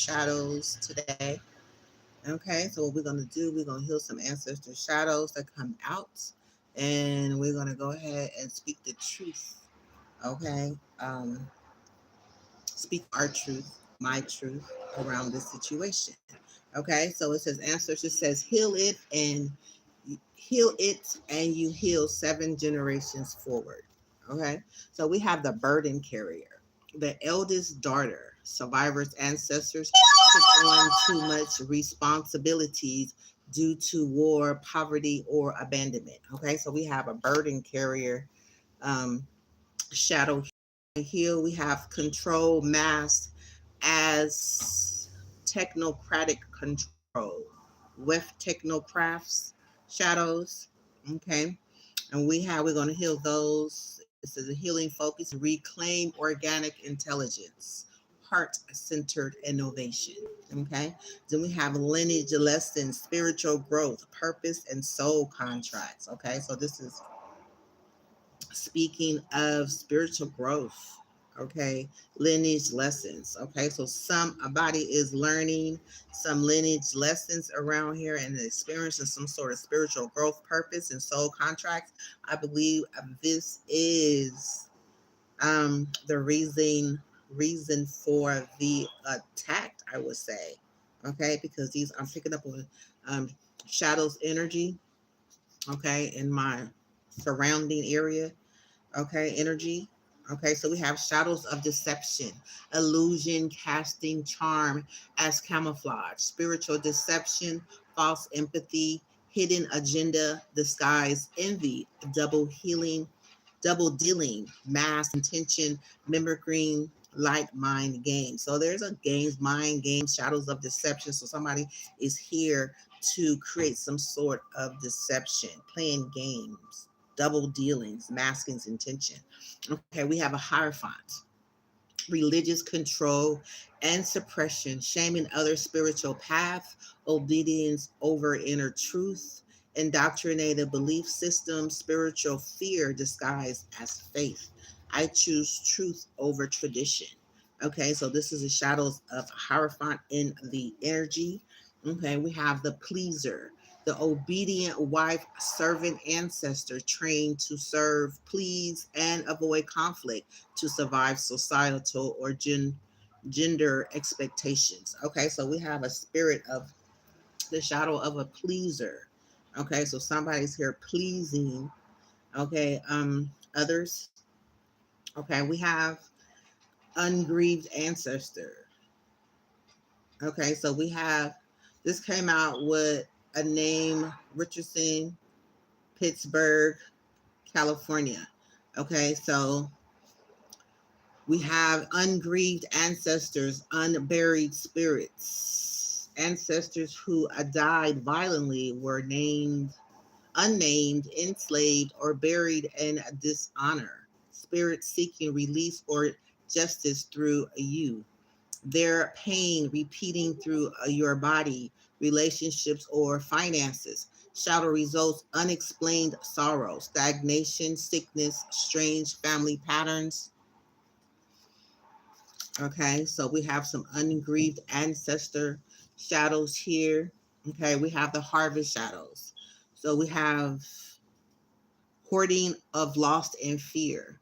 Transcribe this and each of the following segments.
shadows today. Okay, so what we're going to do, we're going to heal some ancestor shadows that come out, and we're going to go ahead and speak the truth. Okay, speak our truth, my truth around this situation. Okay, so it says ancestor says heal it and you heal 7 generations forward. Okay, so we have the burden carrier, the eldest daughter. Survivors' ancestors took on too much responsibilities due to war, poverty, or abandonment. Okay, so we have a burden carrier, shadow heal. We have control masked as technocratic control with technocrafts shadows. Okay, and we're going to heal those. This is a healing focus, reclaim organic intelligence, heart-centered innovation. Okay, then we have lineage lessons, spiritual growth, purpose, and soul contracts. Okay, so this is speaking of spiritual growth. Okay, lineage lessons. Okay, so somebody is learning some lineage lessons around here and experiencing some sort of spiritual growth, purpose, and soul contracts. I believe this is the reason for the attack, I would say. Okay, because these I'm picking up on um, shadows energy. Okay, in my surrounding area. Okay, energy. Okay, so we have shadows of deception, illusion, casting charm as camouflage, spiritual deception, false empathy, hidden agenda, disguise, envy, double healing, double dealing, mass intention, mimicking, like mind games. So there's a games, mind games, shadows of deception. So somebody is here to create some sort of deception, playing games, double dealings, maskings, intention. Okay, we have a hierophant, religious control and suppression, shaming other spiritual path, obedience over inner truth, indoctrinated belief system, spiritual fear disguised as faith. I choose truth over tradition. Okay, so this is the shadows of Hierophant in the energy. Okay, we have the pleaser, the obedient wife, servant ancestor trained to serve, please, and avoid conflict to survive societal or gender expectations. Okay, so we have a spirit of the shadow of a pleaser. Okay, so somebody's here pleasing. Okay, others. Okay, we have ungrieved ancestor. Okay, so we have this came out with a name Richardson, Pittsburgh, California. Okay, so we have ungrieved ancestors, unburied spirits. Ancestors who died violently were unnamed, enslaved, or buried in dishonor. Spirits seeking release or justice through you. Their pain repeating through your body, relationships, or finances. Shadow results unexplained sorrow, stagnation, sickness, strange family patterns. Okay, so we have some ungrieved ancestor shadows here. Okay, we have the harvest shadows. So we have hoarding of lost and fear,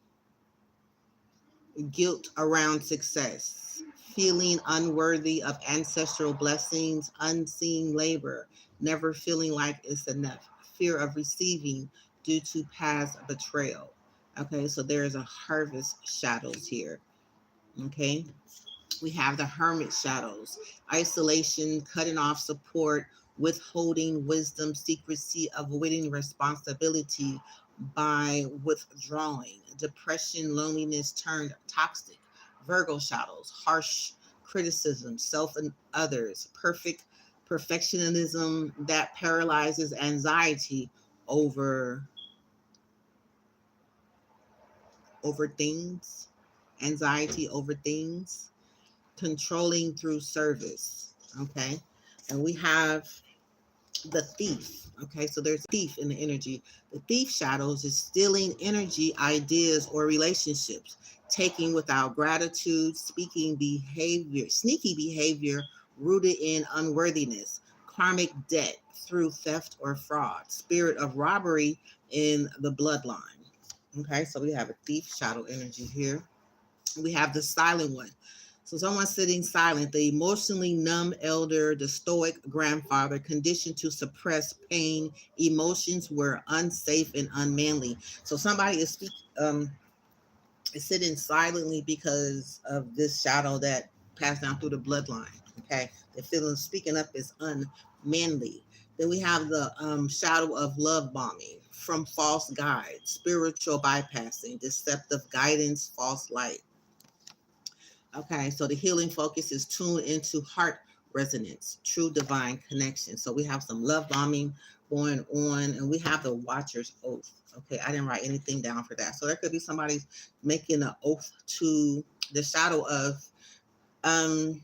guilt around success, feeling unworthy of ancestral blessings, unseen labor, never feeling like it's enough, fear of receiving due to past betrayal. Okay, so there is a harvest shadows here. Okay, we have the hermit shadows, isolation, cutting off support, withholding wisdom, secrecy, avoiding responsibility by withdrawing, depression, loneliness turned toxic, Virgo shadows, harsh criticism, self and others, perfectionism that paralyzes anxiety over things, anxiety over things, controlling through service. Okay. And we have The thief. Okay, so there's a thief in the energy. The thief shadows is stealing energy, ideas, or relationships, taking without gratitude, speaking behavior, sneaky behavior rooted in unworthiness, karmic debt through theft or fraud, spirit of robbery in the bloodline. Okay, so we have a thief shadow energy here. We have the silent one. So someone sitting silent, the emotionally numb elder, the stoic grandfather, conditioned to suppress pain, emotions were unsafe and unmanly. So somebody is sitting silently because of this shadow that passed down through the bloodline. Okay, they're feeling speaking up is unmanly. Then we have the shadow of love bombing from false guides, spiritual bypassing, deceptive guidance, false light. Okay, so the healing focus is tuned into heart resonance, true divine connection. So we have some love bombing going on, and we have the Watcher's Oath. Okay, I didn't write anything down for that. So there could be somebody making an oath to the shadow of um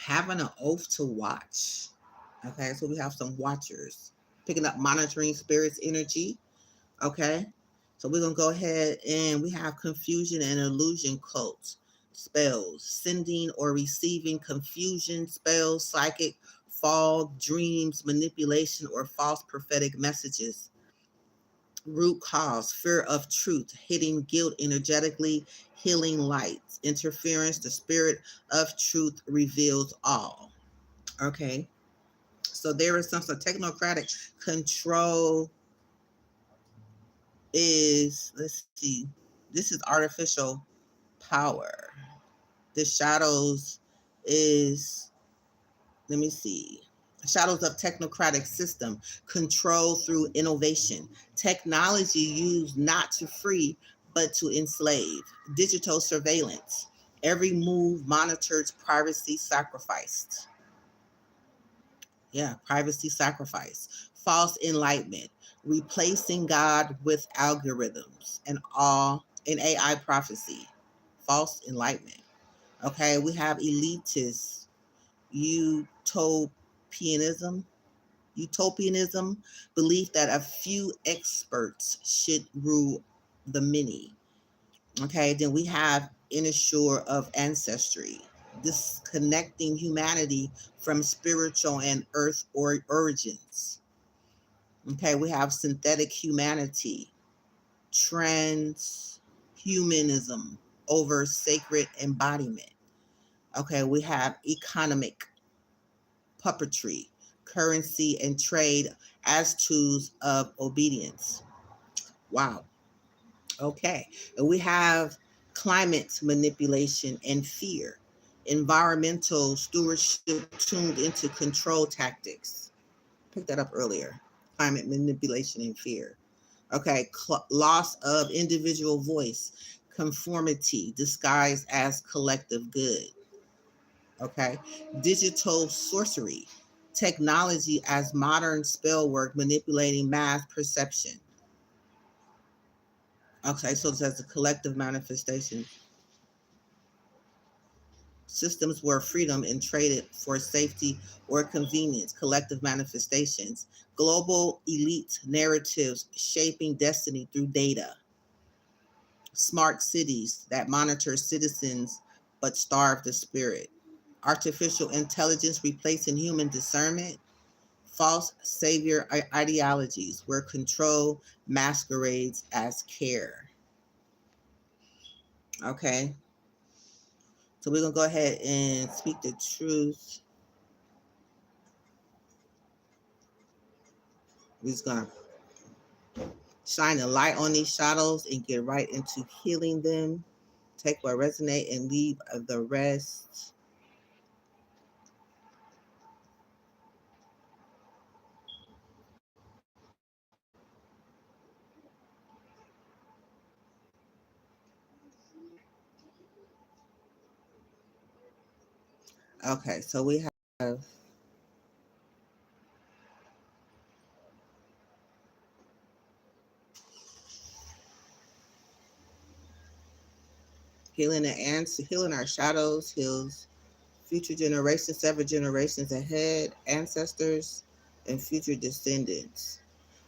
having an oath to watch. Okay, so we have some watchers picking up monitoring spirits energy. Okay. So we're going to go ahead and we have confusion and illusion cults, spells, sending or receiving confusion, spells, psychic, fog, dreams, manipulation, or false prophetic messages. Root cause, fear of truth, hitting guilt energetically, healing lights, interference, the spirit of truth reveals all. Okay. So there is some sort of technocratic control is, let's see, this is artificial power. The shadows is, let me see, shadows of technocratic system, control through innovation, technology used not to free but to enslave, digital surveillance, every move monitored, privacy sacrificed. Yeah, privacy sacrifice, false enlightenment, replacing God with algorithms and all in AI prophecy, false enlightenment. Okay, we have elitist utopianism, utopianism, belief that a few experts should rule the many. Okay, then we have inner of ancestry, disconnecting humanity from spiritual and earth or origins. Okay, we have synthetic humanity, transhumanism over sacred embodiment. Okay, we have economic puppetry, currency and trade as tools of obedience. Wow. Okay. And we have climate manipulation and fear, environmental stewardship tuned into control tactics. Picked that up earlier. Climate manipulation and fear. Okay. Loss of individual voice, conformity disguised as collective good. Okay. Digital sorcery, technology as modern spell work manipulating mass perception. Okay, so it says the collective manifestation systems where freedom and traded for safety or convenience, collective manifestations, global elite narratives shaping destiny through data, smart cities that monitor citizens but starve the spirit, artificial intelligence replacing human discernment, false savior ideologies where control masquerades as care. Okay, so we're going to go ahead and speak the truth. We're just going to shine a light on these shadows and get right into healing them. Take what resonate and leave the rest. Okay, so we have healing the ants, healing our shadows, heals future generations, several generations ahead, ancestors. and future descendants.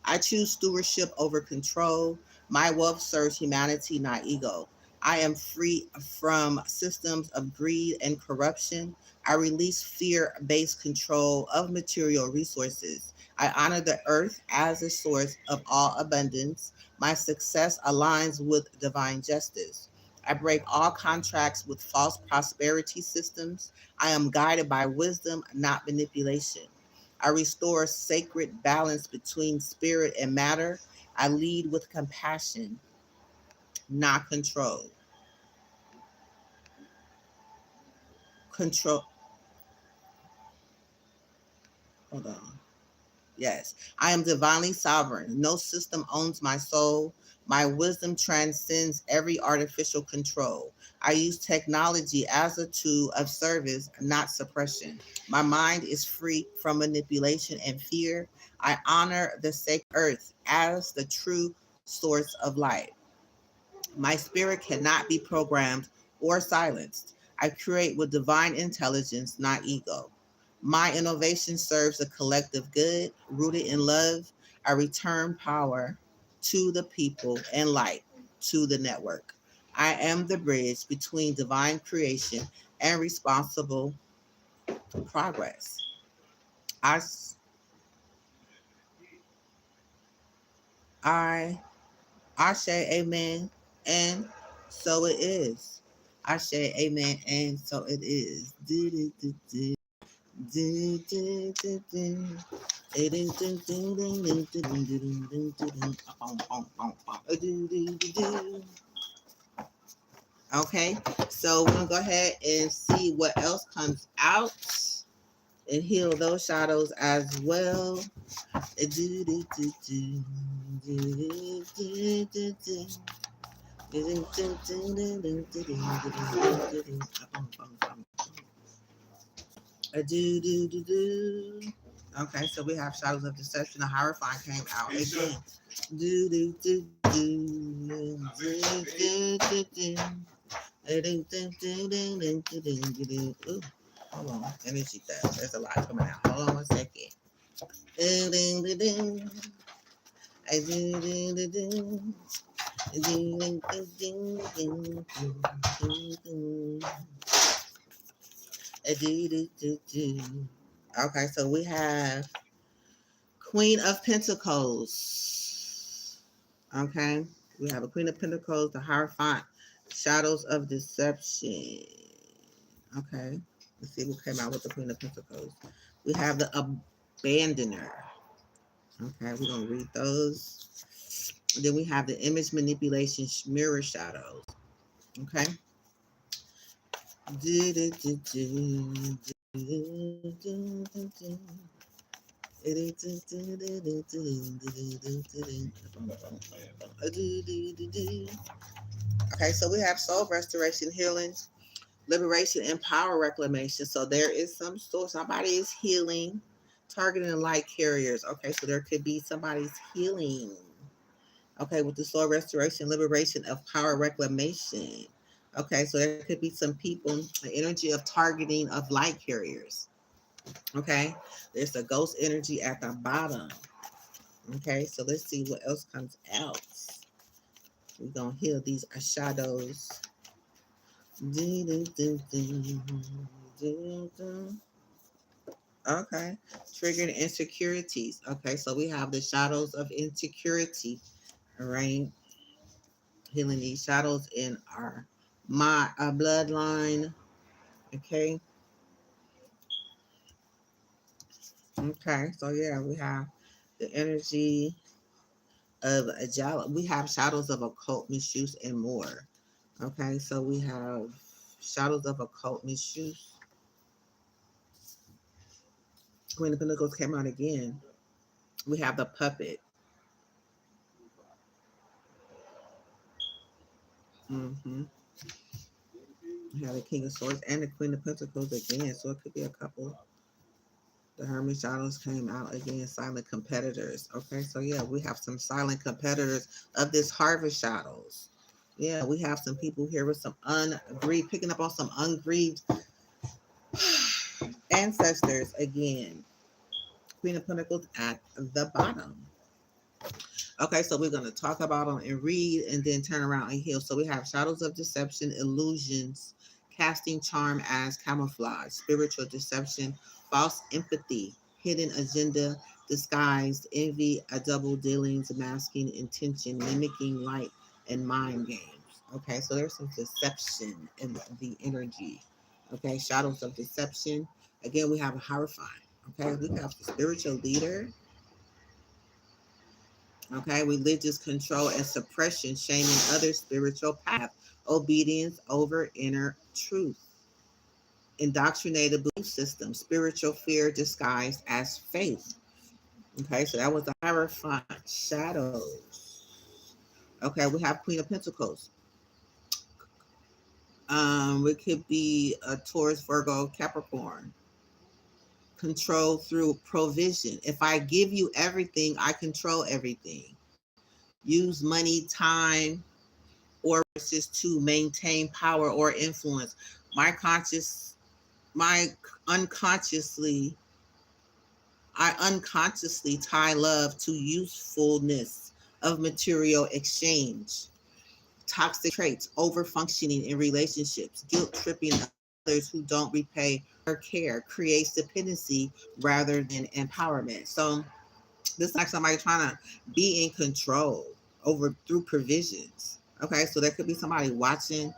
I choose stewardship over control. My wealth serves humanity, not ego. I am free from systems of greed and corruption. I release fear based control of material resources. I honor the earth as a source of all abundance. My success aligns with divine justice. I break all contracts with false prosperity systems. I am guided by wisdom, not manipulation. I restore sacred balance between spirit and matter. I lead with compassion, not control. Control. Hold on. Yes, I am divinely sovereign. No system owns my soul. My wisdom transcends every artificial control. I use technology as a tool of service, not suppression. My mind is free from manipulation and fear. I honor the sacred earth as the true source of light. My spirit cannot be programmed or silenced. I create with divine intelligence, not ego. My innovation serves the collective good, rooted in love. I return power to the people and light to the network. I am the bridge between divine creation and responsible progress. I, I, Ashe, amen, and so it is. Ashe, amen, and so it is. Do, do, do, do. Do, do, do, do. Okay, so we're gonna go ahead and see what else comes out and heal those shadows as well. Okay, so we have Shadows of Deception. The Hierophant came out again. Do do do do do do do. Ooh, hold on, energy theft. There's a lot coming out. Hold on one second. Okay, so we have Queen of Pentacles. Okay, we have a Queen of Pentacles, the Hierophant, Shadows of Deception. Okay, let's see what came out with the Queen of Pentacles. We have the Abandoner. Okay, we're gonna read those. And then we have the Image Manipulation Mirror Shadows. Okay. Okay, so we have soul restoration, healing, liberation, and power reclamation. So there is somebody is healing, targeting light carriers. Okay, so there could be somebody's healing. Okay, with the soul restoration, liberation of power reclamation. Okay, so there could be some people, the energy of targeting of light carriers. Okay, there's a ghost energy at the bottom. Okay, so let's see what else comes out. We're gonna heal these shadows. Okay, triggered insecurities. Okay, so we have the shadows of insecurity. All right, healing these shadows in our bloodline. Okay. Okay. So yeah, we have the energy of a we have shadows of occult misuse and more. Okay. So we have shadows of occult misuse. Queen of Pentacles came out again. We have the puppet. Mm-hmm. We have the King of Swords and the Queen of Pentacles again. So it could be a couple. The Hermit Shadows came out again, silent competitors. Okay, so yeah, we have some silent competitors of this Harvest Shadows. Yeah, we have some people here with some ungrieved, picking up on some ungrieved ancestors again. Queen of Pentacles at the bottom. Okay, so we're going to talk about them and read and then turn around and heal. So we have shadows of deception, illusions, casting charm as camouflage, spiritual deception, false empathy, hidden agenda, disguised, envy, a double dealings, masking intention, mimicking light, and mind games. Okay, so there's some deception in the energy. Okay, shadows of deception. Again, we have a Hierophant. Okay, we have the spiritual leader. Okay, religious control and suppression, shaming others, spiritual path, obedience over inner truth, indoctrinated belief system, spiritual fear disguised as faith. Okay, so that was the Hierophant shadows. Okay, we have Queen of Pentacles. It could be a Taurus, Virgo, Capricorn. Control through provision. If I give you everything, I control everything. Use money, time, or resources to maintain power or influence. My conscious, my unconsciously, I unconsciously tie love to usefulness of material exchange. Toxic traits, over functioning in relationships, guilt tripping others who don't repay or care, creates dependency rather than empowerment. So this is like somebody trying to be in control over through provisions. Okay, so there could be somebody watching,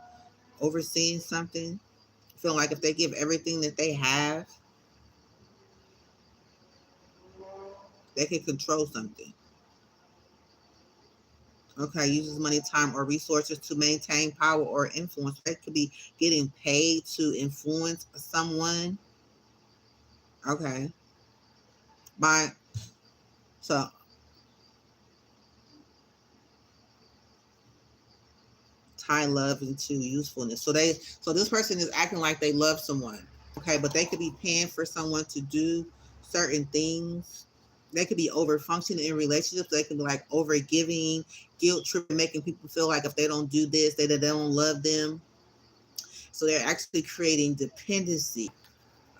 overseeing something, feeling like if they give everything that they have, they can control something. Okay, uses money, time, or resources to maintain power or influence. They could be getting paid to influence someone. Okay, by so tie love into usefulness. So this person is acting like they love someone. Okay, but they could be paying for someone to do certain things. They could be over functioning in relationships. They could be like over giving, guilt tripping, making people feel like if they don't do this, they don't love them. So they're actually creating dependency.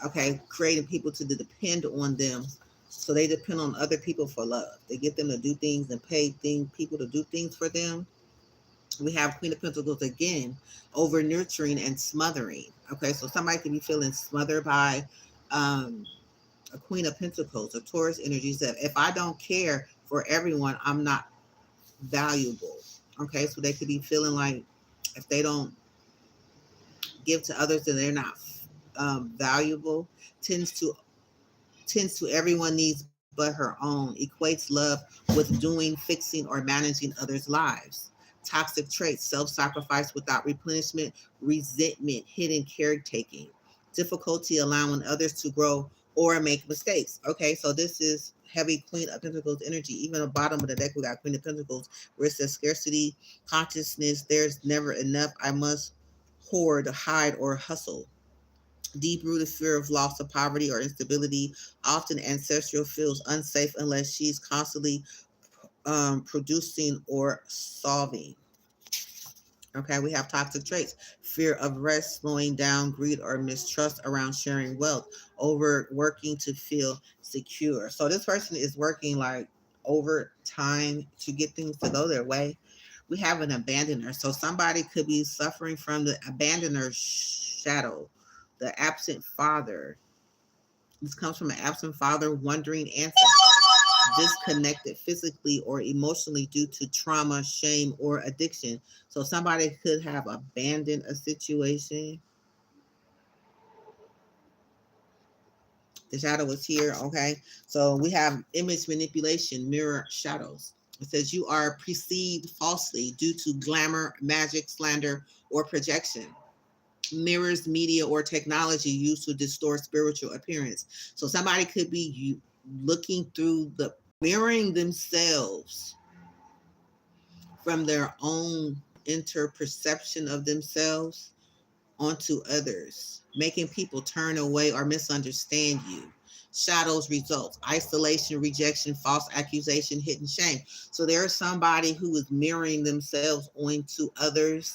Okay, creating people to depend on them. So they depend on other people for love. They get them to do things and pay people to do things for them. We have Queen of Pentacles again, over nurturing and smothering. Okay, so somebody could be feeling smothered by a Queen of Pentacles, a Taurus energy said, if I don't care for everyone, I'm not valuable. Okay, so they could be feeling like if they don't give to others, then they're not valuable. Tends to everyone needs but her own. Equates love with doing, fixing, or managing others' lives. Toxic traits, self-sacrifice without replenishment, resentment, hidden caretaking, difficulty allowing others to grow or make mistakes. Okay, so this is heavy Queen of Pentacles energy. Even at the bottom of the deck, we got Queen of Pentacles, where it says scarcity, consciousness, there's never enough, I must hoard, hide, or hustle. Deep-rooted fear of loss of poverty or instability. Often ancestral feels unsafe unless she's constantly producing or solving. Okay, we have toxic traits, fear of rest, slowing down, greed, or mistrust around sharing wealth, overworking to feel secure. So this person is working like over time to get things to go their way. We have an abandoner. So somebody could be suffering from the abandoner shadow, the absent father. This comes from an absent father, wandering ancestor, disconnected physically or emotionally due to trauma, shame, or addiction. So somebody could have abandoned a situation. The shadow is here. Okay. So we have image manipulation, mirror shadows. It says you are perceived falsely due to glamour, magic, slander, or projection. Mirrors, media, or technology used to distort spiritual appearance. So somebody could be looking through the mirroring themselves from their own interperception of themselves onto others, making people turn away or misunderstand you. Shadows results, isolation, rejection, false accusation, hidden shame. So there's somebody who is mirroring themselves onto others.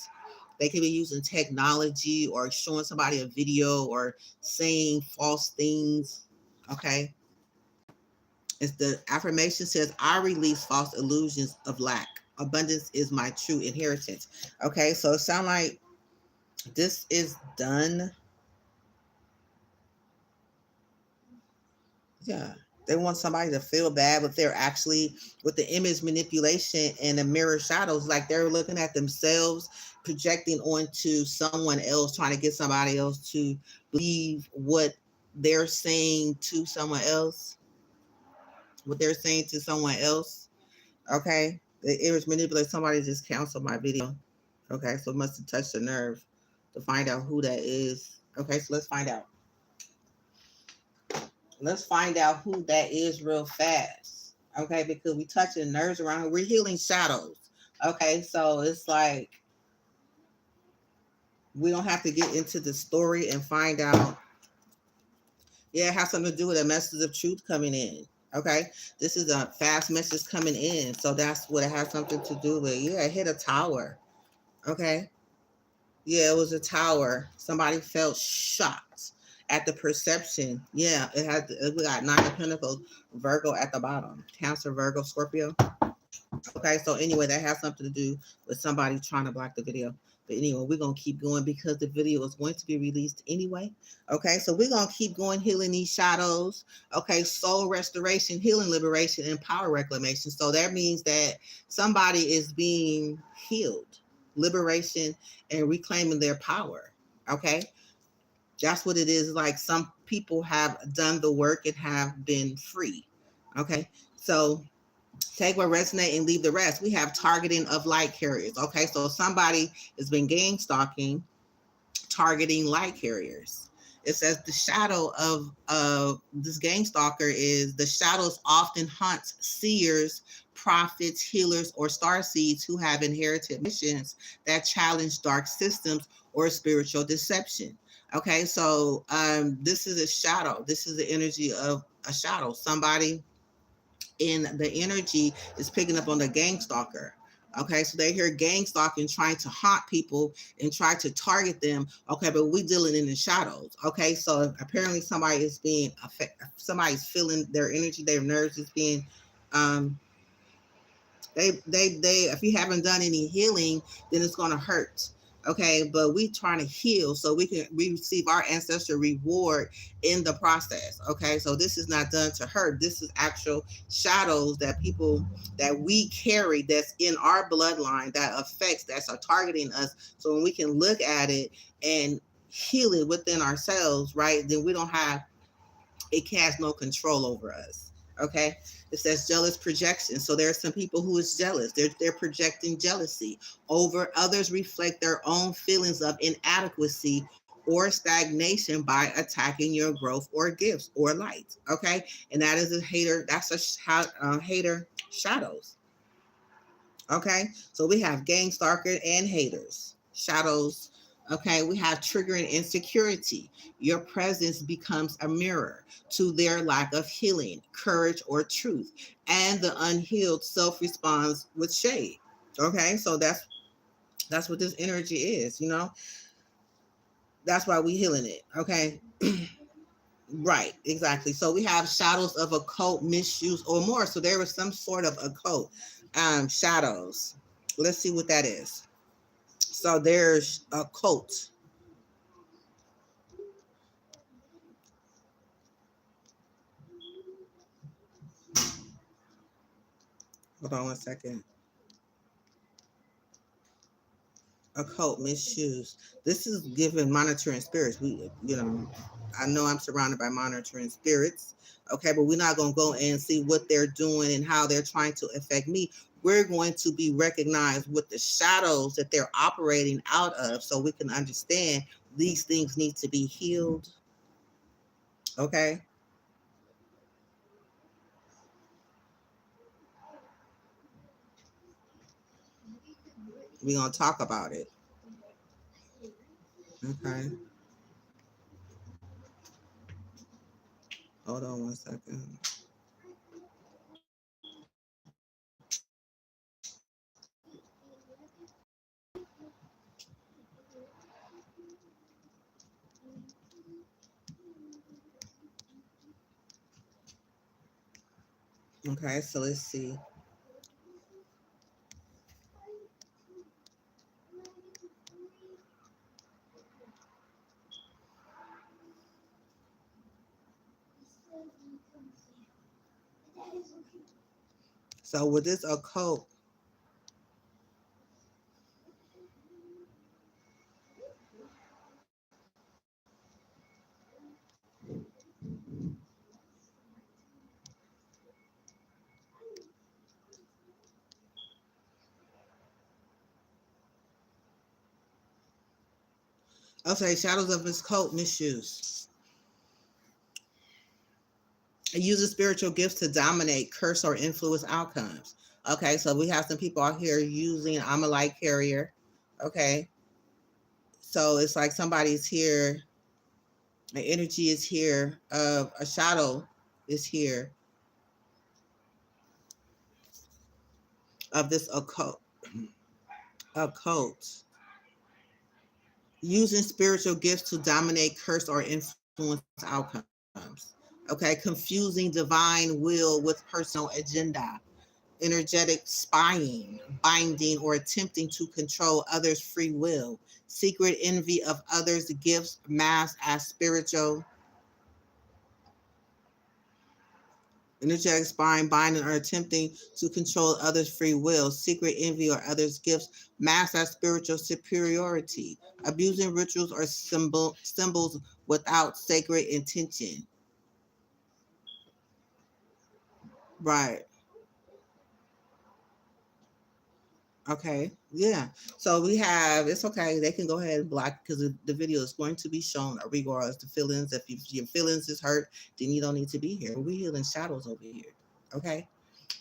They could be using technology or showing somebody a video or saying false things. Okay. It's the affirmation says, I release false illusions of lack. Abundance is my true inheritance. Okay, so it sounds like this is done. Yeah. They want somebody to feel bad, but they're actually with the image manipulation and the mirror shadows, like they're looking at themselves, projecting onto someone else, trying to get somebody else to believe what they're saying to someone else, what they're saying to someone else. Okay. The image manipulate somebody just canceled my video. Okay, so it must have touched the nerve to find out who that is. Okay, so let's find out. Let's find out who that is real fast. Okay, because we touching nerves around here. We're healing shadows. Okay, so it's like we don't have to get into the story and find out. Yeah, it has something to do with a message of truth coming in. Okay, this is a fast message coming in, so that's what it has something to do with. Yeah, it hit a tower. Okay, yeah, it was a tower. Somebody felt shocked at the perception. Yeah, it had. We got Nine of Pentacles, Virgo at the bottom, Cancer, Virgo, Scorpio. Okay, so anyway, that has something to do with somebody trying to block the video. But anyway, we're gonna keep going because the video is going to be released anyway. Okay, so we're gonna keep going, healing these shadows. Okay, soul restoration, healing, liberation, and power reclamation. So that means that somebody is being healed, liberation, and reclaiming their power. Okay, that's what it is. Like some people have done the work and have been free. Okay, so take what resonates and leave the rest. We have targeting of light carriers. Okay, so somebody has been gang stalking, targeting light carriers. It says the shadow of this gang stalker is the shadows often haunt seers, prophets, healers, or star seeds who have inherited missions that challenge dark systems or spiritual deception. Okay, so this is a shadow. This is the energy of a shadow. Somebody in the energy is picking up on the gang stalker. Okay, so they hear gang stalking, trying to haunt people and try to target them. Okay, but we dealing in the shadows. Okay, so apparently somebody is being affected. Somebody's feeling their energy, their nerves is being um, they if you haven't done any healing, then it's going to hurt. Okay, but we trying to heal so we can receive our ancestral reward in the process. Okay, so this is not done to hurt. This is actual shadows that people that we carry, that's in our bloodline, that affects, that's are targeting us. So when we can look at it and heal it within ourselves, right, then we don't have, it has no control over us. Okay, it says jealous projection. So there are some people who is jealous. They're projecting jealousy over others, reflect their own feelings of inadequacy or stagnation by attacking your growth or gifts or light. Okay, and that is a hater. That's a hater shadows. Okay, so we have gang stalker and haters, shadows. Okay, we have triggering insecurity. Your presence becomes a mirror to their lack of healing, courage, or truth, and the unhealed self responds with shade. Okay, so that's what this energy is. You know, that's why we healing it. Okay, right, exactly. So we have shadows of occult misuse or more. So there was some sort of occult shadows. Let's see what that is. So there's a cult. Hold on one second. Occult misuse. This is given monitoring spirits. I know I'm surrounded by monitoring spirits. Okay, but we're not gonna go and see what they're doing and how they're trying to affect me. We're going to be recognized with the shadows that they're operating out of, so we can understand these things need to be healed. Okay, we're gonna talk about it. Okay, hold on one second. Okay, so let's see. So with this occult, okay, shadows of his cult misuse. It uses spiritual gifts to dominate, curse, or influence outcomes. Okay, so we have some people out here using I'm a light carrier. Okay, so it's like somebody's here, the energy is here, of a shadow is here of this occult using spiritual gifts to dominate, curse, or influence outcomes. Okay, confusing divine will with personal agenda, energetic spying, binding, or attempting to control others' free will, secret envy of others' gifts masked as spiritual, energetic spying, binding, or attempting to control others' free will, secret envy or others' gifts masked as spiritual superiority, abusing rituals or symbols without sacred intention. Right. Okay. Yeah. So we have, it's okay. They can go ahead and block because the video is going to be shown regardless the feelings. If your feelings is hurt, then you don't need to be here. We're healing shadows over here. Okay.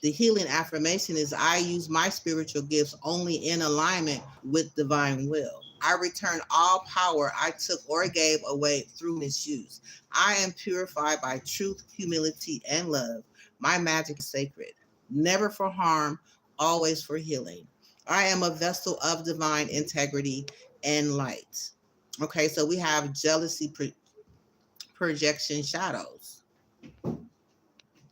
The healing affirmation is I use my spiritual gifts only in alignment with divine will. I return all power I took or gave away through misuse. I am purified by truth, humility, and love. My magic is sacred, never for harm, always for healing. I am a vessel of divine integrity and light. Okay, so we have jealousy, projection, shadows,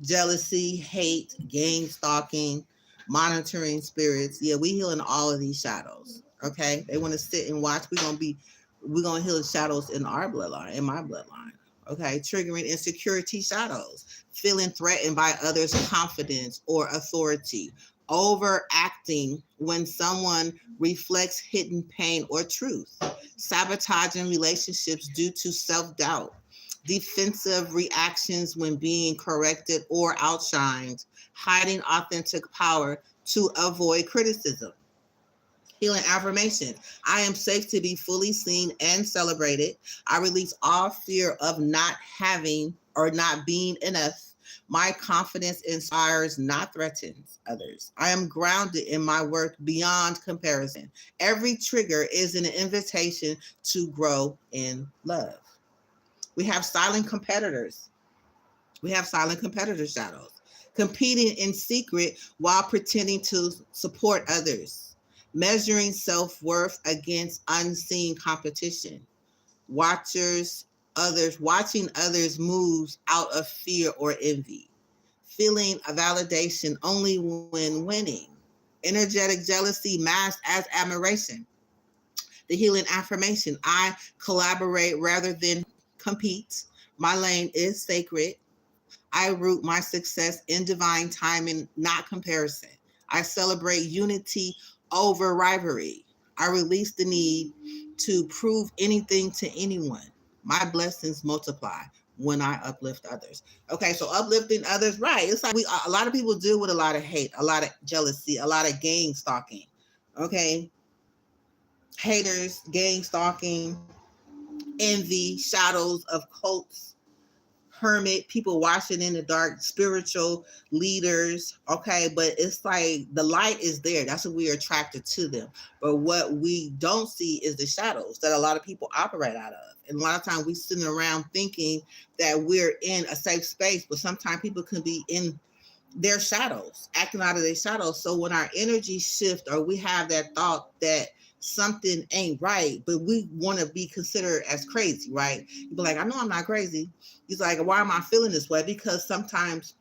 jealousy, hate, game stalking, monitoring spirits. Yeah, we healing all of these shadows. Okay, they want to sit and watch. We're gonna heal the shadows in our bloodline, in my bloodline. Okay, triggering insecurity shadows, feeling threatened by others' confidence or authority, overacting when someone reflects hidden pain or truth, sabotaging relationships due to self doubt, defensive reactions when being corrected or outshined, hiding authentic power to avoid criticism. Healing affirmation. I am safe to be fully seen and celebrated. I release all fear of not having or not being enough. My confidence inspires, not threatens others. I am grounded in my worth beyond comparison. Every trigger is an invitation to grow in love. We have silent competitors. We have silent competitor shadows, competing in secret while pretending to support others, measuring self worth against unseen competition, watching others' moves out of fear or envy, feeling a validation only when winning, energetic jealousy masked as admiration. The healing affirmation I collaborate rather than compete. My lane is sacred. I root my success in divine timing, not comparison. I celebrate unity over rivalry. I release the need to prove anything to anyone. My blessings multiply when I uplift others. Okay, so uplifting others, right? It's like a lot of people deal with a lot of hate, a lot of jealousy, a lot of gang stalking. Okay, haters, gang stalking, envy, shadows of cults, hermit, people watching in the dark, spiritual leaders. Okay, but it's like the light is there. That's what we're attracted to them. But what we don't see is the shadows that a lot of people operate out of. And a lot of times we sitting around thinking that we're in a safe space, but sometimes people can be in their shadows, acting out of their shadows. So when our energy shift or we have that thought that something ain't right, but we want to be considered as crazy, right? You be like, I know I'm not crazy. He's like, why am I feeling this way? Because sometimes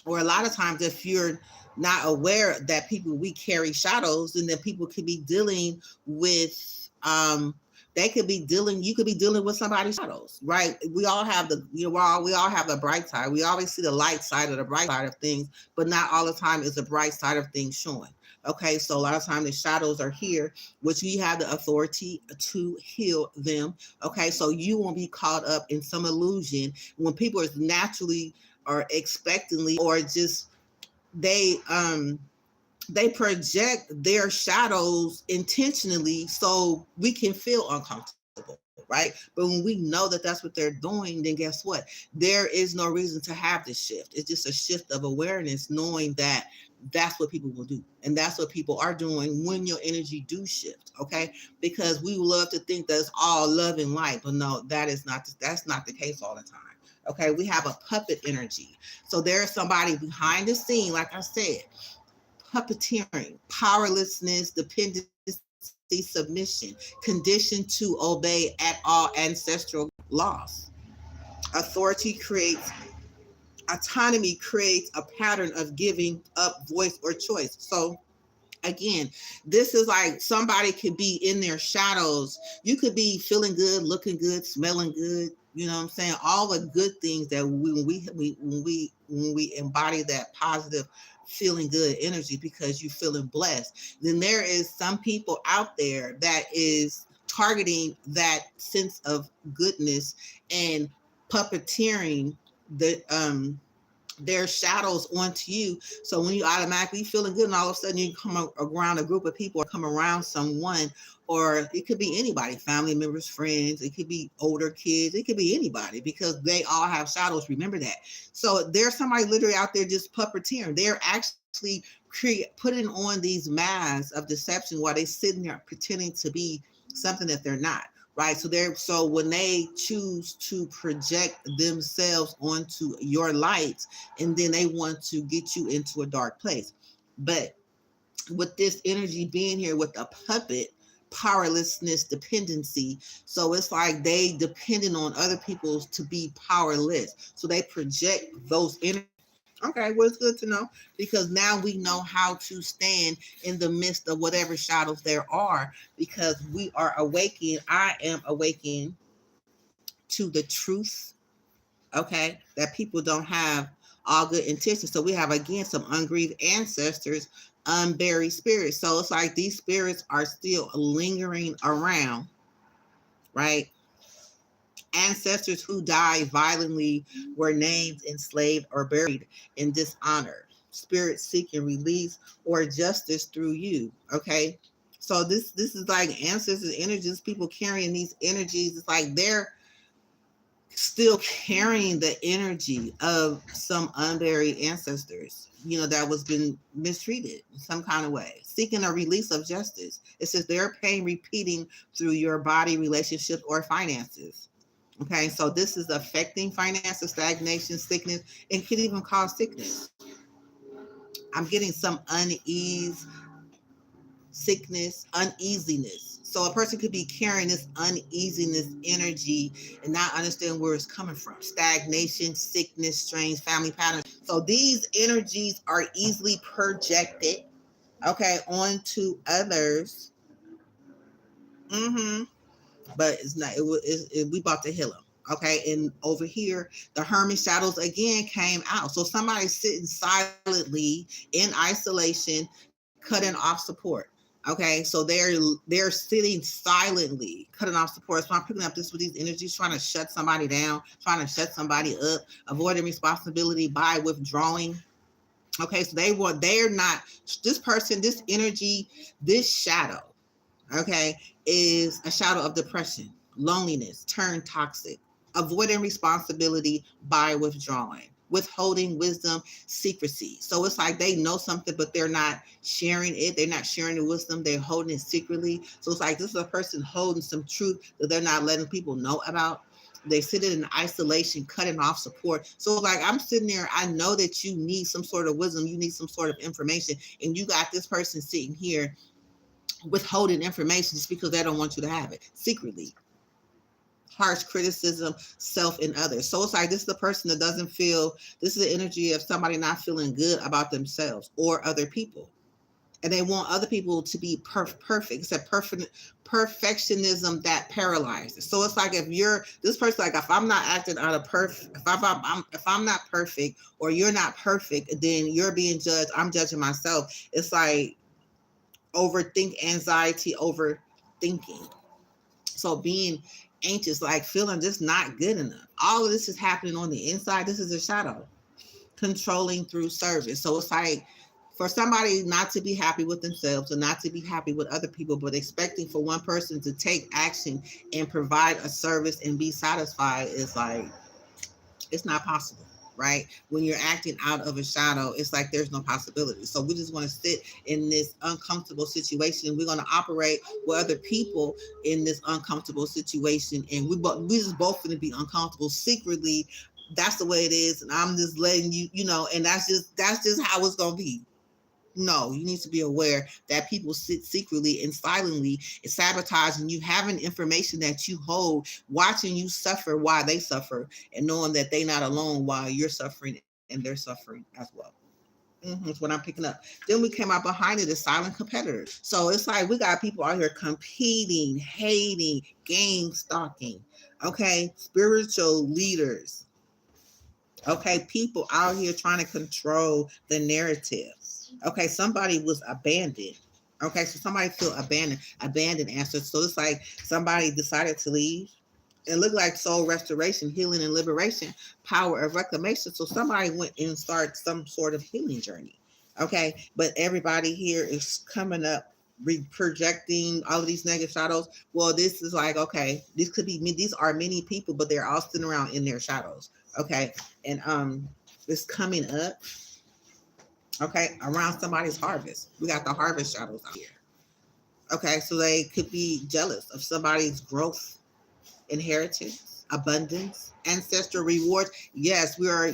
or a lot of times if you're not aware that people we carry shadows, and that people could be dealing with they could be dealing you could be dealing with somebody's shadows, right? We all have the we all have the bright side. We always see the light side or the bright side of things, but not all the time is the bright side of things showing. Okay, so a lot of times the shadows are here, which we have the authority to heal them. Okay, so you won't be caught up in some illusion when people are naturally or expectantly, or just they um they project their shadows intentionally so we can feel uncomfortable, right? But when we know that that's what they're doing, then guess what? There is no reason to have this shift. It's just a shift of awareness, knowing that that's what people will do. And that's what people are doing when your energy do shift, okay? Because we love to think that it's all love and light, but no, that's not the case all the time. Okay, we have a puppet energy. So there's somebody behind the scene, like I said, puppeteering, powerlessness, dependency, submission, conditioned to obey at all ancestral laws. Authority creates autonomy, creates a pattern of giving up voice or choice. So again, this is like somebody could be in their shadows. You could be feeling good, looking good, smelling good. You know what I'm saying? All the good things that when we embody that positive feeling good energy because you're feeling blessed. Then there is some people out there that is targeting that sense of goodness and puppeteering their shadows onto you. So when you automatically feeling good, and all of a sudden you come around a group of people or come around someone, or it could be anybody, family members, friends, it could be older kids, it could be anybody, because they all have shadows. Remember that. So there's somebody literally out there just puppeteering. They're actually putting on these masks of deception while they sitting there pretending to be something that they're not, right? So when they choose to project themselves onto your light, and then they want to get you into a dark place. But with this energy being here with a puppet, powerlessness, dependency, so it's like they depending on other people to be powerless, so they project those energy. Okay, well, it's good to know, because now we know how to stand in the midst of whatever shadows there are, because we are awakened. I am awakened to the truth, okay, that people don't have all good intentions. So we have, again, some ungrieved ancestors, unburied spirits. So it's like these spirits are still lingering around, right? Ancestors who died violently were named, enslaved, or buried in dishonor. Spirits seeking release or justice through you. Okay. So this is like ancestors energies, people carrying these energies. It's like they're still carrying the energy of some unburied ancestors, that was been mistreated in some kind of way, seeking a release of justice. It says their pain repeating through your body, relationships, or finances. Okay, so this is affecting finances, stagnation, sickness, and could even cause sickness. I'm getting some unease, sickness, uneasiness. So a person could be carrying this uneasiness energy and not understand where it's coming from. Stagnation, sickness, strange family patterns. So these energies are easily projected, okay, onto others. Mm-hmm. But it's not. We about to heal them. Okay, and over here, the hermit shadows again came out. So somebody's sitting silently in isolation, cutting off support. Okay, so they're sitting silently, cutting off support. So I'm picking up this with these energies, trying to shut somebody down, trying to shut somebody up, avoiding responsibility by withdrawing. Okay, so they're not this person, this energy, this shadow, okay, is a shadow of depression, loneliness, turned toxic, avoiding responsibility by withdrawing, withholding wisdom, secrecy. So it's like they know something, but they're not sharing it. They're not sharing the wisdom. They're holding it secretly. So it's like this is a person holding some truth that they're not letting people know about. They sit in isolation, cutting off support. So like I'm sitting there, I know that you need some sort of wisdom, you need some sort of information, and you got this person sitting here withholding information just because they don't want you to have it secretly. harsh criticism, self and others. So it's like this is the person that doesn't feel, this is the energy of somebody not feeling good about themselves or other people. And they want other people to be perfect. It's a perfectionism that paralyzes. So it's like if you're this person, like if I'm not acting out of perfect, if I'm not perfect or you're not perfect, then you're being judged. I'm judging myself. It's like overthink, anxiety, overthinking. So being anxious, like feeling just not good enough. All of this is happening on the inside. This is a shadow controlling through service. So it's like for somebody not to be happy with themselves or not to be happy with other people, but expecting for one person to take action and provide a service and be satisfied is like, it's not possible. Right? When you're acting out of a shadow, it's like there's no possibility. So we just want to sit in this uncomfortable situation. We're going to operate with other people in this uncomfortable situation, and we just both going to be uncomfortable secretly. That's the way it is, and I'm just letting you, and that's just how it's going to be. No, you need to be aware that people sit secretly and silently sabotaging you, having information that you hold, watching you suffer while they suffer, and knowing that they're not alone while you're suffering and they're suffering as well. That's what I'm picking up. Then we came out behind it as silent competitors. So it's like we got people out here competing, hating, game stalking. Okay, spiritual leaders. Okay, people out here trying to control the narrative. Okay, somebody was abandoned. Okay, so somebody feel abandoned answers. So it's like somebody decided to leave. It looked like soul restoration, healing, and liberation, power of reclamation. So somebody went and started some sort of healing journey. Okay, but everybody here is coming up, projecting all of these negative shadows. Well, this is like, okay, this could be me. These are many people, but they're all sitting around in their shadows. Okay, and it's coming up. Okay, around somebody's harvest. We got the harvest shadows out here. Okay, so they could be jealous of somebody's growth, inheritance, abundance, ancestral rewards. Yes, we are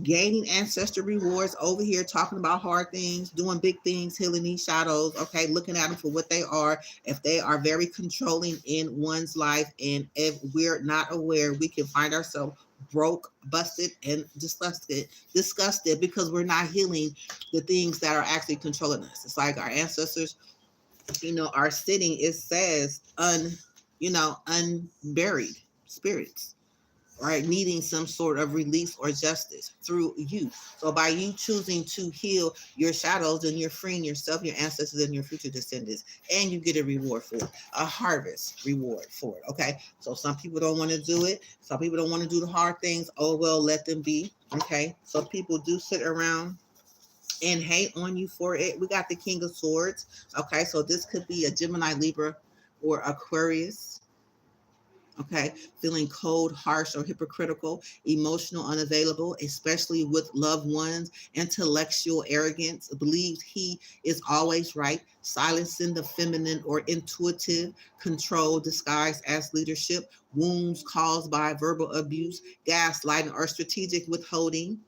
gaining ancestral rewards over here, talking about hard things, doing big things, healing these shadows. Okay, looking at them for what they are. If they are very controlling in one's life, and if we're not aware, we can find ourselves broke, busted, and disgusted because we're not healing the things that are actually controlling us. It's like our ancestors, are sitting, it says unburied spirits, right? Needing some sort of release or justice through you. So by you choosing to heal your shadows, and you're freeing yourself, your ancestors, and your future descendants, and you get a reward for it, a harvest reward for it. Okay. So some people don't want to do it. Some people don't want to do the hard things. Oh, well, let them be. Okay. So people do sit around and hate on you for it. We got the King of Swords. Okay. So this could be a Gemini, Libra, or Aquarius. Okay, feeling cold, harsh, or hypocritical, emotional, unavailable, especially with loved ones, intellectual arrogance, believes he is always right, silencing the feminine or intuitive, control disguised as leadership, wounds caused by verbal abuse, gaslighting, or strategic withholding,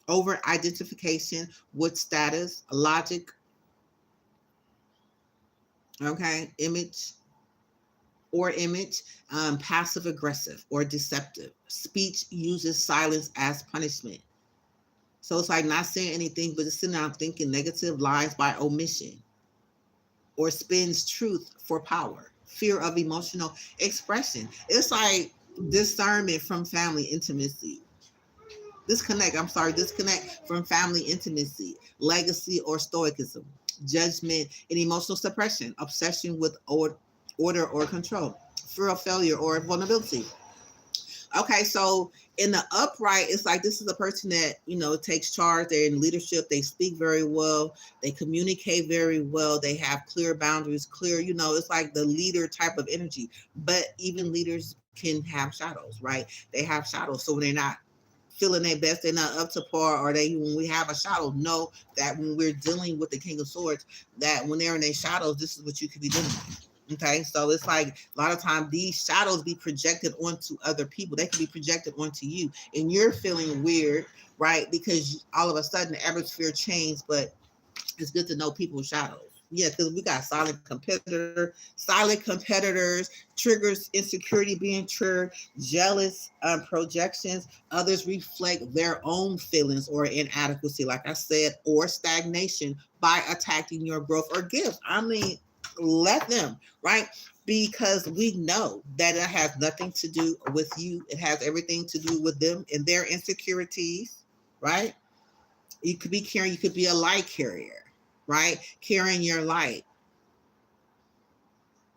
over identification with status, logic, okay, image, passive aggressive or deceptive. Speech uses silence as punishment. So it's like not saying anything, but just sitting down thinking negative lies by omission, or spins truth for power. Fear of emotional expression. It's like discernment from family intimacy. Disconnect from family intimacy, legacy or stoicism, judgment and emotional suppression, obsession with order or control, fear of failure or vulnerability. Okay, so in the upright, it's like this is a person that, takes charge. They're in leadership. They speak very well. They communicate very well. They have clear boundaries, it's like the leader type of energy. But even leaders can have shadows, right? They have shadows. So when they're not feeling their best, they're not up to par, or when we have a shadow, know that when we're dealing with the King of Swords, that when they're in their shadows, this is what you could be doing. Okay, so it's like a lot of times these shadows be projected onto other people. They can be projected onto you, and you're feeling weird, right? Because all of a sudden the atmosphere changed. But it's good to know people's shadows. Yeah, because we got silent competitors, triggers insecurity being triggered, jealous projections. Others reflect their own feelings or inadequacy, like I said, or stagnation by attacking your growth or gifts. I mean, let them, right? Because we know that it has nothing to do with you. It has everything to do with them and their insecurities, right? You could be carrying, you could be a light carrier, right? Carrying your light.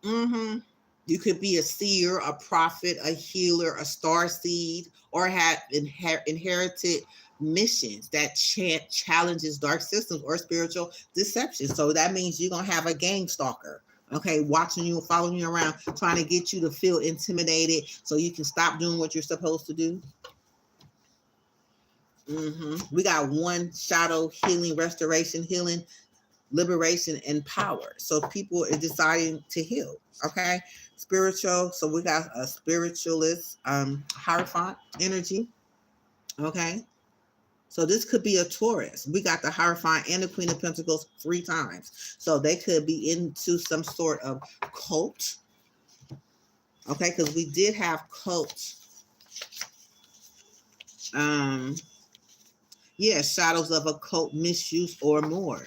You could be a seer, a prophet, a healer, a star seed, or have inherited missions that challenges dark systems or spiritual deception. So that means you're gonna have a gang stalker, okay, watching you, following you around, trying to get you to feel intimidated so you can stop doing what you're supposed to do. We got one shadow healing, restoration, healing, liberation, and power. So people are deciding to heal. Okay, spiritual. So we got a spiritualist, Hierophant energy. Okay, so this could be a Taurus. We got the Hierophant and the Queen of Pentacles 3 times. So they could be into some sort of cult. Okay, because we did have cult. Um, Yeah, shadows of occult misuse or more.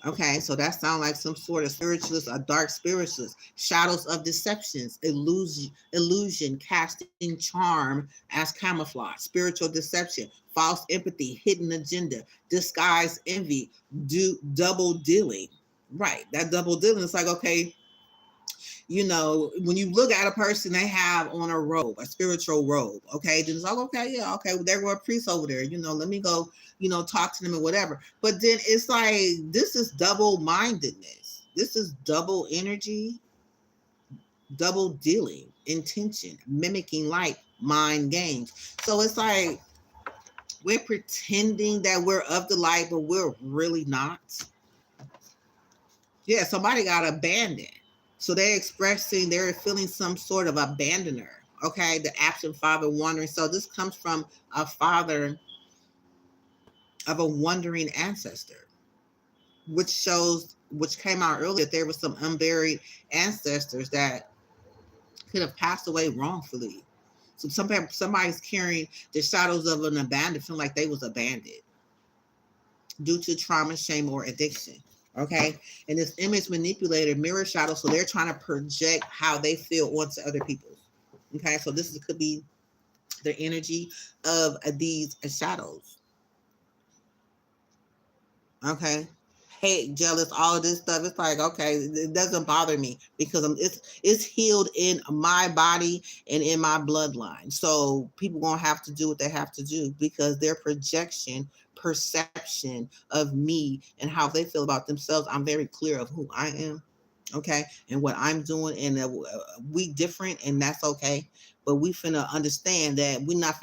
Okay, so that sounds like some sort of spiritualist, a dark spiritualist. Shadows of deceptions, illusion, casting charm as camouflage, spiritual deception, false empathy, hidden agenda, disguised envy, double dealing. Right, that double dealing is like, okay, when you look at a person, they have on a robe, a spiritual robe. Okay. Then it's like, okay, yeah, okay, well, there were a priest over there. Let me go, talk to them or whatever. But then it's like, this is double mindedness. This is double energy, double dealing, intention, mimicking light, mind games. So it's like, we're pretending that we're of the light, but we're really not. Yeah, somebody got abandoned. So they're feeling some sort of abandoner. Okay, the absent father wandering. So this comes from a father of a wandering ancestor, which came out earlier that there were some unburied ancestors that could have passed away wrongfully. So somebody's carrying the shadows of an abandoned, feeling like they was abandoned due to trauma, shame, or addiction. Okay. And this image manipulator mirror shadow. So they're trying to project how they feel onto other people. Okay. So could be the energy of these shadows. Okay. Hate, jealous, all of this stuff. It's like, okay, it doesn't bother me because it's healed in my body and in my bloodline. So people gonna have to do what they have to do because their perception of me and how they feel about themselves, I'm very clear of who I am. Okay, and what I'm doing, and we different, and that's okay. But we finna understand that we're not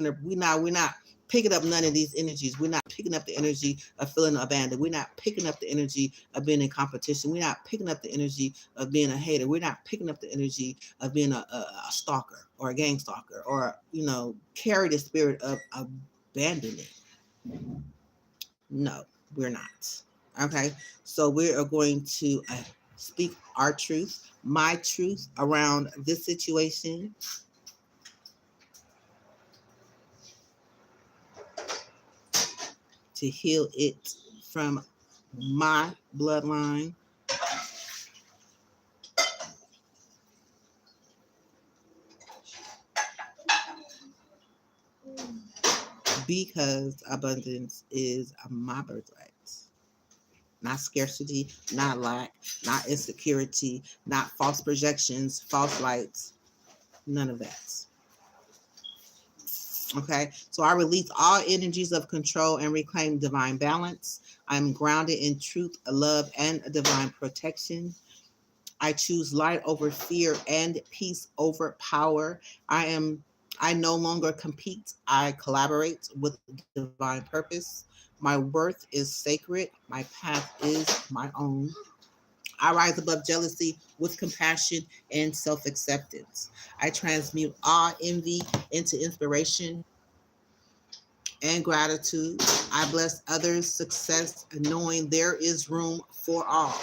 picking up none of these energies. We're not picking up the energy of feeling abandoned. We're not picking up the energy of being in competition. We're not picking up the energy of being a hater. We're not picking up the energy of being a stalker or a gang stalker or carry the spirit of abandonment. No, we're not. Okay, so we are going to speak our truth, my truth around this situation. To heal it from my bloodline. Because abundance is my birthright. Not scarcity, not lack, not insecurity, not false projections, false lights, none of that. Okay, so I release all energies of control and reclaim divine balance. I'm grounded in truth, love, and divine protection. I choose light over fear and peace over power. I no longer compete. I collaborate with divine purpose. My worth is sacred. My path is my own. I rise above jealousy with compassion and self-acceptance. I transmute all envy into inspiration and gratitude. I bless others' success, knowing there is room for all.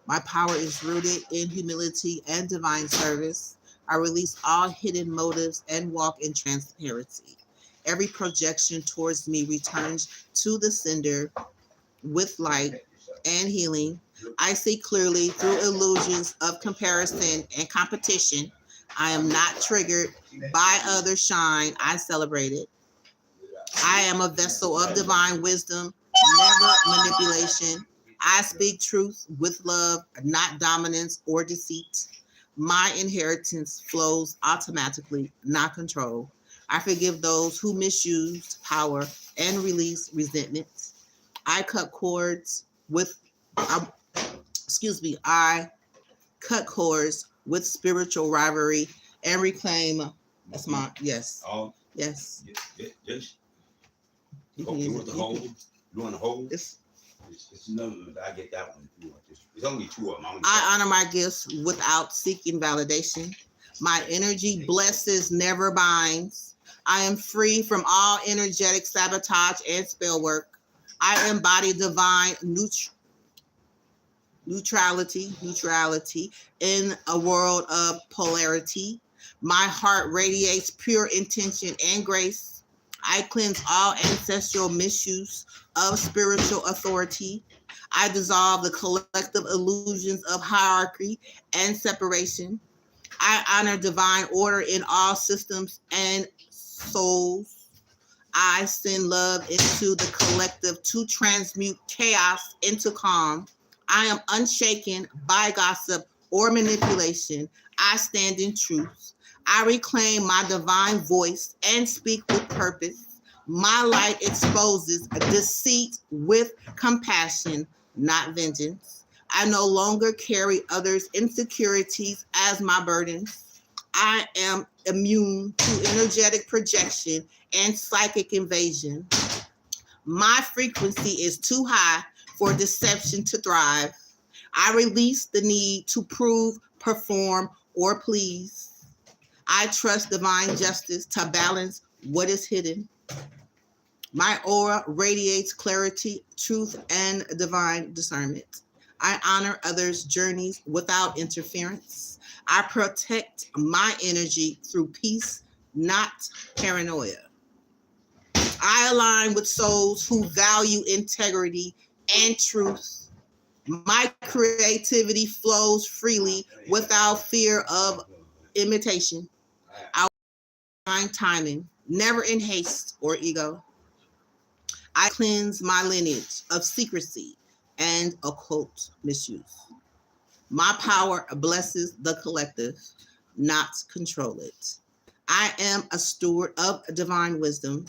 My power is rooted in humility and divine service. I release all hidden motives and walk in transparency. Every projection towards me returns to the sender with light and healing. I see clearly through illusions of comparison and competition. I am not triggered by others' shine. I celebrate it. I am a vessel of divine wisdom, never manipulation. I speak truth with love, not dominance or deceit. My inheritance flows automatically, not control. I forgive those who misused power and release resentment. I cut cords with, um, excuse me, I cut cords with spiritual rivalry and reclaim. That's my yes, yes. Yes. You Oh, can you use want it. the whole? You want the whole? It's, It's none of them. I get that one. If you want this. It's only two of them. I honor my gifts without seeking validation. My energy blesses, never binds. I am free from all energetic sabotage and spell work. I embody divine neutrality in a world of polarity. My heart radiates pure intention and grace. I cleanse all ancestral misuse of spiritual authority. I dissolve the collective illusions of hierarchy and separation. I honor divine order in all systems and souls. I send love into the collective to transmute chaos into calm. I am unshaken by gossip or manipulation. I stand in truth. I reclaim my divine voice and speak with purpose. My light exposes deceit with compassion, not vengeance. I no longer carry others' insecurities as my burdens. I am immune to energetic projection and psychic invasion. My frequency is too high for deception to thrive. I release the need to prove, perform, or please. I trust divine justice to balance what is hidden. My aura radiates clarity, truth, and divine discernment. I honor others' journeys without interference. I protect my energy through peace, not paranoia. I align with souls who value integrity and truth. My creativity flows freely without fear of imitation. I find timing, never in haste or ego. I cleanse my lineage of secrecy and occult misuse. My power blesses the collective, not control it. I am a steward of divine wisdom,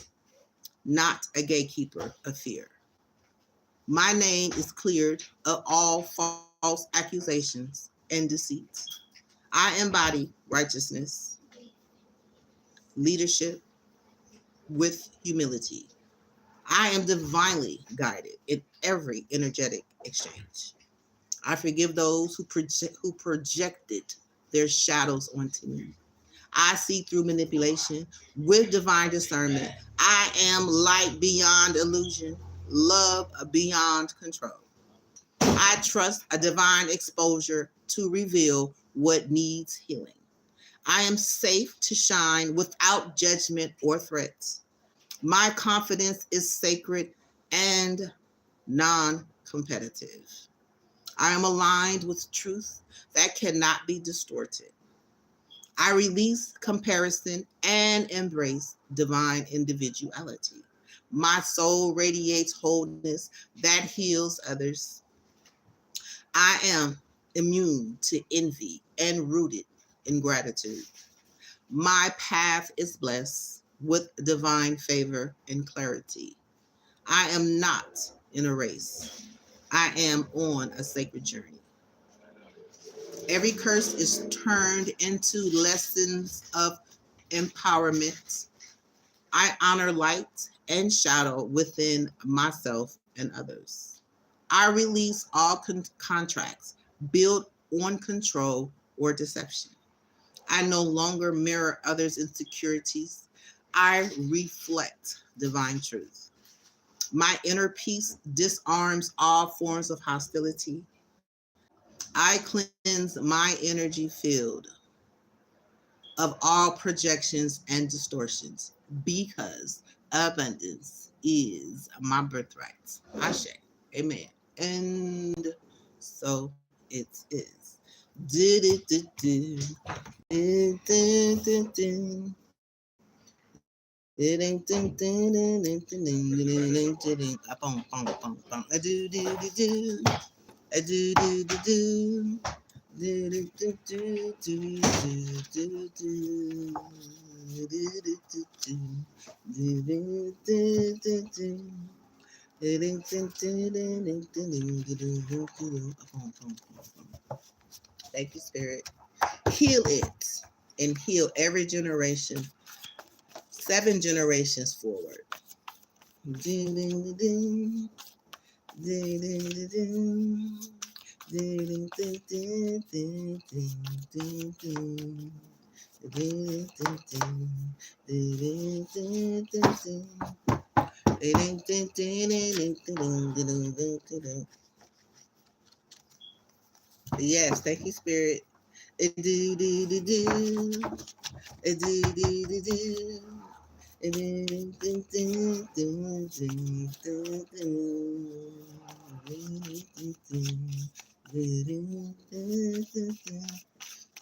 not a gatekeeper of fear. My name is cleared of all false accusations and deceits. I embody righteousness, leadership with humility. I am divinely guided in every energetic exchange. I forgive those who projected their shadows onto me. I see through manipulation with divine discernment. I am light beyond illusion, love beyond control. I trust a divine exposure to reveal what needs healing. I am safe to shine without judgment or threats. My confidence is sacred and non competitive. I am aligned with truth that cannot be distorted. I release comparison and embrace divine individuality. My soul radiates wholeness that heals others. I am immune to envy and rooted in gratitude. My path is blessed with divine favor and clarity. I am not in a race. I am on a sacred journey. Every curse is turned into lessons of empowerment. I honor light and shadow within myself and others. I release all contracts built on control or deception. I no longer mirror others' insecurities. I reflect divine truth. My inner peace disarms all forms of hostility. I cleanse my energy field of all projections and distortions because abundance is my birthright. Ashe. Amen. And so it is. Do-do-do-do. Do-do-do-do. Thank you, Spirit. Heal it and heal every generation, 7 generations forward. Yes, thank you, Spirit. Do do do do. Do do do do.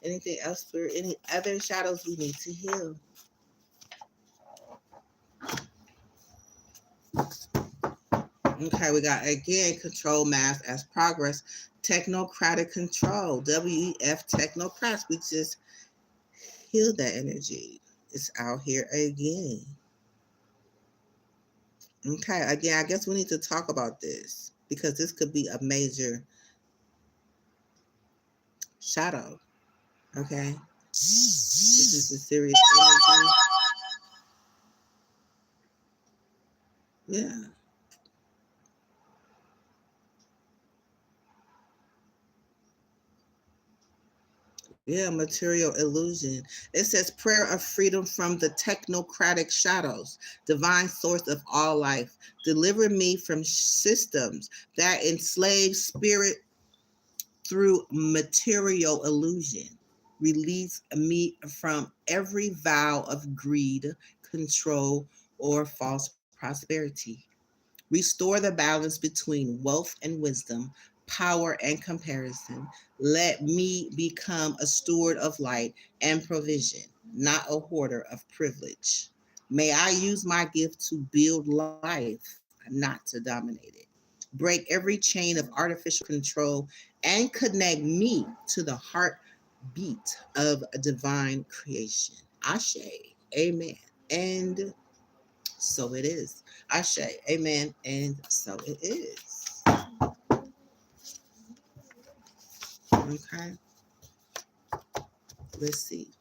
Anything else for any other shadows we need to heal? Okay, we got again control mass as progress, technocratic control, WEF technocrats. We just healed that energy. It's out here again. Okay, again, I guess we need to talk about this because this could be a major shadow. Okay, this is a serious energy. Yeah. Yeah, material illusion. It says prayer of freedom from the technocratic shadows, divine source of all life. Deliver me from systems that enslave spirit through material illusion. Release me from every vow of greed, control, or false prosperity. Restore the balance between wealth and wisdom, power and comparison. Let me become a steward of light and provision, not a hoarder of privilege. May I use my gift to build life, not to dominate it. Break every chain of artificial control and connect me to the heartbeat of a divine creation. Ashe. Amen. And so it is. Ashe. Amen. And so it is. Okay. Let's see.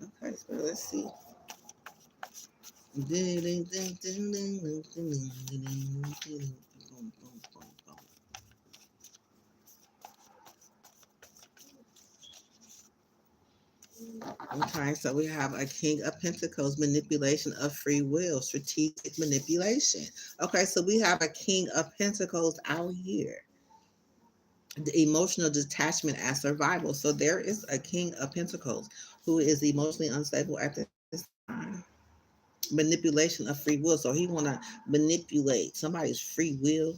Okay, so let's see. Okay, so we have a King of Pentacles, manipulation of free will, strategic manipulation. Okay, so we have a King of Pentacles out here. The emotional detachment as survival. So there is a King of Pentacles who is emotionally unstable at this time. Manipulation of free will. So he want to manipulate somebody's free will.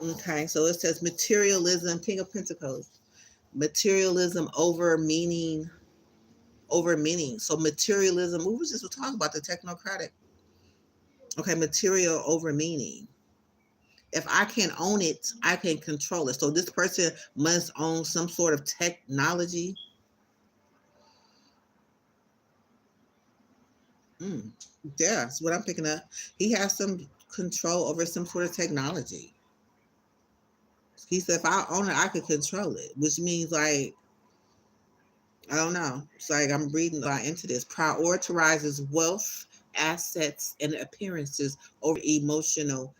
Okay, so it says materialism, King of Pentacles, materialism over meaning. So materialism, we was just talking about the technocratic. Okay, material over meaning. If I can own it, I can control it. So this person must own some sort of technology. Mm, yeah, that's what I'm picking up. He has some control over some sort of technology. He said, if I own it, I could control it, which means like, I don't know. It's like I'm reading a lot into this. Prioritizes wealth, assets, and appearances over emotional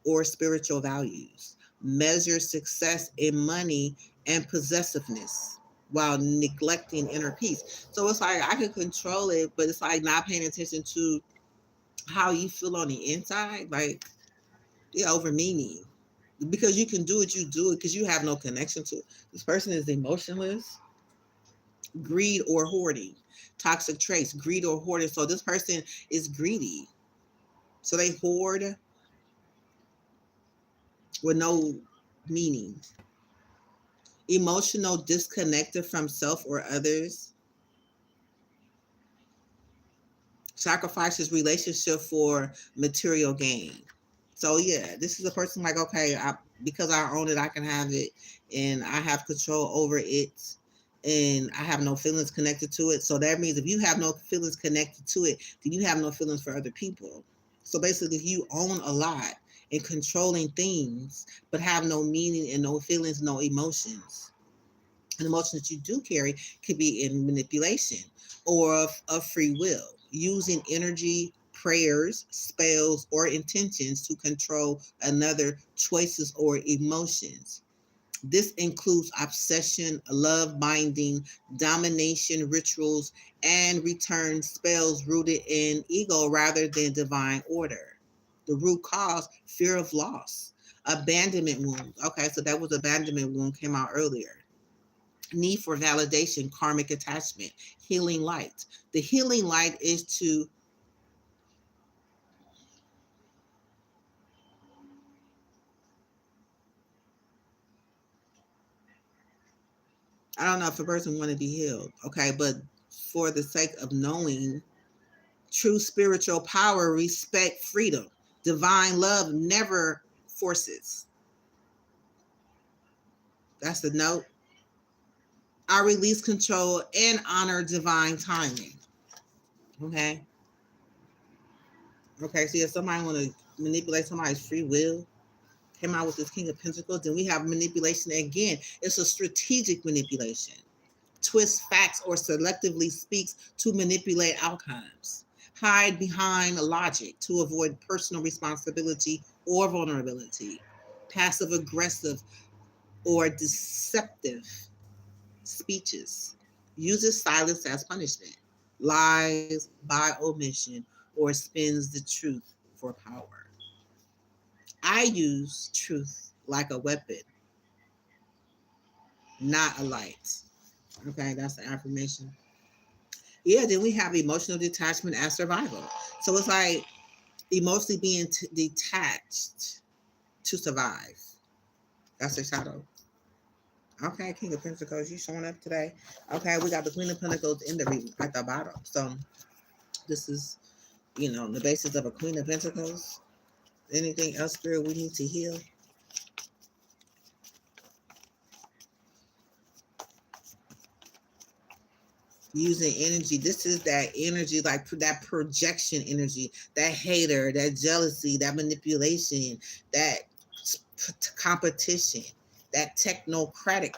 or spiritual values. Measures success in money and possessiveness while neglecting inner peace. So it's like I can control it, but it's like not paying attention to how you feel on the inside. Like, yeah, over meaning. Because you can do it, you do it because you have no connection to it. This person is emotionless, greed or hoarding, toxic traits, greed or hoarding. So this person is greedy. So they hoard with no meaning. Emotional disconnected from self or others, sacrifices relationship for material gain. So yeah, this is a person like, okay, because I own it, I can have it, and I have control over it, and I have no feelings connected to it. So that means if you have no feelings connected to it, then you have no feelings for other people. So basically, if you own a lot and controlling things, but have no meaning and no feelings, no emotions, an emotion that you do carry could be in manipulation or of free will, using energy, prayers, spells, or intentions to control another choices or emotions. This includes obsession, love binding, domination rituals, and return spells rooted in ego rather than divine order. The root cause, fear of loss, abandonment wounds. Okay, so that was abandonment wound came out earlier. Need for validation, karmic attachment, healing light. The healing light is to, I don't know if a person want to be healed, okay, but for the sake of knowing true spiritual power, respect, freedom. Divine love never forces. That's the note. I release control and honor divine timing. Okay. Okay. So if somebody want to manipulate somebody's free will, came out with this King of Pentacles, then we have manipulation again. It's a strategic manipulation. Twists facts or selectively speaks to manipulate outcomes. Hide behind logic to avoid personal responsibility or vulnerability. Passive aggressive or deceptive speeches. Uses silence as punishment. Lies by omission or spins the truth for power. I use truth like a weapon, not a light. Okay, that's the affirmation. Yeah, then we have emotional detachment as survival. So it's like emotionally being detached to survive. That's the shadow. Okay, King of Pentacles, you showing up today. Okay, we got the Queen of Pentacles in the reading at the bottom. So this is, the basis of a Queen of Pentacles. Anything else, Spirit, we need to heal? Using energy. This is that energy, like that projection energy, that hater, that jealousy, that manipulation, that competition, that technocratic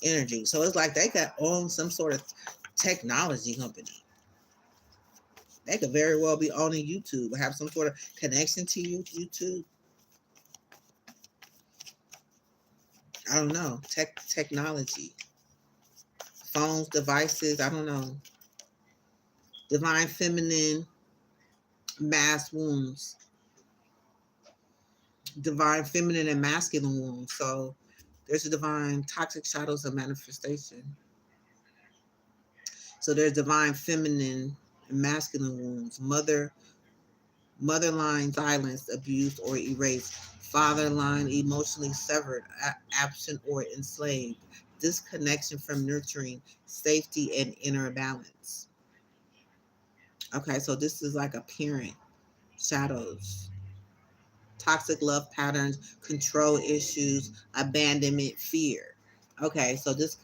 energy. So it's like they could own some sort of technology company. They could very well be owning YouTube or have some sort of connection to YouTube. I don't know. Technology, phones, devices. I don't know. Divine feminine mass wounds, divine feminine and masculine wounds. So there's a divine toxic shadows of manifestation. So there's divine feminine and masculine wounds, motherline silenced, abused, or erased, fatherline emotionally severed, absent, or enslaved, disconnection from nurturing, safety, and inner balance. Okay, so this is like a parent shadows, toxic love patterns, control issues, abandonment, fear. Okay, so this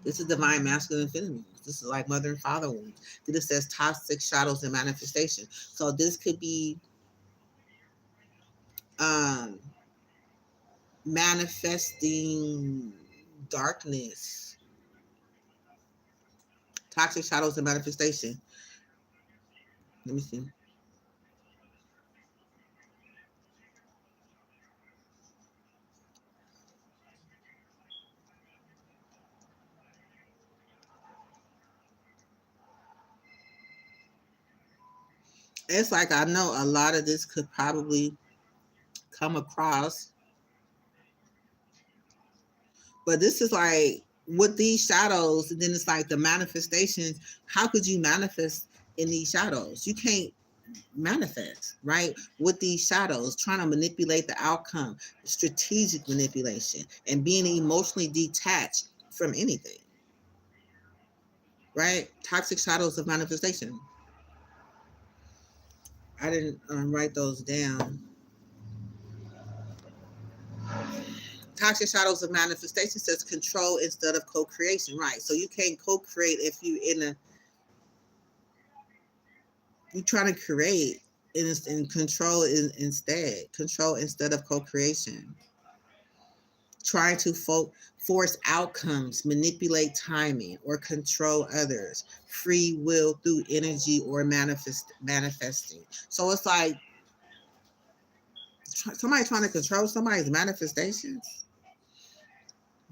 is divine masculine feminine. This is like mother and father wounds. Then it says toxic shadows and manifestation. So this could be um manifesting darkness, toxic shadows and manifestation. Let me see. It's like I know a lot of this could probably come across, but this is like with these shadows, and then it's like the manifestations. How could you manifest in these shadows? You can't manifest, right? With these shadows, trying to manipulate the outcome, strategic manipulation, and being emotionally detached from anything, right? Toxic shadows of manifestation. I didn't write those down. Toxic shadows of manifestation says control instead of co-creation, right? So you can't co-create if you trying to create and control instead. Control instead of co-creation. Trying to force outcomes, manipulate timing, or control others. Free will through energy or manifesting. So it's like somebody trying to control somebody's manifestations.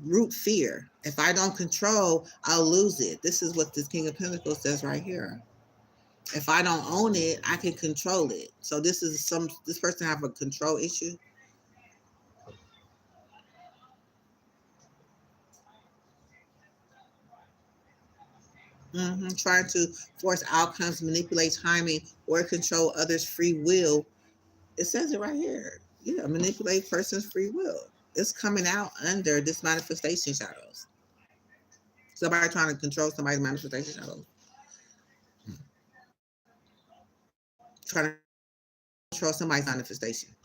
Root fear. If I don't control, I'll lose it. This is what this King of Pentacles says right here. If I don't own it, I can control it. So this person have a control issue. Trying to force outcomes, manipulate timing, or control others' free will. It says it right here. Yeah, manipulate person's free will. It's coming out under this manifestation shadows. Somebody trying to control somebody's manifestation shadows. Trying to control somebody's manifestation.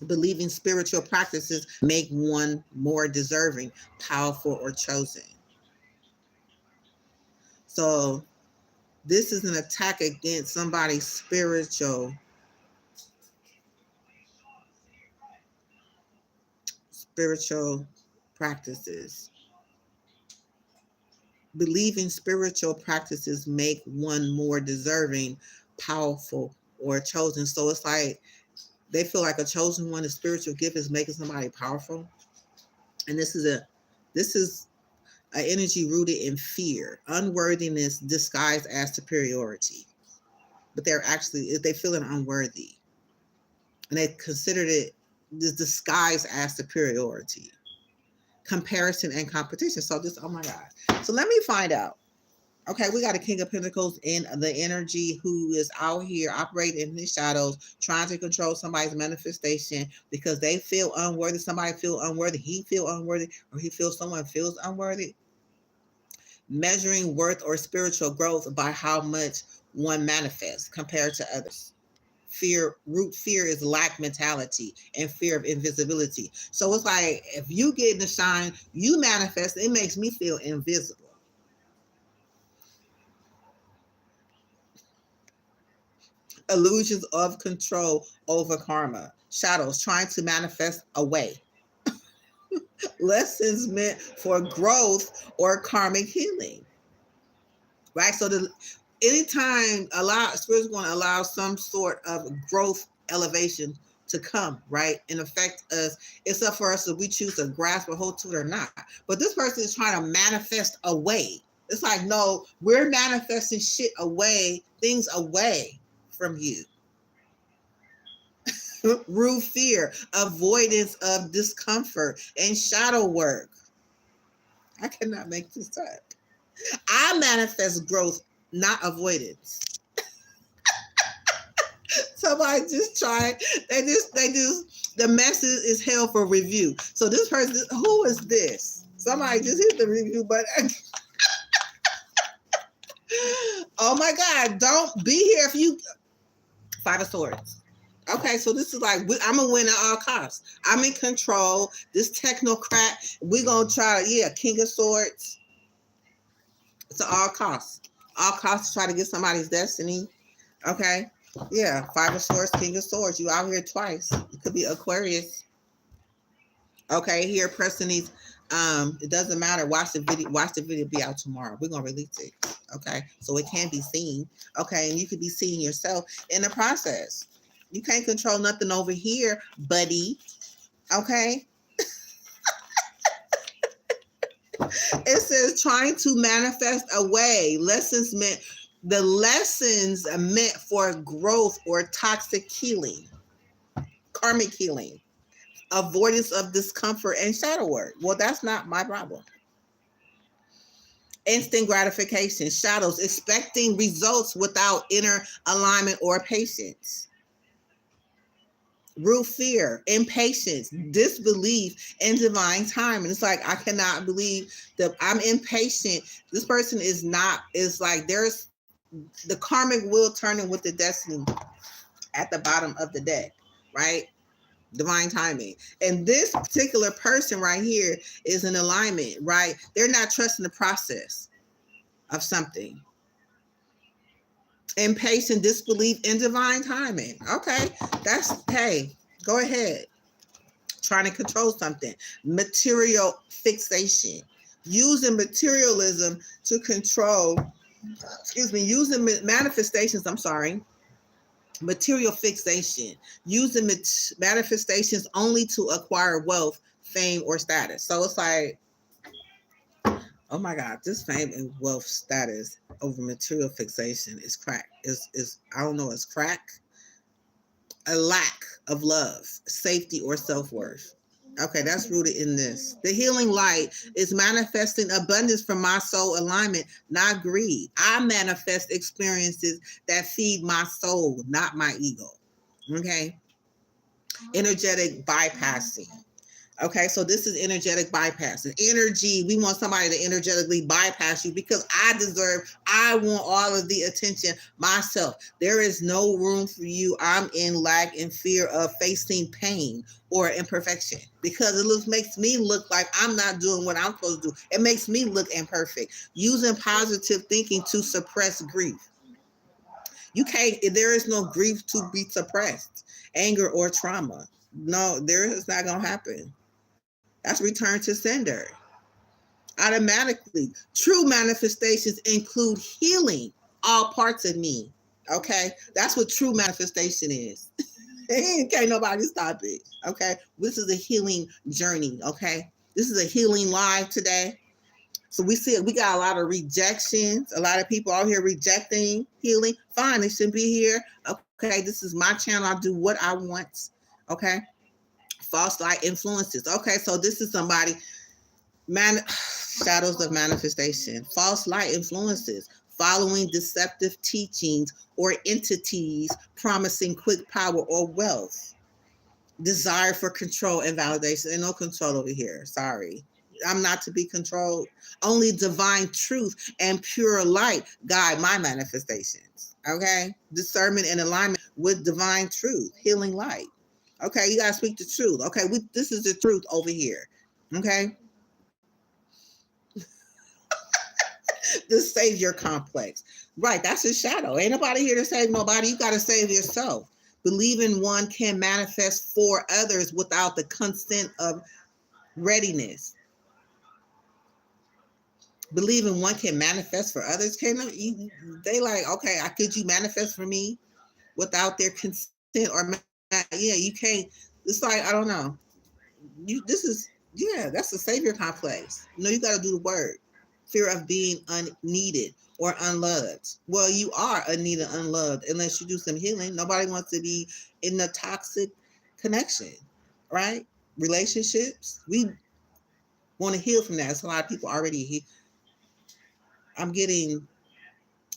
Believing spiritual practices make one more deserving, powerful, or chosen. So this is an attack against somebody's spiritual practices. Believing spiritual practices make one more deserving, powerful, or chosen. So it's like they feel like a chosen one, a spiritual gift is making somebody powerful. And this is an energy rooted in fear, unworthiness disguised as superiority. But they're actually they feeling unworthy. And they considered it disguised as superiority, comparison, and competition. So this, oh my God. So let me find out. Okay, we got a King of Pentacles in the energy who is out here operating in his shadows, trying to control somebody's manifestation because they feel unworthy. Somebody feel unworthy. He feel unworthy, or he feels someone feels unworthy. Measuring worth or spiritual growth by how much one manifests compared to others. Root fear is lack mentality and fear of invisibility. So it's like if you get in the shine, you manifest, it makes me feel invisible. Illusions of control over karma. Shadows trying to manifest away. Lessons meant for growth or karmic healing. Right? So anytime spirit's going to allow some sort of growth elevation to come, right, and affect us. It's up for us if we choose to grasp a hold to it or not. But this person is trying to manifest away. It's like, no, we're manifesting shit away, things away from you. Root fear, avoidance of discomfort, and shadow work. I cannot make this up. I manifest growth, not avoidance. Somebody just tried. The message is held for review. So this person, who is this? Somebody just hit the review button. Oh my God, don't be here if you. Five of Swords. Okay, so this is like, I'm going to win at all costs. I'm in control. This technocrat, we're going to try, King of Swords. It's at all costs. All costs to try to get somebody's destiny. Okay? Yeah, Five of Swords, King of Swords. You out here twice. It could be Aquarius. Okay, here person needs it doesn't matter. Watch the video be out tomorrow. We're gonna release it. Okay. So it can be seen. Okay, and you could be seeing yourself in the process. You can't control nothing over here, buddy. Okay. It says trying to manifest away. The lessons meant for growth or toxic healing, karmic healing, avoidance of discomfort and shadow work. Well, that's not my problem. Instant gratification, shadows, expecting results without inner alignment or patience. Root fear, impatience, disbelief in divine time. And it's like, I cannot believe that I'm impatient. This person is like, there's the karmic wheel turning with the destiny at the bottom of the deck, right? Divine timing. And this particular person right here is in alignment, right? They're not trusting the process of something. Impatient, disbelief in divine timing. Okay, hey, go ahead. Trying to control something. Material fixation. Using materialism to control, using manifestations, material fixation. Using manifestations only to acquire wealth, fame, or status. So it's like, oh my God, this fame and wealth status over material fixation is crack. Is I don't know, it's crack. A lack of love, safety, or self-worth. Okay, that's rooted in this. The healing light is manifesting abundance from my soul alignment, not greed. I manifest experiences that feed my soul, not my ego. Okay. Energetic bypassing. Okay, so this is energetic bypassing. Energy, we want somebody to energetically bypass you because I want all of the attention myself. There is no room for you. I'm in lack and fear of facing pain or imperfection because makes me look like I'm not doing what I'm supposed to do. It makes me look imperfect. Using positive thinking to suppress grief. There is no grief to be suppressed, anger or trauma. No, it's not going to happen. That's return to sender. Automatically, true manifestations include healing all parts of me. Okay, that's what true manifestation is. Can't nobody stop it. Okay, this is a healing journey. Okay, this is a healing live today. So we got a lot of rejections. A lot of people out here rejecting healing. Fine, they shouldn't be here. Okay, this is my channel. I do what I want. Okay. False light influences. Okay, so this is somebody, shadows of manifestation. False light influences, following deceptive teachings or entities promising quick power or wealth. Desire for control and validation. And no control over here. Sorry. I'm not to be controlled. Only divine truth and pure light guide my manifestations. Okay? Discernment and alignment with divine truth, healing light. Okay, you gotta speak the truth. Okay, this is the truth over here. Okay, the savior complex. Right, that's a shadow. Ain't nobody here to save nobody. You gotta save yourself. Believing one can manifest for others without the consent of readiness. Believing one can manifest for others. They like, okay, could you manifest for me without their consent or yeah, you can't. It's like, I don't know. That's the savior complex. You got to do the work. Fear of being unneeded or unloved. Well, you are unneeded, unloved, unless you do some healing. Nobody wants to be in a toxic connection, right? Relationships. We want to heal from that. So a lot of people already. I'm getting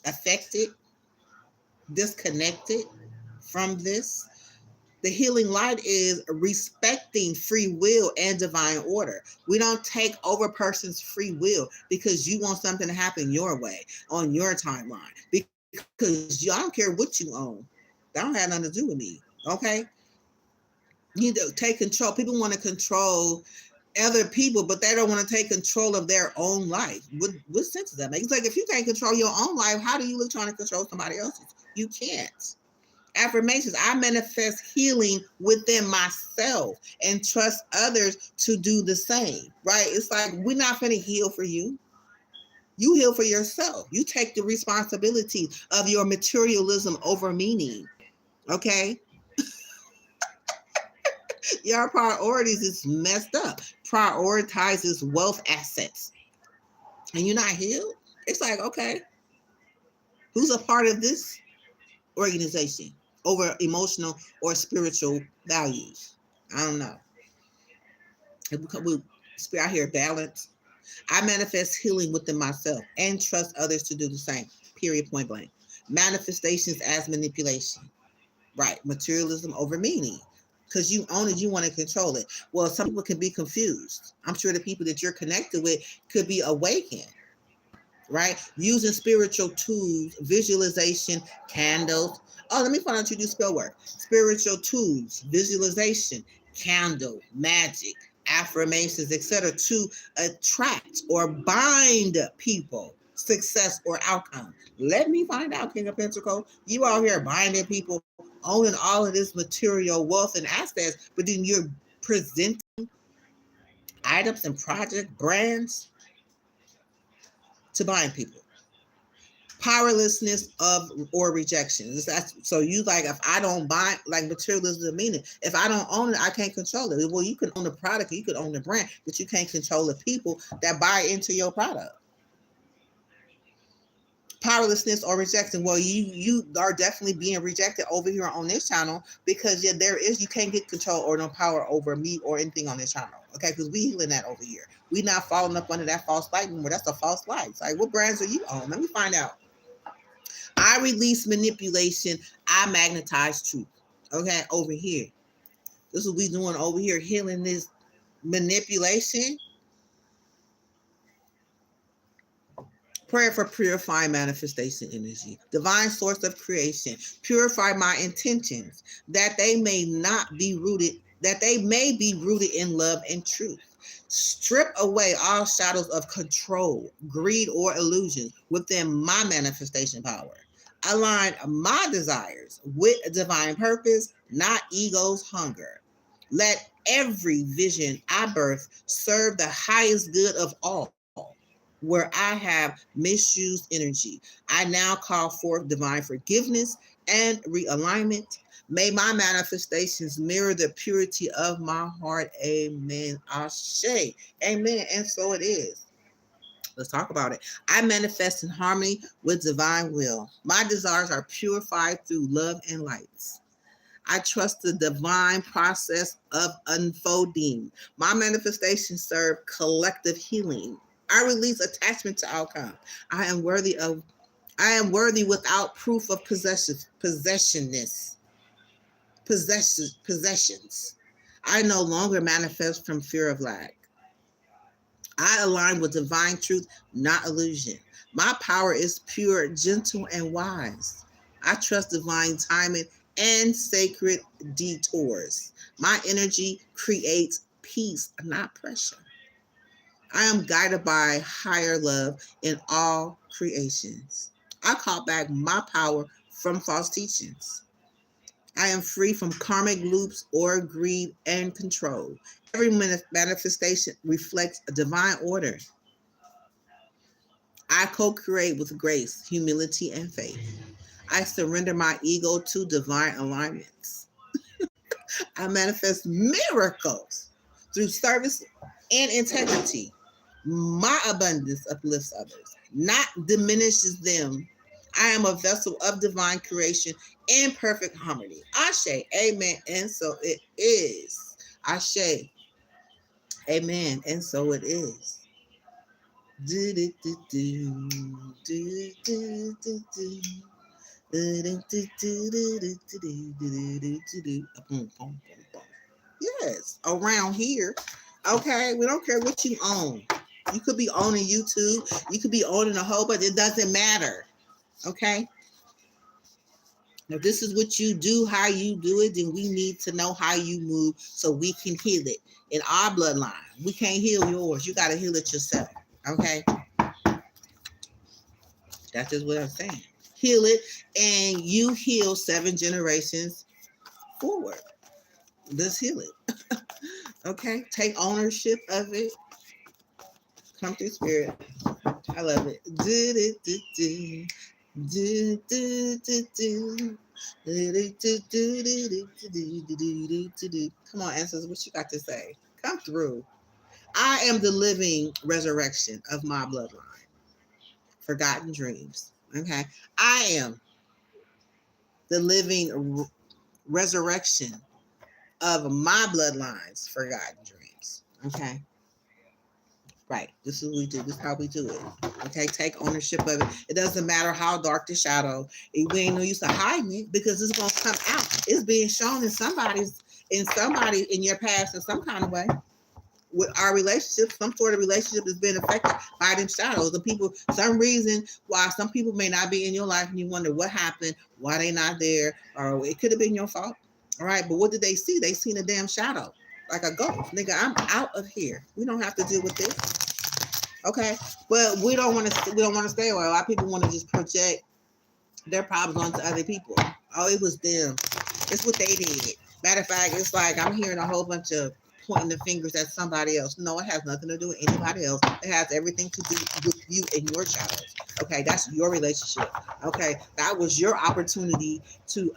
affected, disconnected from this. The healing light is respecting free will and divine order. We don't take over a person's free will because you want something to happen your way on your timeline. Because I don't care what you own. That don't have nothing to do with me. Okay? You need to take control. People want to control other people, but they don't want to take control of their own life. What sense does that make? It's like if you can't control your own life, how do you look trying to control somebody else's? You can't. Affirmations. I manifest healing within myself and trust others to do the same. Right? It's like we're not going to heal for you. You heal for yourself. You take the responsibility of your materialism over meaning. Okay? Your priorities is messed up. Prioritizes wealth assets. And you're not healed? It's like, okay, who's a part of this organization over emotional or spiritual values? I don't know. We out here balance. I manifest healing within myself and trust others to do the same. Period. Point blank. Manifestations as manipulation. Right. Materialism over meaning. Because you own it, you want to control it. Well, some people can be confused. I'm sure the people that you're connected with could be awakened. Right? Using spiritual tools, visualization, candles. Oh, let me find out you do spell work. Spiritual tools, visualization, candle, magic, affirmations, etc., to attract or bind people, success or outcome. Let me find out, King of Pentacles. You out here binding people, owning all of this material wealth and assets, but then you're presenting items and project brands to bind people. Powerlessness of or rejection. That's so you like if I don't buy like materialism meaning if I don't own it, I can't control it. Well, you can own the product, you can own the brand, but you can't control the people that buy into your product. Powerlessness or rejection. Well, you are definitely being rejected over here on this channel because yeah, there is you can't get control or no power over me or anything on this channel. Okay, because we healing that over here. We not falling up under that false light anymore. That's a false light. It's like what brands are you on? Let me find out. I release manipulation. I magnetize truth. Okay, over here. This is what we doing over here, healing this manipulation. Prayer for purifying manifestation energy. Divine source of creation. Purify my intentions that they may not be rooted, that they may be rooted in love and truth. Strip away all shadows of control, greed, or illusion within my manifestation power. Align my desires with a divine purpose, not ego's hunger. Let every vision I birth serve the highest good of all. Where I have misused energy, I now call forth divine forgiveness and realignment. May my manifestations mirror the purity of my heart. Amen. Ashe. Amen. And so it is. Let's talk about it. I manifest in harmony with divine will. My desires are purified through love and lights. I trust the divine process of unfolding. My manifestations serve collective healing. I release attachment to outcome. I am worthy of I am worthy without proof of possessions. I no longer manifest from fear of lack. I align with divine truth, not illusion. My power is pure, gentle, and wise. I trust divine timing and sacred detours. My energy creates peace, not pressure. I am guided by higher love in all creations. I call back my power from false teachings. I am free from karmic loops or greed and control. Every manifestation reflects a divine order. I co-create with grace, humility, and faith. I surrender my ego to divine alignments. I manifest miracles through service and integrity. My abundance uplifts others, not diminishes them. I am a vessel of divine creation in perfect harmony. Ashe, amen, and so it is. Ashe, amen, and so it is. Do, do, do, do, do, do, do, do. Yes, around here. Okay, we don't care what you own. You could be owning YouTube. You could be owning a whole, but it doesn't matter. Okay. If this is what you do, how you do it, then we need to know how you move so we can heal it in our bloodline. We can't heal yours. You got to heal it yourself. Okay. That's just what I'm saying. heal it, and you heal 7 generations forward. Let's heal it. Okay, take ownership of it. Come through spirit. I love it. Do do do do do do do do. Come on, answers. What you got to say? Come through. I am the living resurrection of my bloodline. Forgotten dreams. Okay. I am the living resurrection of my bloodline's forgotten dreams. Okay. Right. This is what we do. This is how we do it. Okay. Take ownership of it. It doesn't matter how dark the shadow. We ain't no use to hiding it because it's gonna come out. It's being shown in somebody in your past in some kind of way. With our relationship, some sort of relationship is being affected by them shadows. The people, some reason why some people may not be in your life, and you wonder what happened, why they not there, or it could have been your fault. All right, but what did they see? They seen a damn shadow, like a ghost. Nigga, I'm out of here. We don't have to deal with this. Okay, but we don't want to. We don't want to stay away. A lot of people want to just project their problems onto other people. Oh, it was them. It's what they did. Matter of fact, it's like I'm hearing a whole bunch of pointing the fingers at somebody else. No, it has nothing to do with anybody else. It has everything to do with you and your child. Okay, that's your relationship. Okay, that was your opportunity to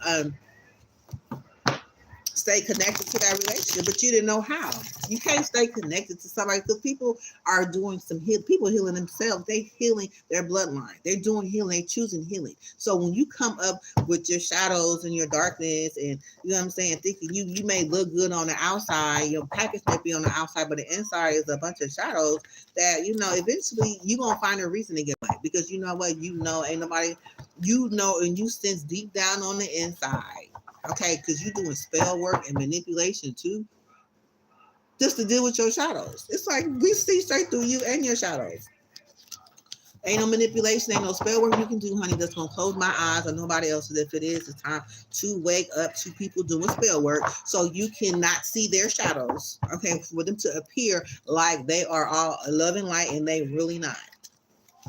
stay connected to that relationship, but you didn't know how. You can't stay connected to somebody because people are doing people healing themselves. They healing their bloodline. They're doing healing. They're choosing healing. So when you come up with your shadows and your darkness, and you know what I'm saying, thinking you may look good on the outside, your package may be on the outside, but the inside is a bunch of shadows that eventually you're gonna find a reason to get away because you know what, ain't nobody, and you sense deep down on the inside. Okay, because you're doing spell work and manipulation too, just to deal with your shadows. It's like we see straight through you and your shadows. Ain't no manipulation, ain't no spell work you can do, honey, that's gonna close my eyes or nobody else's. If it is, it's time to wake up to people doing spell work so you cannot see their shadows. Okay, for them to appear like they are all a loving light and they really not.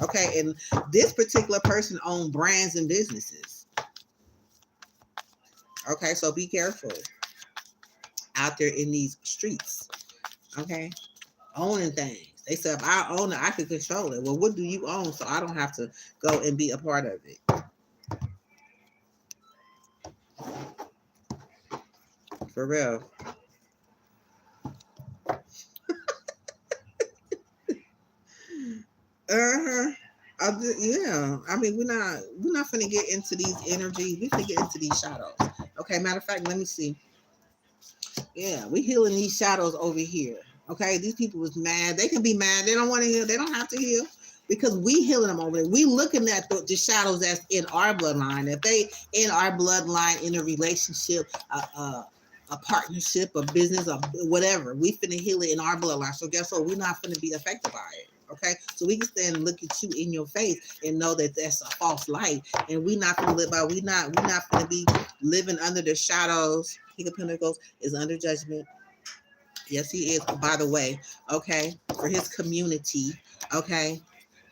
Okay, and this particular person owned brands and businesses. Okay, so be careful out there in these streets. Okay, owning things. They said, if I own it, I can control it. Well, what do you own so I don't have to go and be a part of it? For real. Uh-huh. Yeah. I mean, we're not gonna get into these energies. We're gonna get into these shadows. Okay, matter of fact, let me see. Yeah, we healing these shadows over here. Okay, these people was mad. They can be mad. They don't want to heal. They don't have to heal because we healing them over there. We looking at the shadows that's in our bloodline. If they in our bloodline, in a relationship, a partnership, a business, or whatever, we finna heal it in our bloodline. So guess what? We're not finna be affected by it. Okay, so we can stand and look at you in your face and know that that's a false light, and we not gonna live by. We not gonna be living under the shadows. King of Pentacles is under judgment. Yes, he is. By the way, okay, for his community, okay,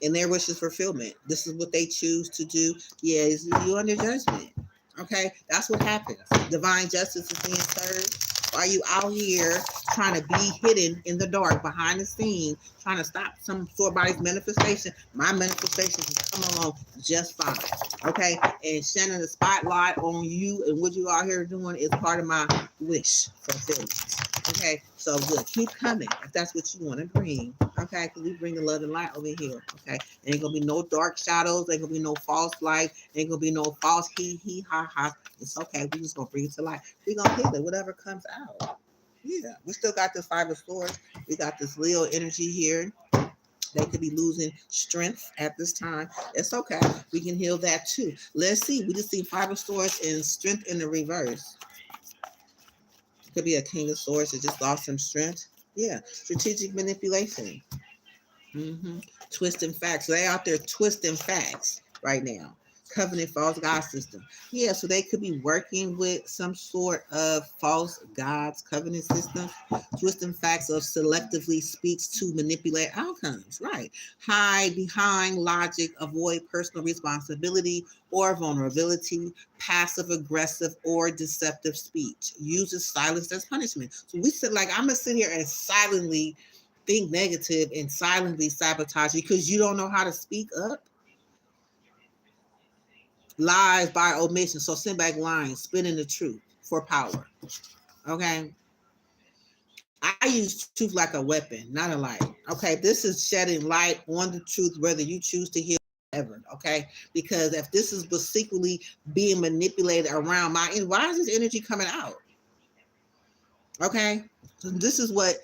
and their wishes fulfillment. This is what they choose to do. Yeah, you under judgment. Okay, that's what happens. Divine justice is being served. Are you out here trying to be hidden in the dark behind the scene, trying to stop somebody's manifestation? My manifestation is coming along just fine. Okay, and shining the spotlight on you and what you out here doing is part of my wish fulfillment. Okay, so good. Keep coming if that's what you want to bring. Okay, because we bring the love and light over here. Okay, ain't gonna be no dark shadows. Ain't gonna be no false light. Ain't gonna be no false he ha ha. It's okay. We just gonna bring it to light. We gonna heal it. Whatever comes out. Yeah, we still got this 5 of Swords. We got this Leo energy here. They could be losing strength at this time. It's okay. We can heal that too. Let's see. We just see 5 of Swords and strength in the reverse. Could be a King of Swords that just lost some strength. Yeah, strategic manipulation. Twisting facts. They out there twisting facts right now. Covenant false god system. Yeah, so they could be working with some sort of false gods covenant system, twisting facts of selectively speaks to manipulate outcomes. Right. Hide behind logic, avoid personal responsibility or vulnerability, passive aggressive or deceptive speech, uses silence as punishment. So we said, like, I'm gonna sit here and silently think negative and silently sabotage you because you don't know how to speak up. Lies by omission. So send back lying, spinning the truth for power. Okay. I use truth like a weapon, not a light. Okay. This is shedding light on the truth, whether you choose to heal ever. Okay. Because if this is was secretly being manipulated around my end, why is this energy coming out? Okay. So this is what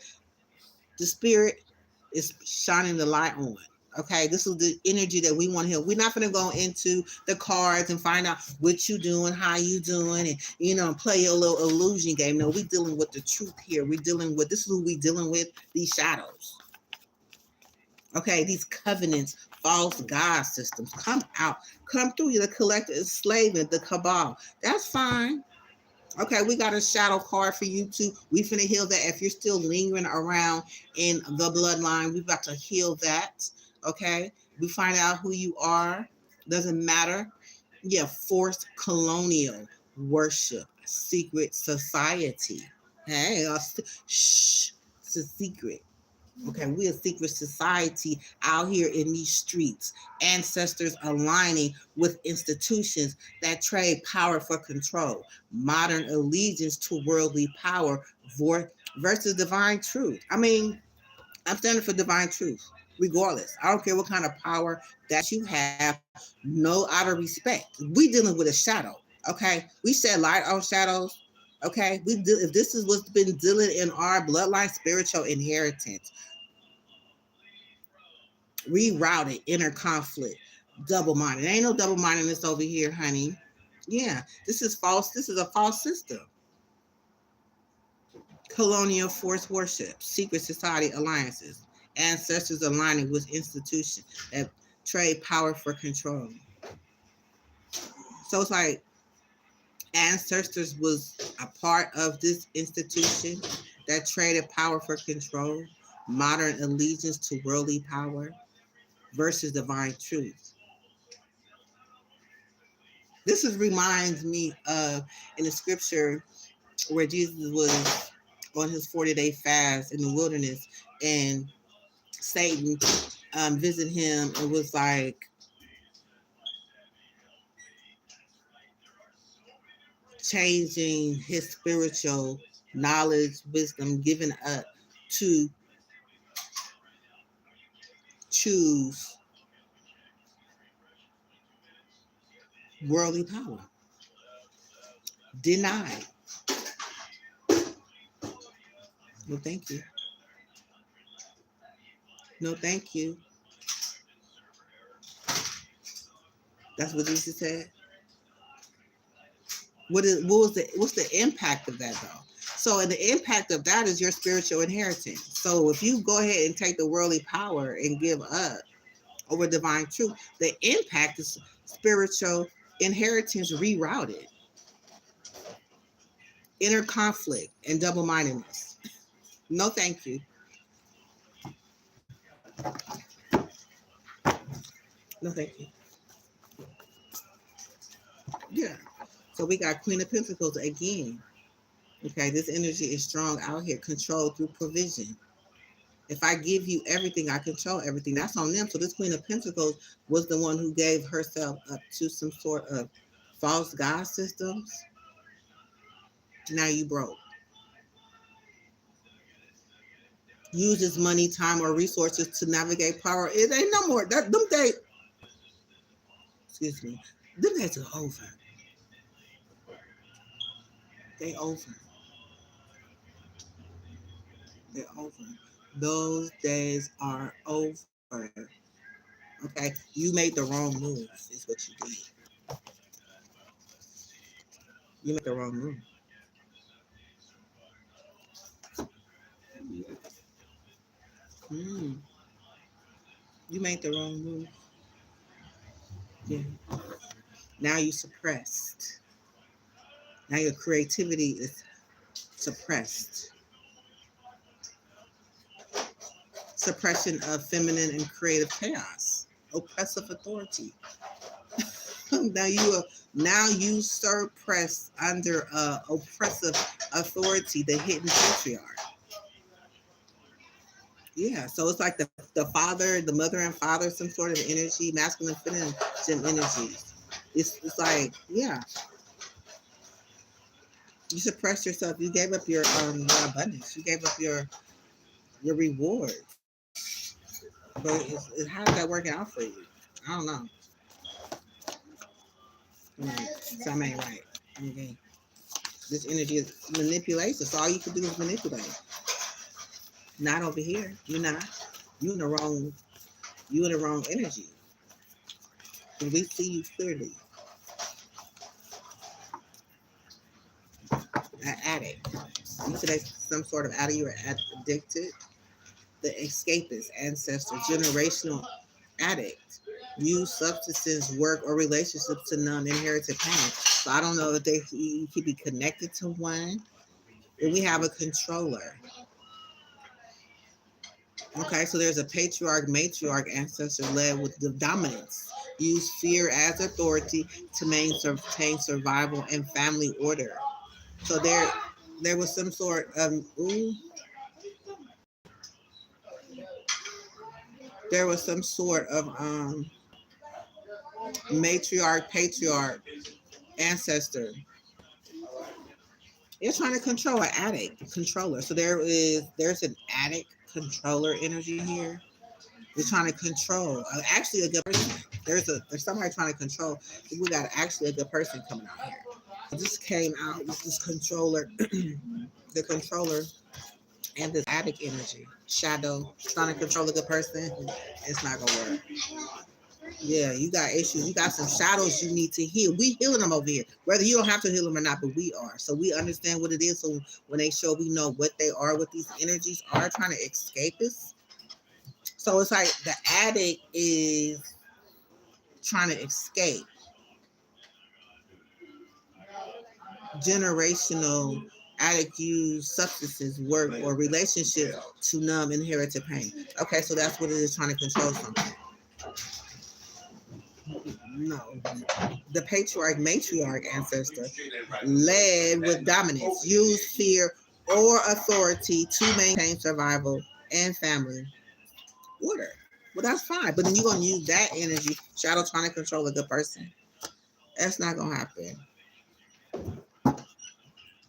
the spirit is shining the light on. Okay, this is the energy that we want to heal. We're not going to go into the cards and find out what you doing, how you doing, and play a little illusion game. No, we're dealing with the truth here. We're dealing with this is who we're dealing with. These shadows. Okay, these covenants, false god systems come out, come through you. The collective enslavement, the cabal. That's fine. Okay, we got a shadow card for you too. We finna heal that. If you're still lingering around in the bloodline, we've got to heal that. Okay, we find out who you are. Doesn't matter. Yeah, forced colonial worship, secret society. Hey, shh, it's a secret. Okay, we're a secret society out here in these streets. Ancestors aligning with institutions that trade power for control. Modern allegiance to worldly power versus divine truth. I mean, I'm standing for divine truth, regardless. I don't care what kind of power that you have. No out of respect. We dealing with a shadow. Okay, we shed light on shadows. Okay, if this is what's been dealing in our bloodline, spiritual inheritance, rerouted, inner conflict, double minded. Ain't no double mindedness over here, honey. Yeah, this is false. This is a false system. Colonial force worship, secret society alliances, ancestors aligning with institutions that trade power for control. So it's like ancestors was a part of this institution that traded power for control, modern allegiance to worldly power versus divine truth. This is reminds me of in the scripture where Jesus was on his 40-day fast in the wilderness and Satan visited him and was like changing his spiritual knowledge, wisdom given up to choose worldly power. Denied. No, thank you. No, thank you. That's what Jesus said. What's the impact of that though? So, and the impact of that is your spiritual inheritance. So, if you go ahead and take the worldly power and give up over divine truth, the impact is spiritual inheritance rerouted, inner conflict, and double mindedness. No, thank you. No, thank you. Yeah. So we got Queen of Pentacles again. Okay, this energy is strong out here, control through provision. If I give you everything, I control everything. That's on them. So this Queen of Pentacles was the one who gave herself up to some sort of false god systems. Now you broke. Uses money, time, or resources to navigate power. It ain't no more. Them days, excuse me, them days are over. They over. They're over. Those days are over. Okay, you made the wrong move. Is what you did. You made the wrong move. Mm, you made the wrong move. Yeah. Now you suppressed. Now your creativity is suppressed. Suppression of feminine and creative chaos. Oppressive authority. now you are now you suppress under oppressive authority, the hidden patriarch. Yeah, so it's like the father, the mother and father, some sort of energy, masculine, feminine energies. It's like, yeah, you suppressed yourself. You gave up your abundance. You gave up your rewards. But how's that working out for you? I don't know. Something ain't right. Okay. This energy is manipulation. So all you can do is manipulate. Not over here. You're not. You in the wrong. You in the wrong energy. And we see you clearly. An addict. You today some sort of addict. You are addicted. The escapist, ancestor, generational addict. Use substances, work, or relationships to numb inherited pain. So I don't know if you could be connected to one. And we have a controller. Okay, so there's a patriarch, matriarch ancestor led with the dominance. Use fear as authority to maintain survival and family order. So there was some sort of there was some sort of matriarch, patriarch ancestor. You're trying to control an addict controller. So there's an addict controller energy here. They're trying to control. Actually, a good person. There's somebody trying to control. We got actually a good person coming out here. This came out. This controller, the controller, and this addict energy, shadow, trying to control a good person. It's not gonna work. Yeah, you got issues. You got some shadows you need to heal. We healing them over here, whether you don't have to heal them or not, but we are. So we understand what it is. So when they show, we know what they are. What these energies are trying to escape us. So it's like the addict is trying to escape generational addict use substances, work, or relationship to numb inherited pain. Okay, so that's what it is, trying to control something. No, the patriarch, matriarch ancestor led with dominance, use fear or authority to maintain survival and family order. Well, that's fine, but then you're gonna use that energy, shadow, trying to control a good person. That's not gonna happen.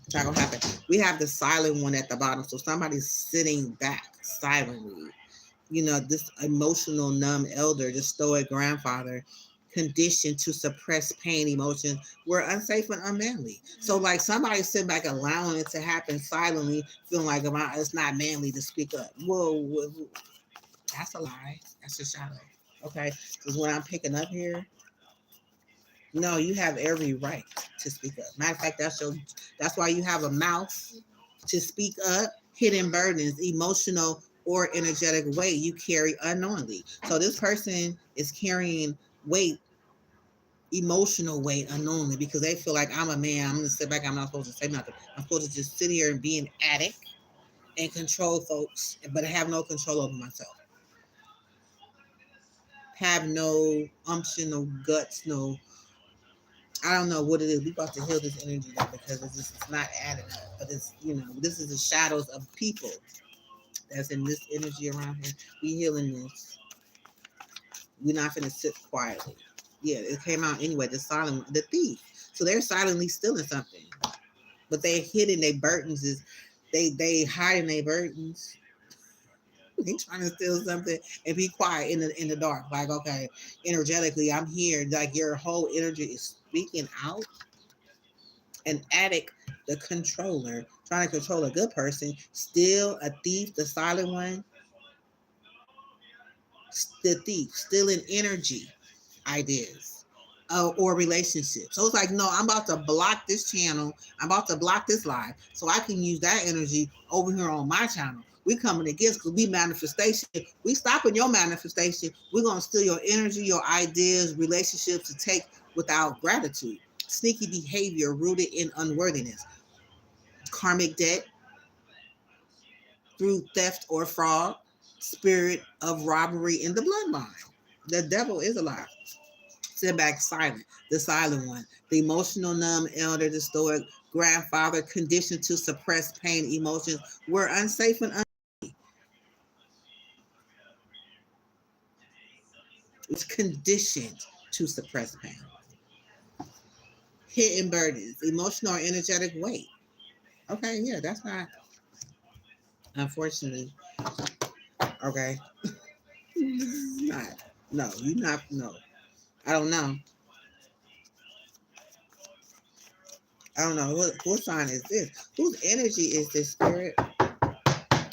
It's not gonna happen. We have the silent one at the bottom, so somebody's sitting back silently. You know, this emotional numb elder, the stoic grandfather, conditioned to suppress pain emotions were unsafe and unmanly. So like somebody sitting back allowing it to happen silently, feeling like it's not manly to speak up. Whoa, that's a lie. That's a shadow. Okay, because what I'm picking up here, no, you have every right to speak up. Matter of fact, that's why you have a mouth to speak up. Hidden burdens, emotional or energetic weight you carry unknowingly. So this person is carrying weight, emotional weight unknowingly because they feel like I'm a man. I'm gonna sit back. I'm not supposed to say nothing. I'm supposed to just sit here and be an addict and control folks, but I have no control over myself. Have no umption, no guts, no. I don't know what it is. We about to heal this energy though because it's not adding up. But it's this is the shadows of people that's in this energy around here. We healing this. We're not gonna sit quietly. Yeah, it came out anyway. The thief. So they're silently stealing something, but they hidden their burdens. They hiding their burdens. They trying to steal something and be quiet in the dark. Like okay, energetically, I'm here. Like your whole energy is speaking out. An addict, the controller, trying to control a good person, still a thief, the silent one, the thief, stealing energy, ideas, or relationship. So it's like, no, I'm about to block this channel. I'm about to block this live so I can use that energy over here on my channel. We coming against because we manifestation. We stopping your manifestation. We're going to steal your energy, your ideas, relationships to take without gratitude. Sneaky behavior rooted in unworthiness. Karmic debt through theft or fraud. Spirit of robbery in the bloodline. The devil is alive. Sit back silent, the silent one, the emotional numb elder, the stoic grandfather conditioned to suppress pain emotions were unsafe and was conditioned to suppress pain. Hidden burdens, emotional or energetic weight. Okay, yeah, that's not, unfortunately, okay. Not, no, you not, no. I don't know. I don't know. What sign is this? Whose energy is this, spirit? I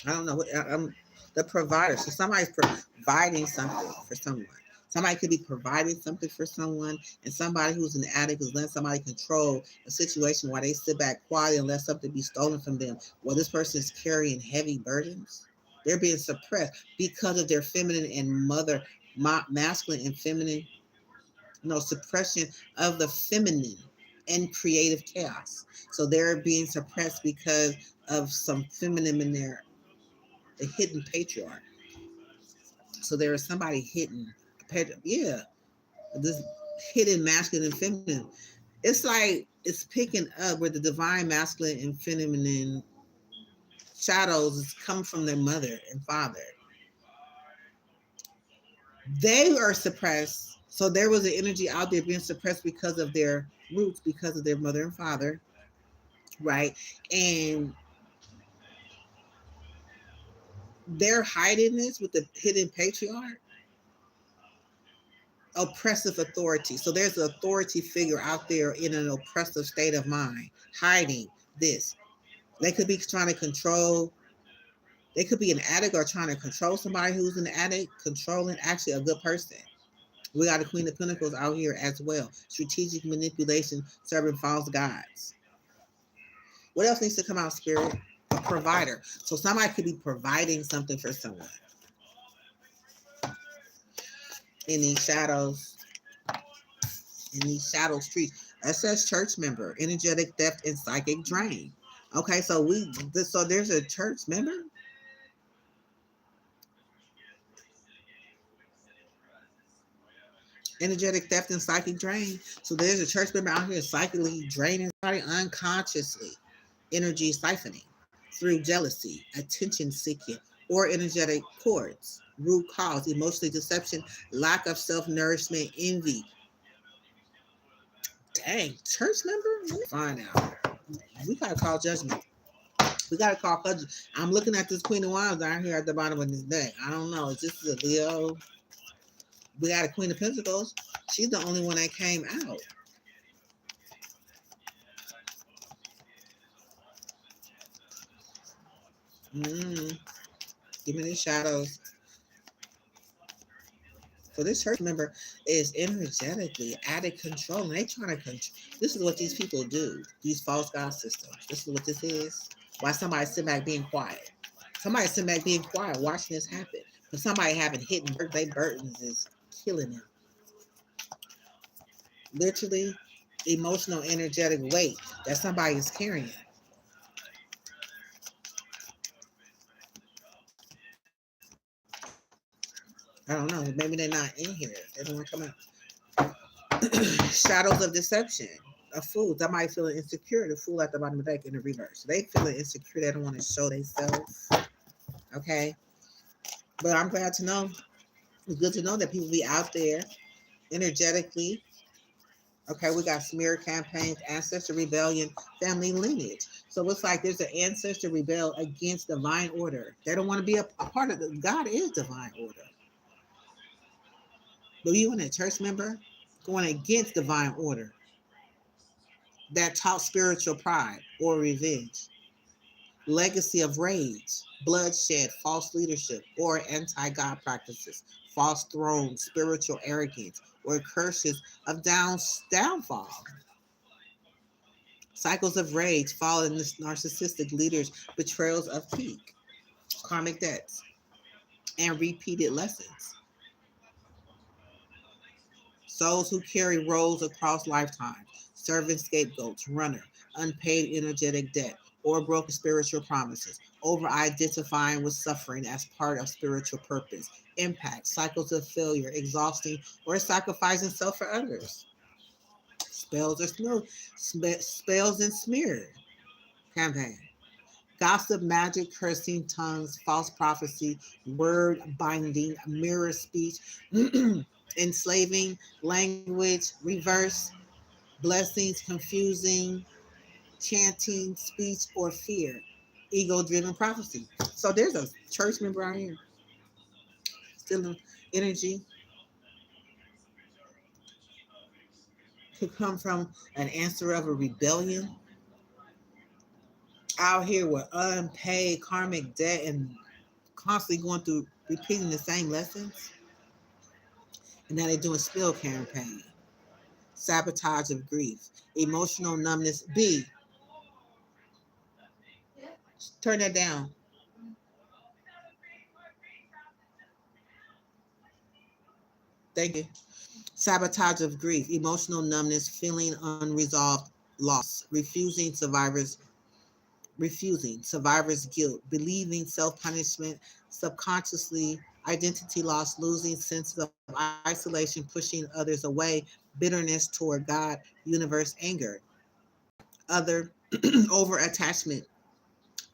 don't know. I'm the provider. So somebody's providing something for someone. Somebody could be providing something for someone, and somebody who's an addict is letting somebody control a situation while they sit back quietly and let something be stolen from them. Well, this person is carrying heavy burdens. They're being suppressed because of their feminine and masculine and feminine, no, suppression of the feminine and creative chaos. So they're being suppressed because of some feminine in there, the hidden patriarch. So there is somebody hidden, yeah, this hidden masculine and feminine. It's like it's picking up where the divine masculine and feminine shadows is come from their mother and father. They are suppressed. So there was an energy out there being suppressed because of their roots, because of their mother and father, right? And they're hiding this with the hidden patriarch, oppressive authority. So there's an authority figure out there in an oppressive state of mind, hiding this. They could be trying to control. They could be an addict or trying to control somebody who's an addict, controlling actually a good person. We got a Queen of Pentacles out here as well. Strategic manipulation, serving false gods. What else needs to come out, spirit? A provider. So somebody could be providing something for someone in these shadows, in these shadow streets. That says church member, energetic theft and psychic drain. Okay, so there's a church member. Energetic theft and psychic drain. So there's a church member out here psychically draining somebody unconsciously. Energy siphoning through jealousy, attention seeking, or energetic cords. Root cause, emotionally deception, lack of self-nourishment, envy. Dang, church member? Let me find out. We gotta call judgment. We gotta call judgment. I'm looking at this Queen of Wands down here at the bottom of this deck. I don't know. Is this a Leo? We got a Queen of Pentacles. She's the only one that came out. Give me the shadows. So this church member is energetically out of control. And they trying to control. This is what these people do. These false god systems. This is what this is. Why somebody sit back being quiet. Somebody sit back being quiet, watching this happen. But somebody having hidden birthday burdens is killing them. Literally, emotional, energetic weight that somebody is carrying. I don't know. Maybe they're not in here. They don't want to come out. Shadows of deception. A fool. Somebody feeling insecure. The fool at the bottom of the deck in the reverse. They feeling insecure. They don't want to show themselves. Okay. But I'm glad to know. It's good to know that people be out there energetically. Okay, we got smear campaigns, ancestor rebellion, family lineage. So it's like there's an ancestor rebel against divine order. They don't want to be a part of it. God is divine order. But you and a church member going against divine order that taught spiritual pride or revenge, legacy of rage, bloodshed, false leadership, or anti-God practices, false thrones, spiritual arrogance, or curses of downfall. Cycles of rage, fall in narcissistic leaders, betrayals of peak, karmic debts, and repeated lessons. Souls who carry roles across lifetimes, servant scapegoats, runner, unpaid energetic debt, or broken spiritual promises, over identifying with suffering as part of spiritual purpose, impact, cycles of failure, exhausting, or sacrificing self for others. Spells or spells and smear campaign. Gossip, magic, cursing, tongues, false prophecy, word binding, mirror speech, enslaving, language, reverse, blessings, confusing, chanting, speech, or fear, ego driven prophecy. So there's a church member out here stealing energy. Could come from an answer of a rebellion out here with unpaid karmic debt and constantly going through repeating the same lessons. And now they're doing spill campaign, sabotage of grief, emotional numbness. B, turn that down. Thank you. Sabotage of grief, emotional numbness, feeling unresolved loss, refusing survivor's guilt, believing self-punishment, subconsciously identity loss, losing sense of isolation, pushing others away, bitterness toward God, universe, anger, other over attachment,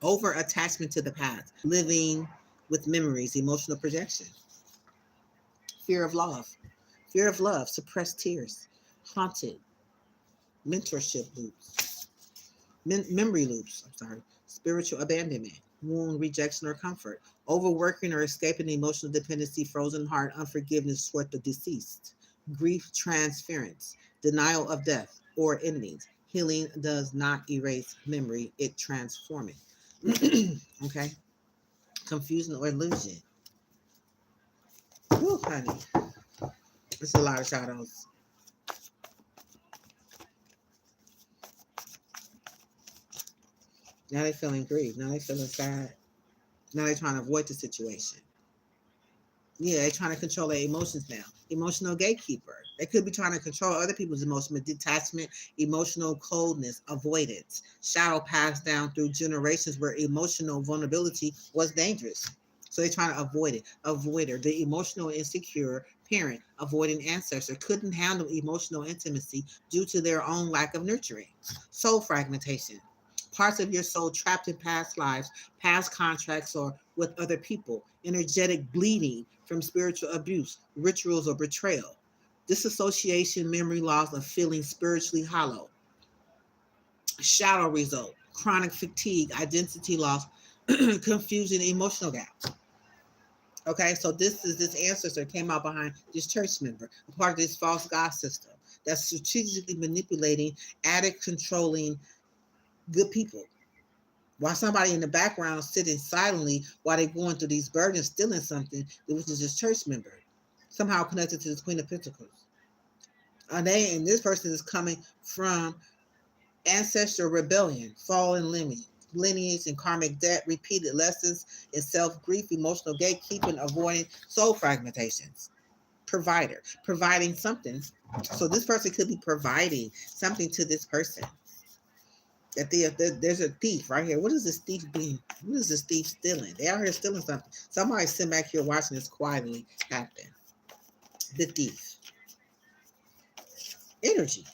to the past, living with memories, emotional projection, fear of love, suppressed tears, haunted mentorship loops, memory loops, spiritual abandonment, wound, rejection, or comfort, overworking or escaping emotional dependency, frozen heart, unforgiveness toward the deceased, grief transference, denial of death or enemies. Healing does not erase memory, it transforms it. Okay? Confusion or illusion. Whew, honey. It's a lot of shadows. Now they're feeling grief. Now they're feeling sad. Now they're trying to avoid the situation. Yeah, they're trying to control their emotions now. Emotional gatekeeper. They could be trying to control other people's emotions, but detachment, emotional coldness, avoidance, shadow passed down through generations where emotional vulnerability was dangerous. So they're trying to avoid it. Avoider, the emotional insecure parent, avoiding ancestor, couldn't handle emotional intimacy due to their own lack of nurturing. Soul fragmentation. Parts of your soul trapped in past lives, past contracts, or with other people, energetic bleeding from spiritual abuse, rituals, or betrayal, disassociation, memory loss, of feeling spiritually hollow, shadow result, chronic fatigue, identity loss, confusion, emotional gap. Okay, so this ancestor came out behind this church member, a part of this false god system that's strategically manipulating, addict controlling good people. While somebody in the background sitting silently while they're going through these burdens, stealing something, which is this church member, somehow connected to the Queen of Pentacles. And this person is coming from ancestral rebellion, fallen lineage and karmic debt, repeated lessons in self grief, emotional gatekeeping, avoiding soul fragmentations. Provider, providing something. So this person could be providing something to this person. There's a thief right here. What is this thief being? What is this thief stealing? They out here stealing something. Somebody sitting back here watching this quietly happen. The thief. Energy.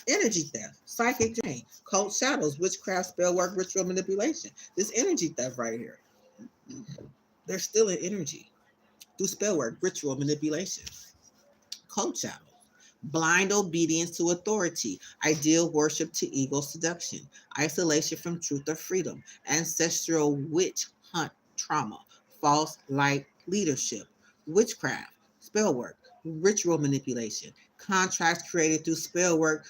Energy theft, psychic drain, cult shadows, witchcraft, spell work, ritual manipulation. This energy theft right here. They're stealing energy through spell work, ritual manipulation. Cult shadows. Blind obedience to authority, ideal worship to ego seduction, isolation from truth or freedom, ancestral witch hunt trauma, false light leadership, witchcraft, spell work, ritual manipulation, contracts created through spell work,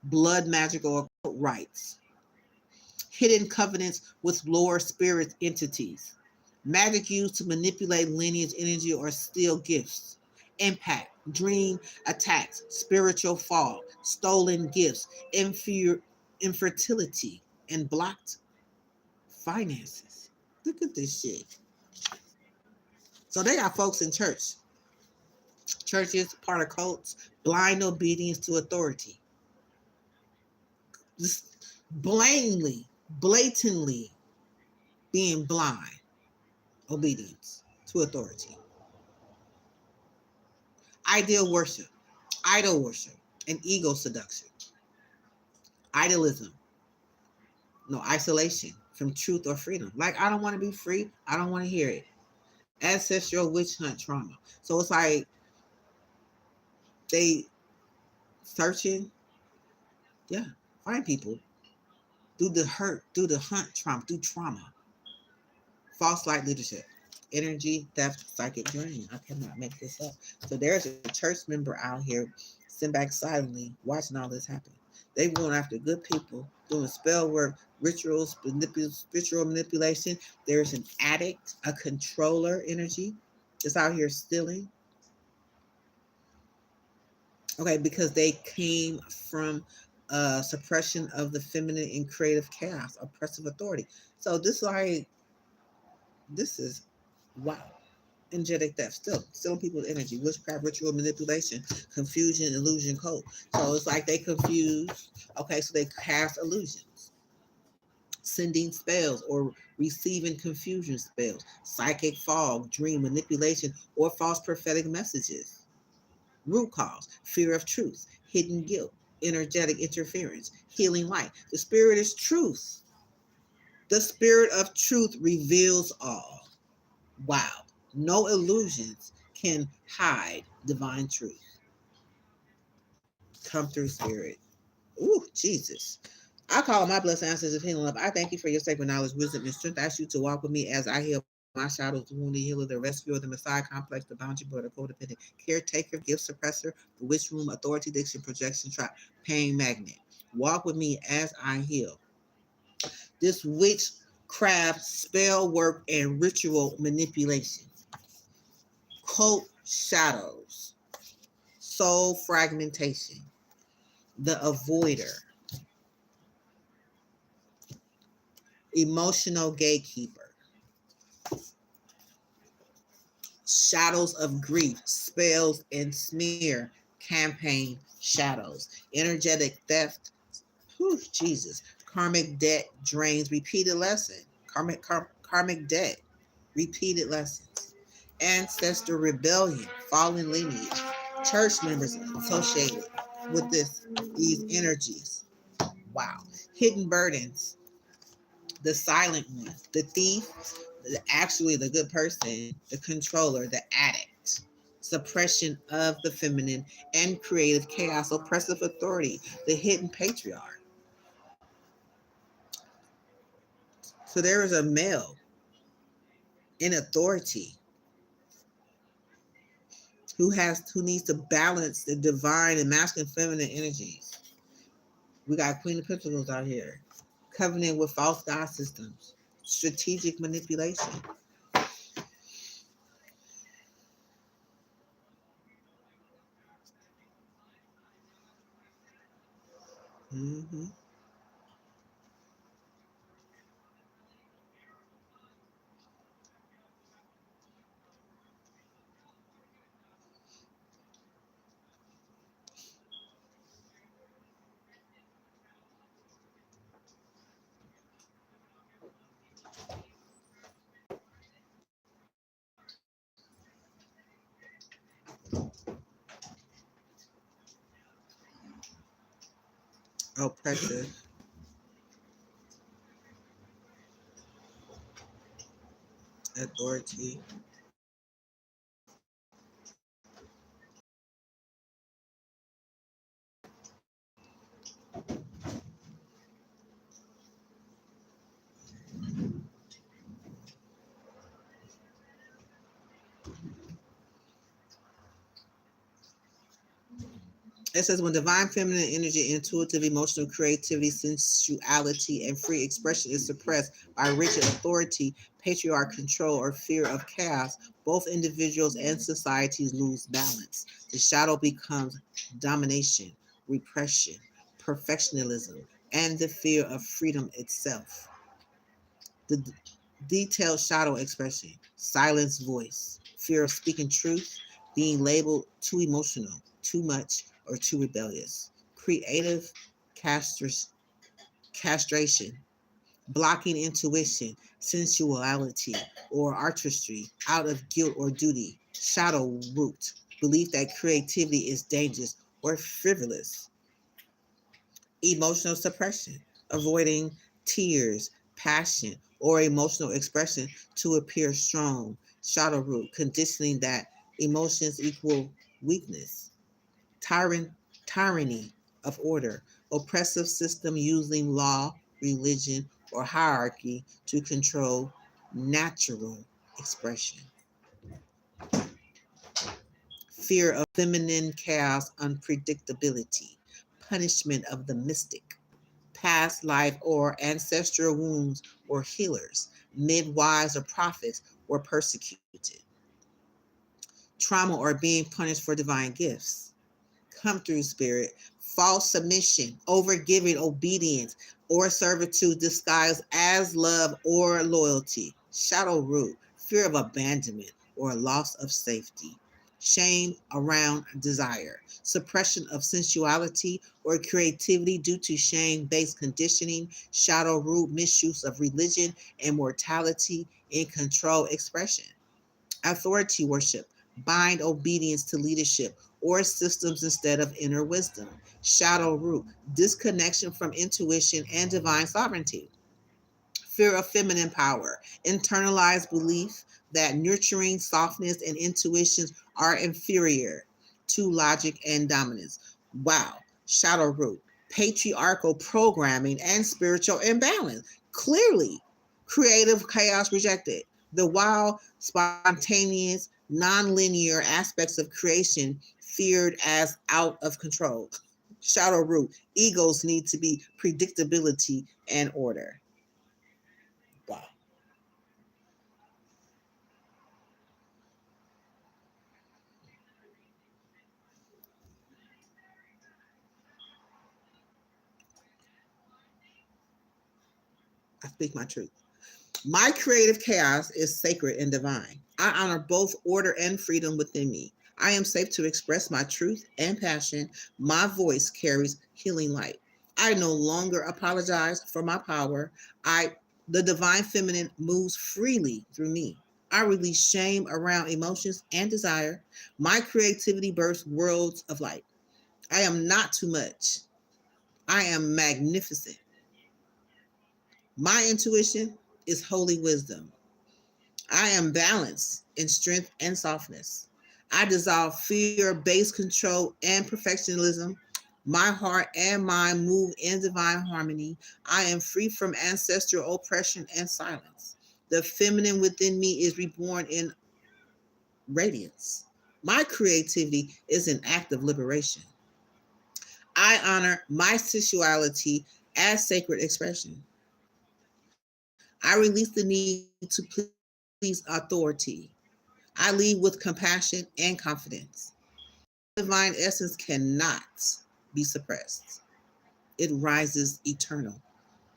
blood magic or occult rites, hidden covenants with lower spirit entities, magic used to manipulate lineage energy or steal gifts, impact, dream attacks, spiritual fall, stolen gifts, infertility, and blocked finances. Look at this shit. So they got folks in churches, part of cults, blind obedience to authority. Just blatantly being blind obedience to authority. Ideal worship, idol worship, and ego seduction. Idolism, no isolation from truth or freedom. Like, I don't want to be free. I don't want to hear it. Ancestral witch hunt trauma. So it's like they searching, yeah, find people, do the hurt, do the hunt trauma, do trauma. False light leadership, energy theft, psychic drain. I cannot make this up. So there's a church member out here sitting back silently watching all this happen. They going after good people, doing spell work, rituals, spiritual manipulation. There's an addict, a controller energy that's out here stealing. Okay, because they came from suppression of the feminine and creative chaos, oppressive authority. So this is wow. Energetic theft, still stealing people's energy, witchcraft, ritual manipulation, confusion, illusion, code. So it's like they confuse. Okay, so they cast illusions, sending spells or receiving confusion spells, psychic fog, dream manipulation, or false prophetic messages. Root cause: fear of truth, hidden guilt, energetic interference, healing light. The spirit is truth. The spirit of truth reveals all. Wow. No illusions can hide divine truth. Come through, spirit. Ooh, Jesus. I call my blessed answers of healing love. I thank you for your sacred knowledge, wisdom, and strength. I ask you to walk with me as I heal my shadows, the wounded healer, the rescuer, the Messiah complex, the boundary boy, the codependent, caretaker, gift suppressor, the witch room, authority addiction, projection trap, pain magnet. Walk with me as I heal this witchcraft, spell work, and ritual manipulation. Cult shadows, soul fragmentation, the avoider, emotional gatekeeper, shadows of grief, spells and smear, campaign shadows, energetic theft, whew, Jesus, karmic debt drains, repeated lesson, karmic debt, repeated lessons, ancestor rebellion, fallen lineage, church members associated with these energies. Wow. Hidden burdens, the silent one, the thief, actually the good person, the controller, the addict, suppression of the feminine and creative chaos, oppressive authority, the hidden patriarch. So there is a male in authority who needs to balance the divine and masculine feminine energies. We got Queen of Pentacles out here, covenant with false god systems, strategic manipulation. Mm-hmm. Oppressive. Authority. It says when divine feminine energy, intuitive, emotional creativity, sensuality, and free expression is suppressed by rigid authority, patriarch control, or fear of chaos, both individuals and societies lose balance. The shadow becomes domination, repression, perfectionism, and the fear of freedom itself. The detailed shadow expression, silence voice, fear of speaking truth, being labeled too emotional, too much, or too rebellious. Creative castration, blocking intuition, sensuality, or artistry out of guilt or duty. Shadow root, belief that creativity is dangerous or frivolous. Emotional suppression, avoiding tears, passion, or emotional expression to appear strong. Shadow root, conditioning that emotions equal weakness. Tyrant, tyranny of order, oppressive system using law, religion, or hierarchy to control natural expression. Fear of feminine chaos, unpredictability, punishment of the mystic, past life or ancestral wounds or healers, midwives or prophets were persecuted, trauma or being punished for divine gifts. Come through, spirit. False submission, overgiving, obedience, or servitude disguised as love or loyalty. Shadow root, fear of abandonment or loss of safety. Shame around desire, suppression of sensuality or creativity due to shame based conditioning. Shadow root, misuse of religion and mortality in control expression. Authority worship, bind obedience to leadership or systems instead of inner wisdom. Shadow root, disconnection from intuition and divine sovereignty. Fear of feminine power, internalized belief that nurturing, softness, and intuitions are inferior to logic and dominance. Wow. Shadow root, patriarchal programming and spiritual imbalance. Clearly, creative chaos rejected. The wild, spontaneous, non-linear aspects of creation feared as out of control. Shadow root, egos need to be predictability and order. Wow. I speak my truth. My creative chaos is sacred and divine. I honor both order and freedom within me. I am safe to express my truth and passion. My voice carries healing light. I no longer apologize for my power. I the divine feminine moves freely through me. I release shame around emotions and desire. My creativity births worlds of light. I am not too much. I am magnificent. My intuition is holy wisdom. I am balanced in strength and softness. I dissolve fear, base control, and perfectionism. My heart and mind move in divine harmony. I am free from ancestral oppression and silence. The feminine within me is reborn in radiance. My creativity is an act of liberation. I honor my sexuality as sacred expression. I release the need to please authority. I lead with compassion and confidence. My divine essence cannot be suppressed. It rises eternal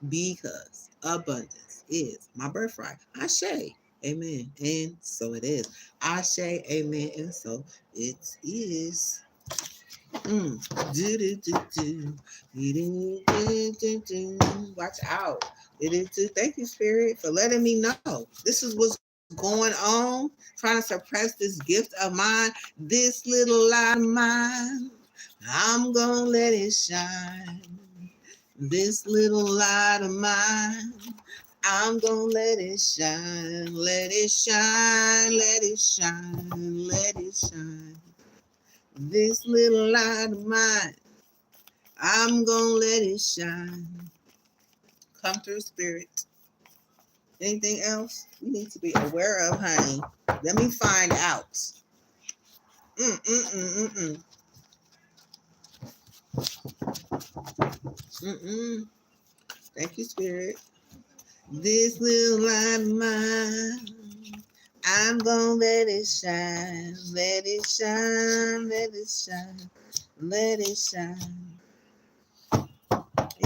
because abundance is my birthright. Ashe. Amen. And so it is. Ashe. Amen. And so it is. Do, do, do, do. Do, do, do, do. Watch out. Thank you, Spirit, for letting me know. This is what's going on. Trying to suppress this gift of mine, this little light of mine. I'm gonna let it shine. This little light of mine. I'm gonna let it shine. Let it shine. Let it shine. Let it shine. This little light of mine, I'm gonna let it shine. Come through, spirit. Anything else we need to be aware of, honey? Let me find out. Mm-mm-mm-mm-mm. Mm-mm. Thank you, Spirit. This little light of mine, I'm gonna let it shine, let it shine, let it shine, let it shine.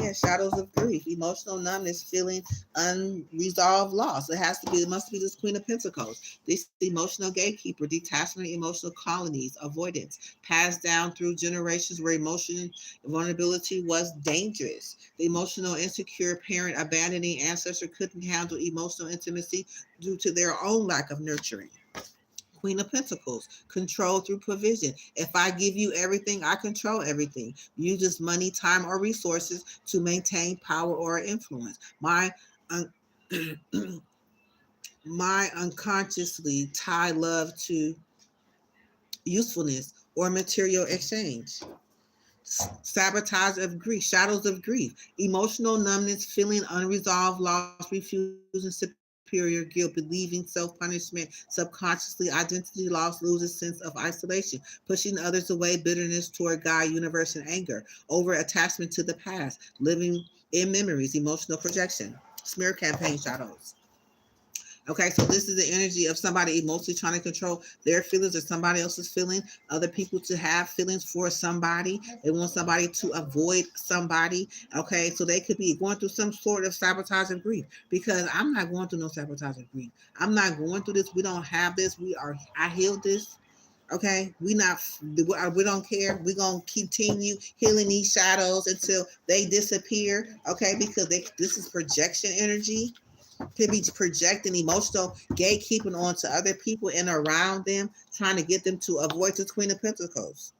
Yeah, shadows of grief, emotional numbness, feeling unresolved loss. It must be this Queen of Pentacles. This emotional gatekeeper, detachment, emotional colonies, avoidance, passed down through generations where emotion vulnerability was dangerous. The emotional insecure parent, abandoning ancestor couldn't handle emotional intimacy due to their own lack of nurturing. Queen of Pentacles, control through provision. If I give you everything, I control everything. Uses money, time, or resources to maintain power or influence. My unconsciously tie love to usefulness or material exchange. Sabotage of grief, shadows of grief, emotional numbness, feeling unresolved loss, refusing superior guilt, believing self-punishment, subconsciously identity loss, loses sense of isolation, pushing others away, bitterness toward God, universe, and anger, over attachment to the past, living in memories, emotional projection, smear campaign shadows. Okay, so this is the energy of somebody emotionally trying to control their feelings or somebody else's feeling, other people to have feelings for somebody. They want somebody to avoid somebody. Okay, so they could be going through some sort of sabotage of grief because I'm not going through no sabotage of grief. I'm not going through this. We don't have this. I healed this. Okay, we don't care. We're gonna continue healing these shadows until they disappear. Okay, because this is projection energy, could be projecting emotional gatekeeping onto other people and around them, trying to get them to avoid the Queen of Pentacles.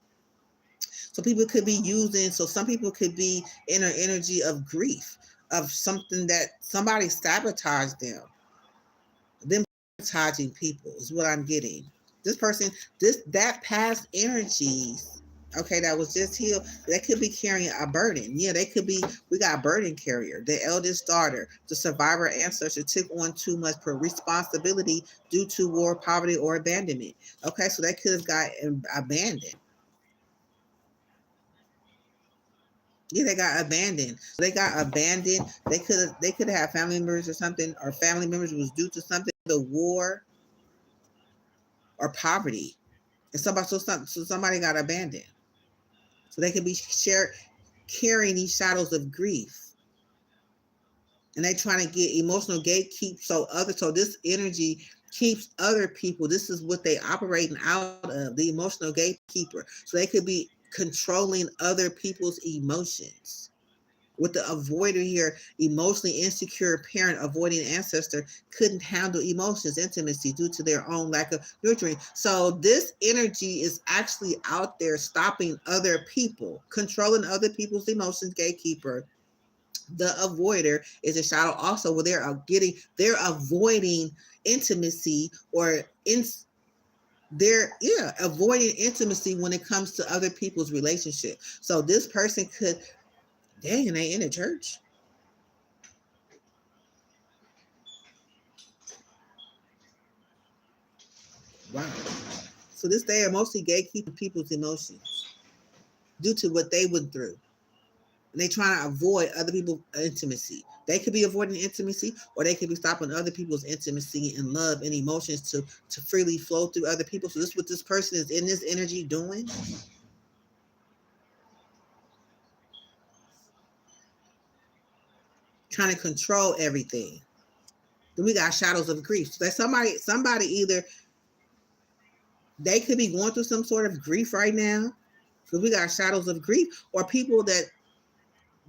So people could be using, so some people could be in an energy of grief, of something that somebody sabotaged them sabotaging people is what I'm getting. This person, that past energies, okay, that was just healed, that could be carrying a burden. Yeah, they could be, we got a burden carrier, the eldest daughter, the survivor ancestor took on too much responsibility due to war, poverty, or abandonment. Okay, so they could have got abandoned. Yeah, they got abandoned. They got abandoned. They could have family members or something, or family members was due to something, the war or poverty. And somebody got abandoned. So they could be carrying these shadows of grief. And they trying to get emotional gatekeep so this energy keeps other people. This is what they operating out of, the emotional gatekeeper. So they could be controlling other people's emotions. With the avoider here, emotionally insecure parent, avoiding ancestor, couldn't handle emotions, intimacy due to their own lack of nurturing. So this energy is actually out there stopping other people, controlling other people's emotions, gatekeeper. The avoider is a shadow also where they're avoiding intimacy or they're avoiding intimacy when it comes to other people's relationship. So this person could, dang, and they in a church. Wow. So this they are mostly gatekeeping people's emotions due to what they went through. And they trying to avoid other people's intimacy. They could be avoiding intimacy, or they could be stopping other people's intimacy and love and emotions to freely flow through other people. So this is what this person is in this energy doing. Trying to control everything. Then we got shadows of grief. So that somebody either they could be going through some sort of grief right now. Because we got shadows of grief, or people that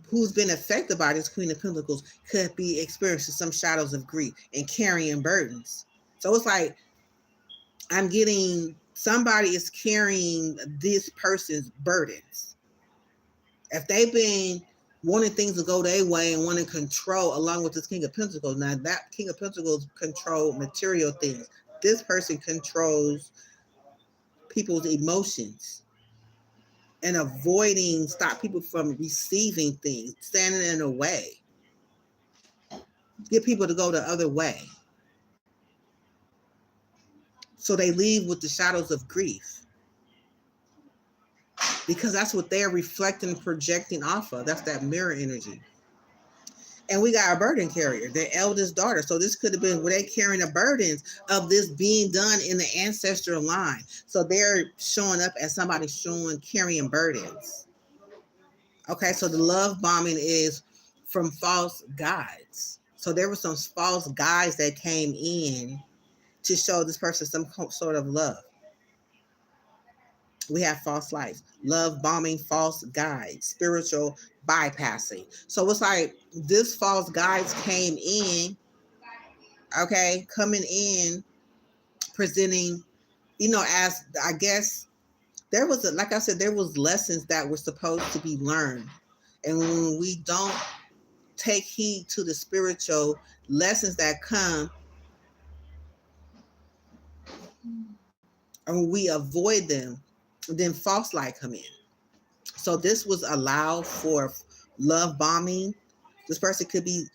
who's been affected by this Queen of Pentacles could be experiencing some shadows of grief and carrying burdens. So it's like I'm getting somebody is carrying this person's burdens. If they've been wanting things to go their way and wanting control along with this King of Pentacles, now that King of Pentacles control material things. This person controls people's emotions and stop people from receiving things, standing in the way, get people to go the other way. So they leave with the shadows of grief. because that's what they're reflecting and projecting off of. That's that mirror energy. And we got a burden carrier, the eldest daughter. So this could have been where they carrying the burdens of this being done in the ancestral line. So they're showing up as somebody showing carrying burdens. Okay, so the love bombing is from false guides. So there were some false guides that came in to show this person some sort of love. We have false lights, love bombing, false guides, spiritual bypassing. So it's like this false guides came in, okay, coming in, presenting, as I guess there was, like I said, there was lessons that were supposed to be learned. And when we don't take heed to the spiritual lessons that come, and we avoid them, then false light come in. So this was allowed for love bombing. This person could be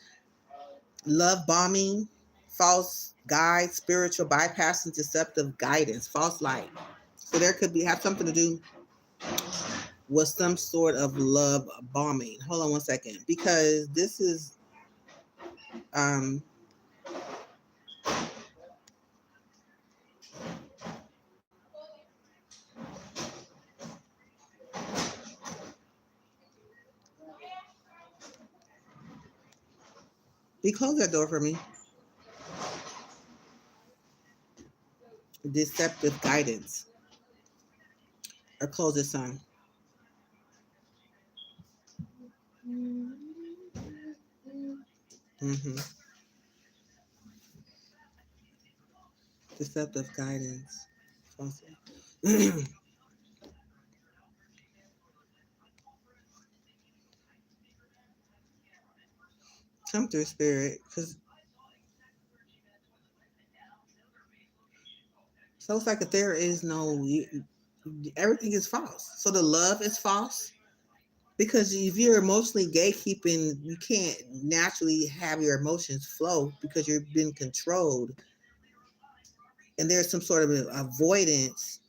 love bombing, false guide, spiritual bypassing, deceptive guidance, false light. So there could be have something to do with some sort of love bombing. Hold on one second, because this is um you close that door for me. Deceptive guidance. Or close this on. Mm-hmm. Deceptive guidance. Come through, spirit, because so it's like if there is no, everything is false. So the love is false, because if you're emotionally gatekeeping, you can't naturally have your emotions flow because you've been controlled, and there's some sort of avoidance.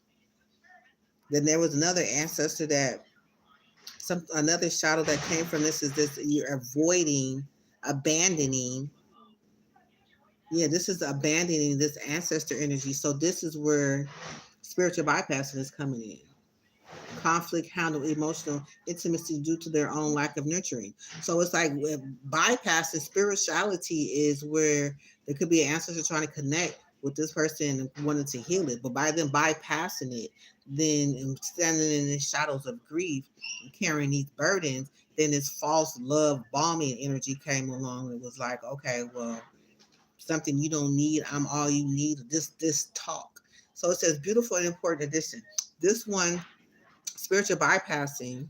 Then there was another ancestor that another shadow that came from this is this: you're avoiding, abandoning. Yeah, this is abandoning this ancestor energy. So this is where spiritual bypassing is coming in. Conflict handle emotional intimacy due to their own lack of nurturing. So it's like bypassing spirituality is where there could be an ancestor trying to connect with this person and wanting to heal it, but by them bypassing it, then standing in the shadows of grief and carrying these burdens, then this false love bombing energy came along. It was like, okay, well, something you don't need, I'm all you need. This talk. So it says beautiful and important addition. This one, spiritual bypassing,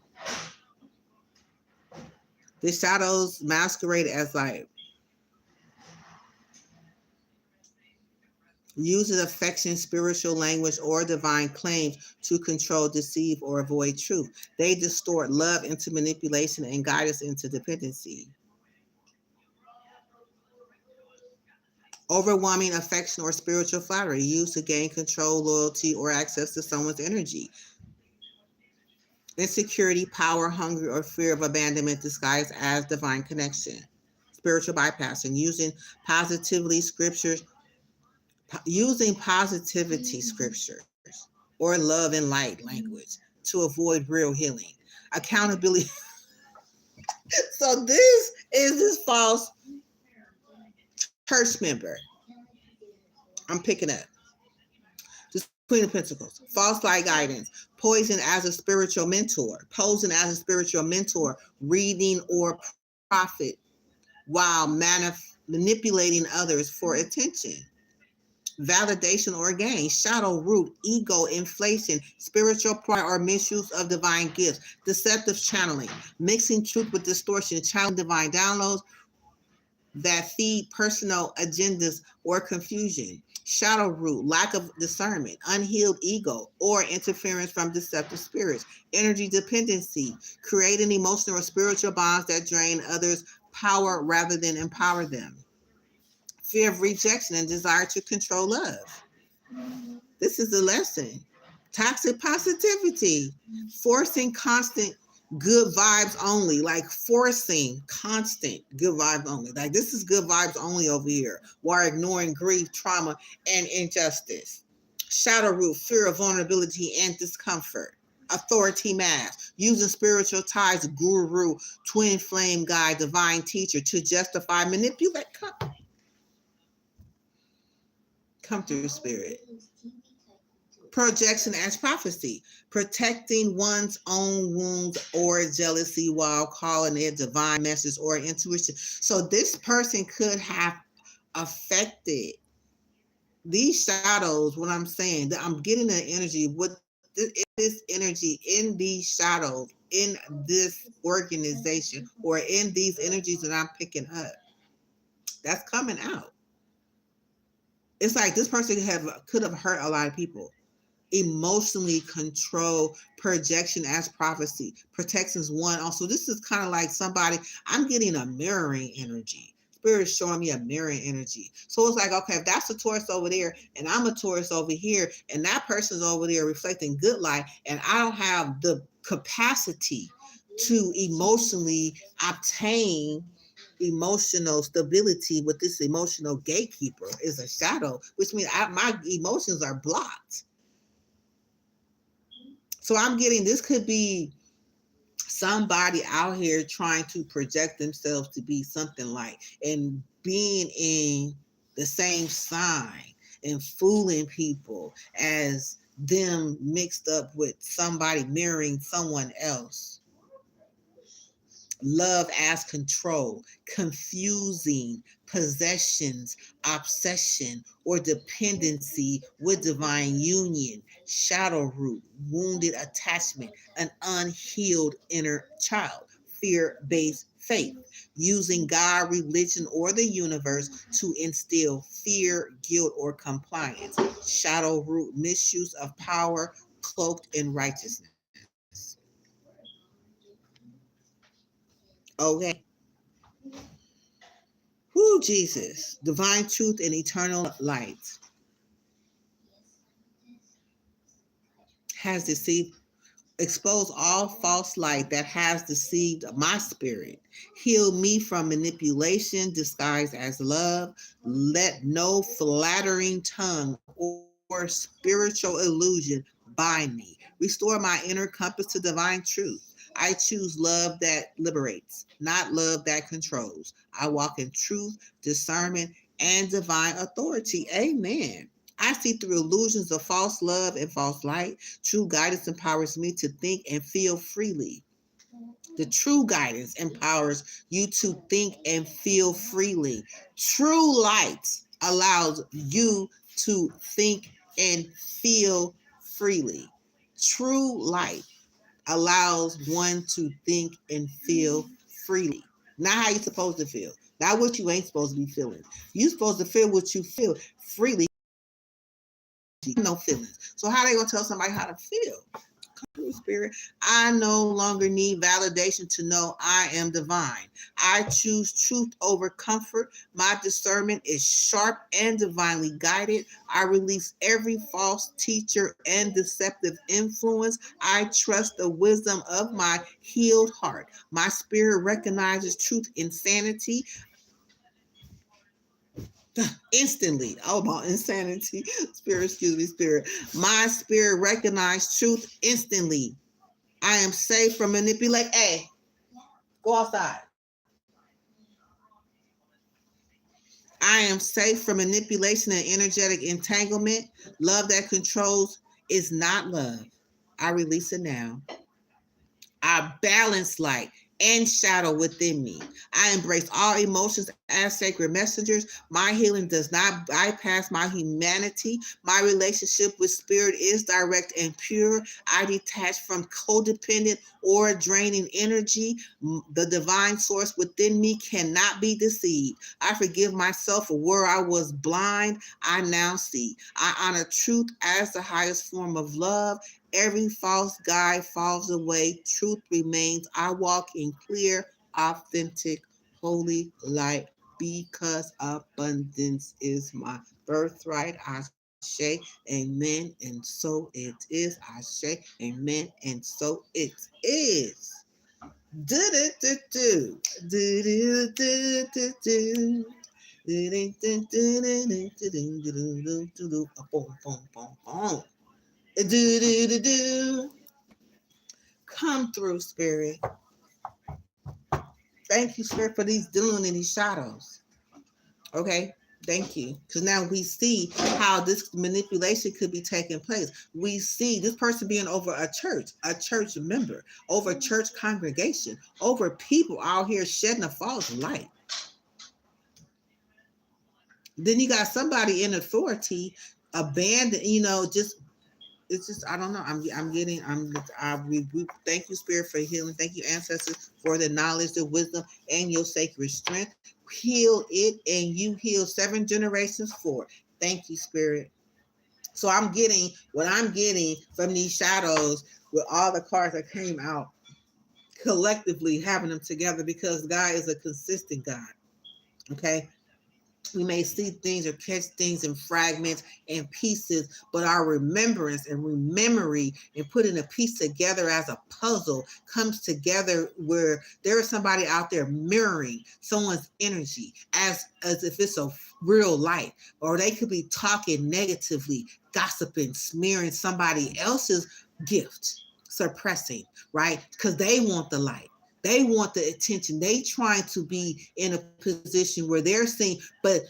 the shadows masquerade as like uses affection, spiritual language, or divine claims to control, deceive, or avoid truth. They distort love into manipulation and guide us into dependency. Overwhelming affection or spiritual flattery used to gain control, loyalty, or access to someone's energy. Insecurity, power, hunger, or fear of abandonment disguised as divine connection. Spiritual bypassing, using positivity scriptures or love and light language to avoid real healing. Accountability. So this is this false church member. I'm picking up. This Queen of Pentacles. False light guidance. Poison as a spiritual mentor. Posing as a spiritual mentor. Reading or profit while manipulating others for attention. Validation or gain, shadow root, ego, inflation, spiritual pride or misuse of divine gifts, deceptive channeling, mixing truth with distortion, channeling divine downloads that feed personal agendas or confusion. Shadow root, lack of discernment, unhealed ego, or interference from deceptive spirits. Energy dependency, creating emotional or spiritual bonds that drain others' power rather than empower them. Fear of rejection and desire to control love. This is the lesson. Toxic positivity, forcing constant good vibes only, like forcing constant good vibes only. Like this is good vibes only over here, while ignoring grief, trauma, and injustice. Shadow root, fear of vulnerability and discomfort. Authority mask, using spiritual ties, guru, twin flame guide, divine teacher to justify, manipulate. Come through, spirit. Projection as prophecy, protecting one's own wounds or jealousy while calling it divine message or intuition. So this person could have affected these shadows. What I'm saying, that I'm getting the energy with this energy in these shadows, in this organization, or in these energies that I'm picking up. That's coming out. It's like this person could have hurt a lot of people. Emotionally control, projection as prophecy, protections one. Also, this is kind of like somebody, I'm getting a mirroring energy. Spirit is showing me a mirroring energy. So it's like, okay, if that's a Taurus over there and I'm a Taurus over here and that person's over there reflecting good light and I don't have the capacity to emotionally obtain emotional stability with this emotional gatekeeper is a shadow, which means my emotions are blocked. So I'm getting, this could be somebody out here trying to project themselves to be something like, and being in the same sign and fooling people as them mixed up with somebody mirroring someone else. Love as control, confusing possessions, obsession, or dependency with divine union. Shadow root, wounded attachment, an unhealed inner child. Fear-based faith, using God, religion, or the universe to instill fear, guilt, or compliance. Shadow root, misuse of power cloaked in righteousness. Okay. Who Jesus, divine truth and eternal light, has deceived, expose all false light that has deceived my spirit. Heal me from manipulation disguised as love. Let no flattering tongue or spiritual illusion bind me. Restore my inner compass to divine truth. I choose love that liberates, not love that controls. I walk in truth, discernment, and divine authority. Amen. I see through illusions of false love and false light. True guidance empowers me to think and feel freely. The true guidance empowers you to think and feel freely. True light allows you to think and feel freely. True light allows one to think and feel freely. Not how you're supposed to feel. Not what you ain't supposed to be feeling. You're supposed to feel what you feel freely. No feelings. So how they gonna tell somebody how to feel? Come, spirit. I no longer need validation to know I am divine. I choose truth over comfort. My discernment is sharp and divinely guided. I release every false teacher and deceptive influence. I trust the wisdom of my healed heart. My spirit recognizes truth insanity instantly. Oh, about insanity. Spirit, excuse me, spirit. My spirit recognized truth instantly. I am safe from manipulate. Hey, go outside. I am safe from manipulation and energetic entanglement. Love that controls is not love. I release it now. I balance light and shadow within me. I embrace all emotions as sacred messengers. My healing does not bypass my humanity. My relationship with spirit is direct and pure. I detach from codependent or draining energy. The divine source within me cannot be deceived. I forgive myself for where I was blind. I now see. I honor truth as the highest form of love. Every false guide falls away. Truth remains. I walk in clear, authentic, holy light because abundance is my birthright. I Ashe, amen, and so it is. Ashe, amen, and so it is. Do do do do do do do do do. Come through, Spirit. Thank you, Spirit, for these dealing in these shadows. Okay, thank you. Because now we see how this manipulation could be taking place. We see this person being over a church member, over a church congregation, over people out here shedding a false light. Then you got somebody in authority abandoned, just it's just I don't know. We thank you, Spirit, for healing. Thank you, ancestors, for the knowledge, the wisdom, and your sacred strength. Heal it, and you heal 7 generations forward. Thank you, Spirit. So I'm getting what I'm getting from these shadows with all the cards that came out collectively, having them together, because God is a consistent God. Okay, we may see things or catch things in fragments and pieces, but our remembrance and rememory and putting a piece together as a puzzle comes together where there is somebody out there mirroring someone's energy as if it's a real light, or they could be talking negatively, gossiping, smearing somebody else's gift, suppressing, right? Because they want the light. They want the attention. They trying to be in a position where they're seeing, but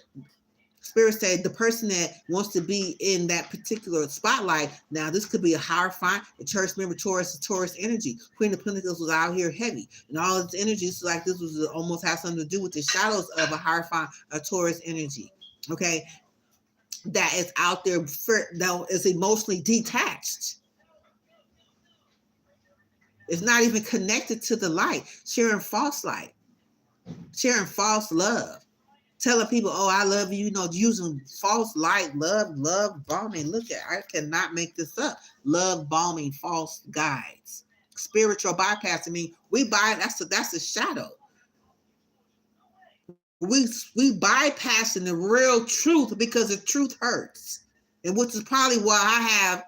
Spirit said the person that wants to be in that particular spotlight. Now, this could be a hierophant, a church member, Taurus energy. Queen of Pentacles was out here heavy, and all its energies like this was almost have something to do with the shadows of a hierophant, a Taurus energy. Okay, that is out there that is emotionally detached. It's not even connected to the light, sharing false light, sharing false love, telling people, oh, I love you, using false light, love bombing. Look at, I cannot make this up. Love bombing, false guides, spiritual bypassing. I mean, we buy, that's a shadow. We bypassing the real truth because the truth hurts. And which is probably why I have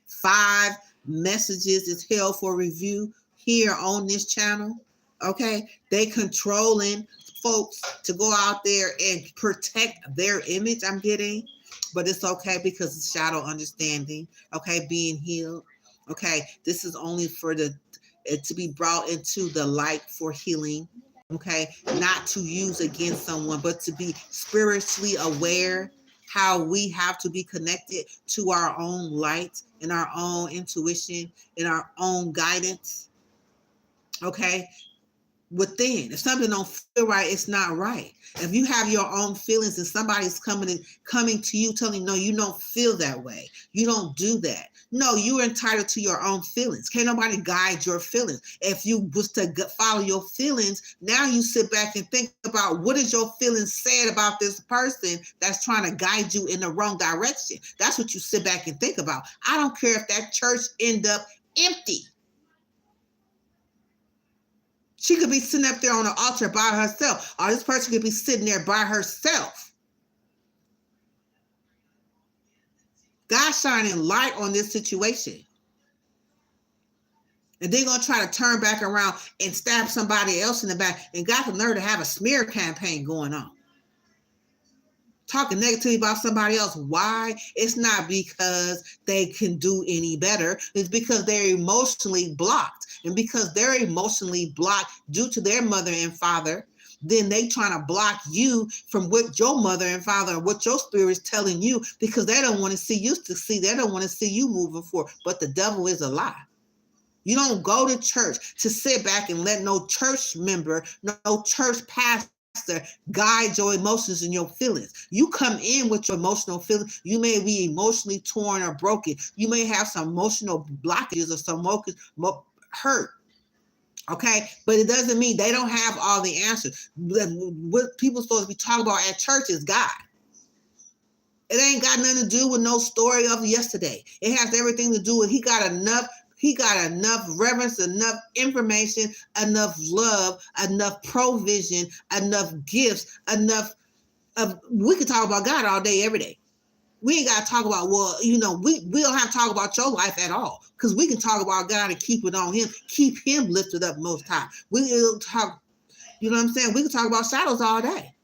5 messages is held for review here on this channel. Okay, they controlling folks to go out there and protect their image. I'm getting, but it's okay because it's shadow understanding. Okay, being healed. Okay, this is only for it to be brought into the light for healing. Okay, not to use against someone, but to be spiritually aware how we have to be connected to our own light and our own intuition and our own guidance. Okay, within. If something don't feel right, it's not right. If you have your own feelings and somebody's coming to you telling you, no, you don't feel that way. You don't do that. No, you're entitled to your own feelings. Can't nobody guide your feelings. If you was to follow your feelings, now you sit back and think about what is your feelings said about this person that's trying to guide you in the wrong direction. That's what you sit back and think about. I don't care if that church end up empty. She could be sitting up there on the altar by herself, or this person could be sitting there by herself. God's shining light on this situation. And they're going to try to turn back around and stab somebody else in the back, and got the nerve to have a smear campaign going on. Talking negatively about somebody else. Why? It's not because they can do any better. It's because they're emotionally blocked. And because they're emotionally blocked due to their mother and father, then they trying to block you from what your mother and father and what your spirit is telling you, because they don't want to see you succeed. They don't want to see you moving forward. But the devil is a lie. You don't go to church to sit back and let no church member, no church pastor guide your emotions and your feelings. You come in with your emotional feelings. You may be emotionally torn or broken. You may have some emotional blockages or some hurt. Okay, but it doesn't mean they don't have all the answers. What people are supposed to be talking about at church is God. It ain't got nothing to do with no story of yesterday. It has everything to do with He got enough reverence, enough information, enough love, enough provision, enough gifts, enough of, we could talk about God all day, every day. We ain't got to talk about, well, we don't have to talk about your life at all, because we can talk about God and keep it on him, keep him lifted up most high. We'll talk, you know what I'm saying? We can talk about shadows all day.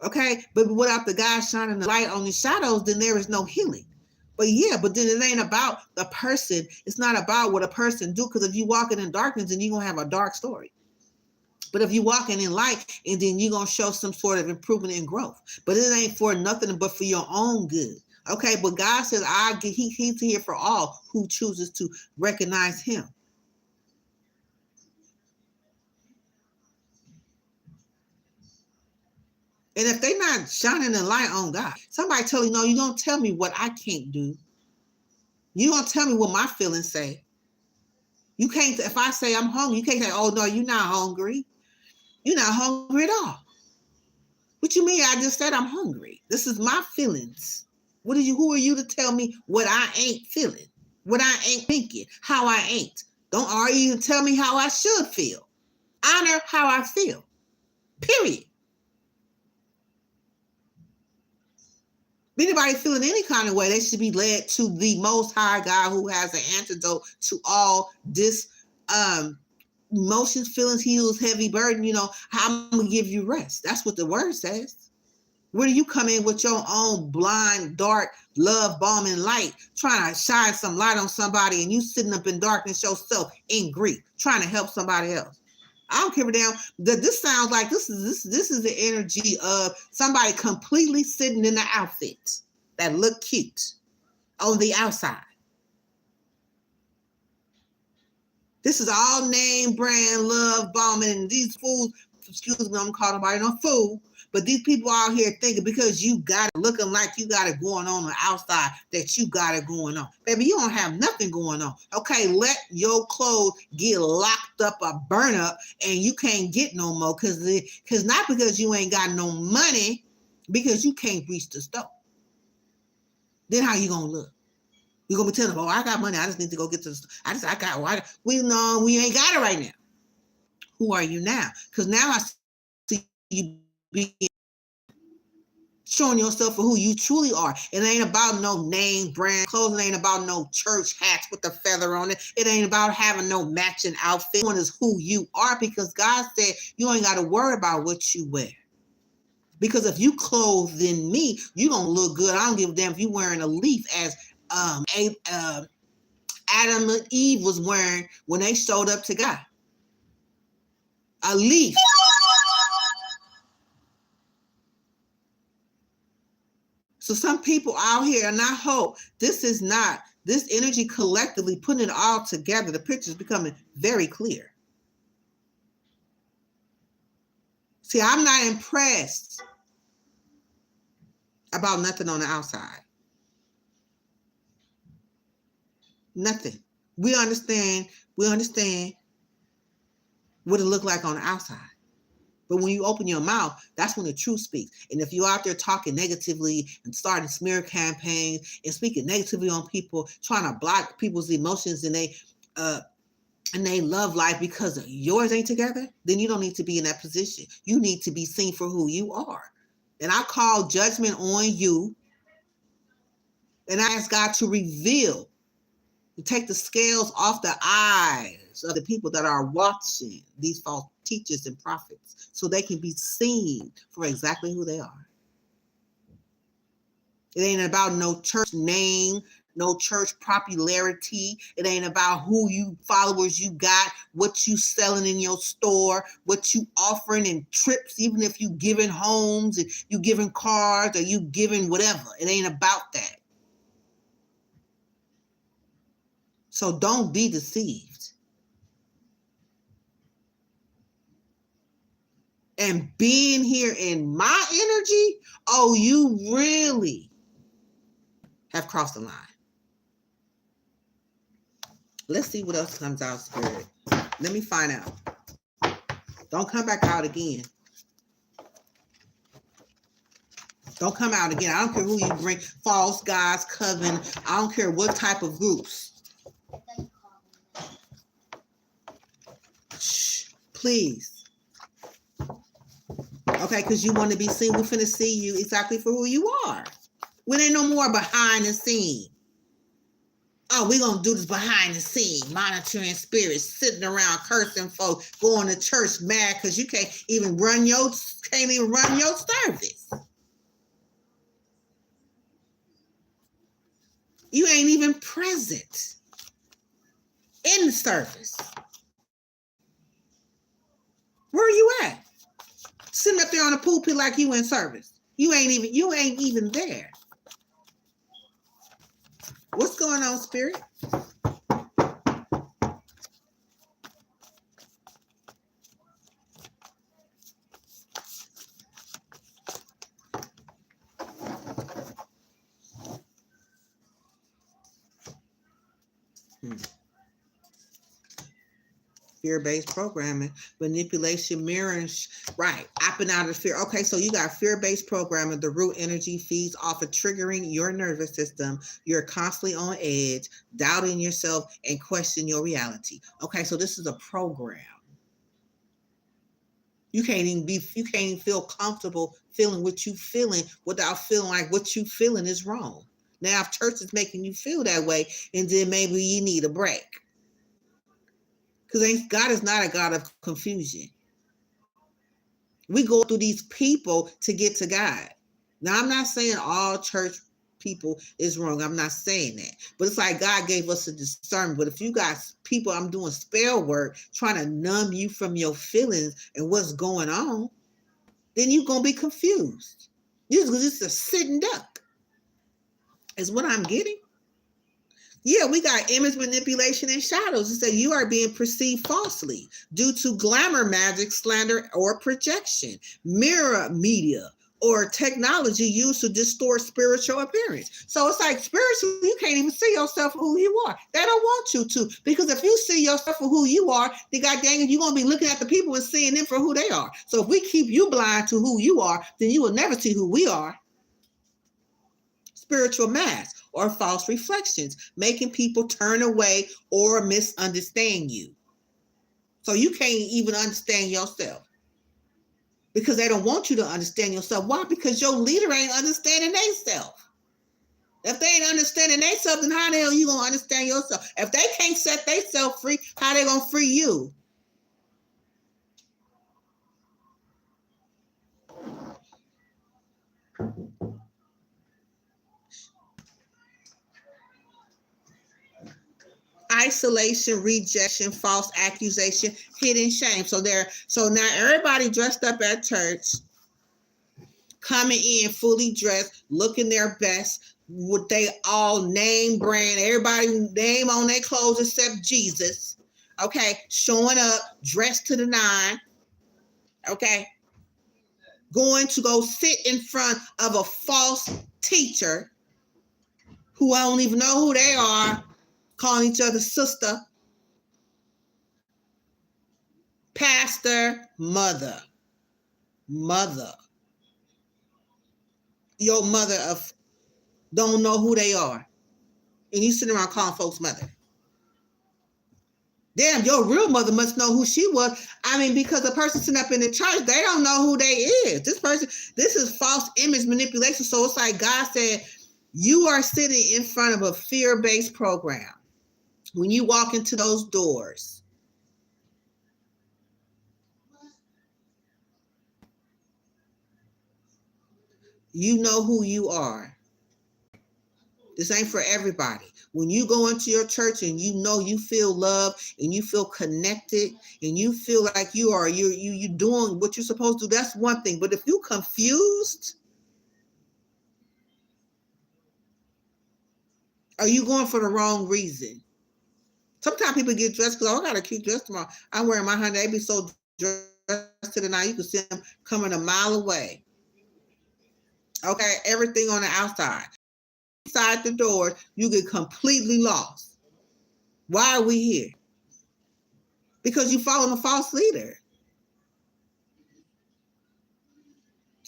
Okay? But without the God shining the light on the shadows, then there is no healing. But then it ain't about the person. It's not about what a person do, because if you walking in darkness, then you're going to have a dark story. But if you're walking in light, and then you're going to show some sort of improvement and growth. But it ain't for nothing but for your own good. Okay, but God says, he's here for all who chooses to recognize him. And if they're not shining the light on God, somebody tell you, no, you don't tell me what I can't do. You don't tell me what my feelings say. You can't, if I say I'm hungry, you can't say, oh, no, you're not hungry. You're not hungry at all. What you mean? I just said I'm hungry. This is my feelings. Who are you to tell me what I ain't feeling, what I ain't thinking, how I ain't? Don't argue and tell me how I should feel. Honor how I feel. Period. If anybody feeling any kind of way, they should be led to the Most High God, who has an antidote to all this emotions, feelings, heals, heavy burden. I'm going to give you rest. That's what the word says. Where do you come in with your own blind, dark, love bombing light, trying to shine some light on somebody, and you sitting up in darkness yourself in grief, trying to help somebody else? I don't give a damn. This sounds like this is the energy of somebody completely sitting in the outfit that look cute on the outside. This is all name brand love bombing, and these fools, excuse me, I'm calling nobody no fool, but these people out here thinking because you got it, looking like you got it going on the outside, that you got it going on. Baby, you don't have nothing going on. Okay, let your clothes get locked up or burn up, and you can't get no more, because not because you ain't got no money, because you can't reach the store. Then how you gonna look? You're gonna be telling them, oh, I got money, I just need to go get to the store. We know we ain't got it right now. Who are you now? Because now I see you being showing yourself for who you truly are. It ain't about no name brand clothes. It ain't about no church hats with the feather on it. It ain't about having no matching outfit. One is who you are, because God said you ain't got to worry about what you wear. Because if you clothed in me, you gonna look good. I don't give a damn if you wearing a leaf, as Adam and Eve was wearing when they showed up to God. A leaf. So some people out here, and I hope this energy collectively putting it all together, the picture is becoming very clear. See, I'm not impressed about nothing on the outside. Nothing. We understand what it look like on the outside. But when you open your mouth, that's when the truth speaks. And if you're out there talking negatively and starting smear campaigns and speaking negatively on people, trying to block people's emotions and they love life because yours ain't together, then you don't need to be in that position. You need to be seen for who you are. And I call judgment on you. And I ask God to reveal, to take the scales off the eyes of the people that are watching these false teachers and prophets, so they can be seen for exactly who they are. It ain't about no church name, no church popularity. It ain't about who you followers you got, what you selling in your store, what you offering in trips, even if you giving homes and you giving cars or you giving whatever. It ain't about that. So don't be deceived. And being here in my energy, oh, you really have crossed the line. Let's see what else comes out, Spirit. Let me find out. Don't come back out again. Don't come out again. I don't care who you bring, false gods, coven. I don't care what type of groups. Shh, please. Okay, because you want to be seen. We're finna see you exactly for who you are. When ain't no more behind the scene. Oh, we're going to do this behind the scene, monitoring spirits, sitting around cursing folks, going to church mad because you can't even run your service. You ain't even present in the service. Where are you at? Sitting up there on the pulpit like you in service. You ain't even there. What's going on, spirit? Fear-based programming, manipulation, mirroring, right, opting out of fear. Okay, so you got fear-based programming. The root energy feeds off of triggering your nervous system. You're constantly on edge, doubting yourself, and questioning your reality. Okay, so this is a program. You can't even feel comfortable feeling what you feeling without feeling like what you feeling is wrong. Now, if church is making you feel that way, and then maybe you need a break. Because God is not a God of confusion. We go through these people to get to God. Now, I'm not saying all church people is wrong. I'm not saying that. But it's like God gave us a discernment. But if you got people, I'm doing spell work, trying to numb you from your feelings and what's going on, then you're going to be confused. You're just a sitting duck, is what I'm getting. Yeah, we got image manipulation and shadows. It said you are being perceived falsely due to glamour magic, slander, or projection, mirror media, or technology used to distort spiritual appearance. So it's like spiritually, you can't even see yourself for who you are. They don't want you to, because if you see yourself for who you are, then God dang it, you're going to be looking at the people and seeing them for who they are. So if we keep you blind to who you are, then you will never see who we are. Spiritual masks or false reflections, making people turn away or misunderstand you. So you can't even understand yourself because they don't want you to understand yourself. Why? Because your leader ain't understanding themselves. If they ain't understanding themselves, then how the hell you going to understand yourself? If they can't set themselves free, how they going to free you? Isolation, rejection, false accusation, hidden shame. So now everybody dressed up at church, coming in fully dressed, looking their best, with they all name brand, everybody name on their clothes except Jesus. Okay, showing up, dressed to the nine. Okay, going to go sit in front of a false teacher who I don't even know who they are, calling each other sister, pastor, mother. Your mother of don't know who they are. And you sitting around calling folks mother. Damn, your real mother must know who she was. I mean, because the person sitting up in the church, they don't know who they is. This is false image manipulation. So it's like God said, you are sitting in front of a fear-based program. When you walk into those doors, you know who you are. This ain't for everybody. When you go into your church and you know you feel love and you feel connected and you feel like you doing what you're supposed to do, that's one thing. But if you confused, are you going for the wrong reason? Sometimes people get dressed because I got a cute dress tomorrow. I'm wearing my honey. They be so dressed to the night you can see them coming a mile away. Okay, everything on the outside. Inside the door, you get completely lost. Why are we here? Because you following a false leader.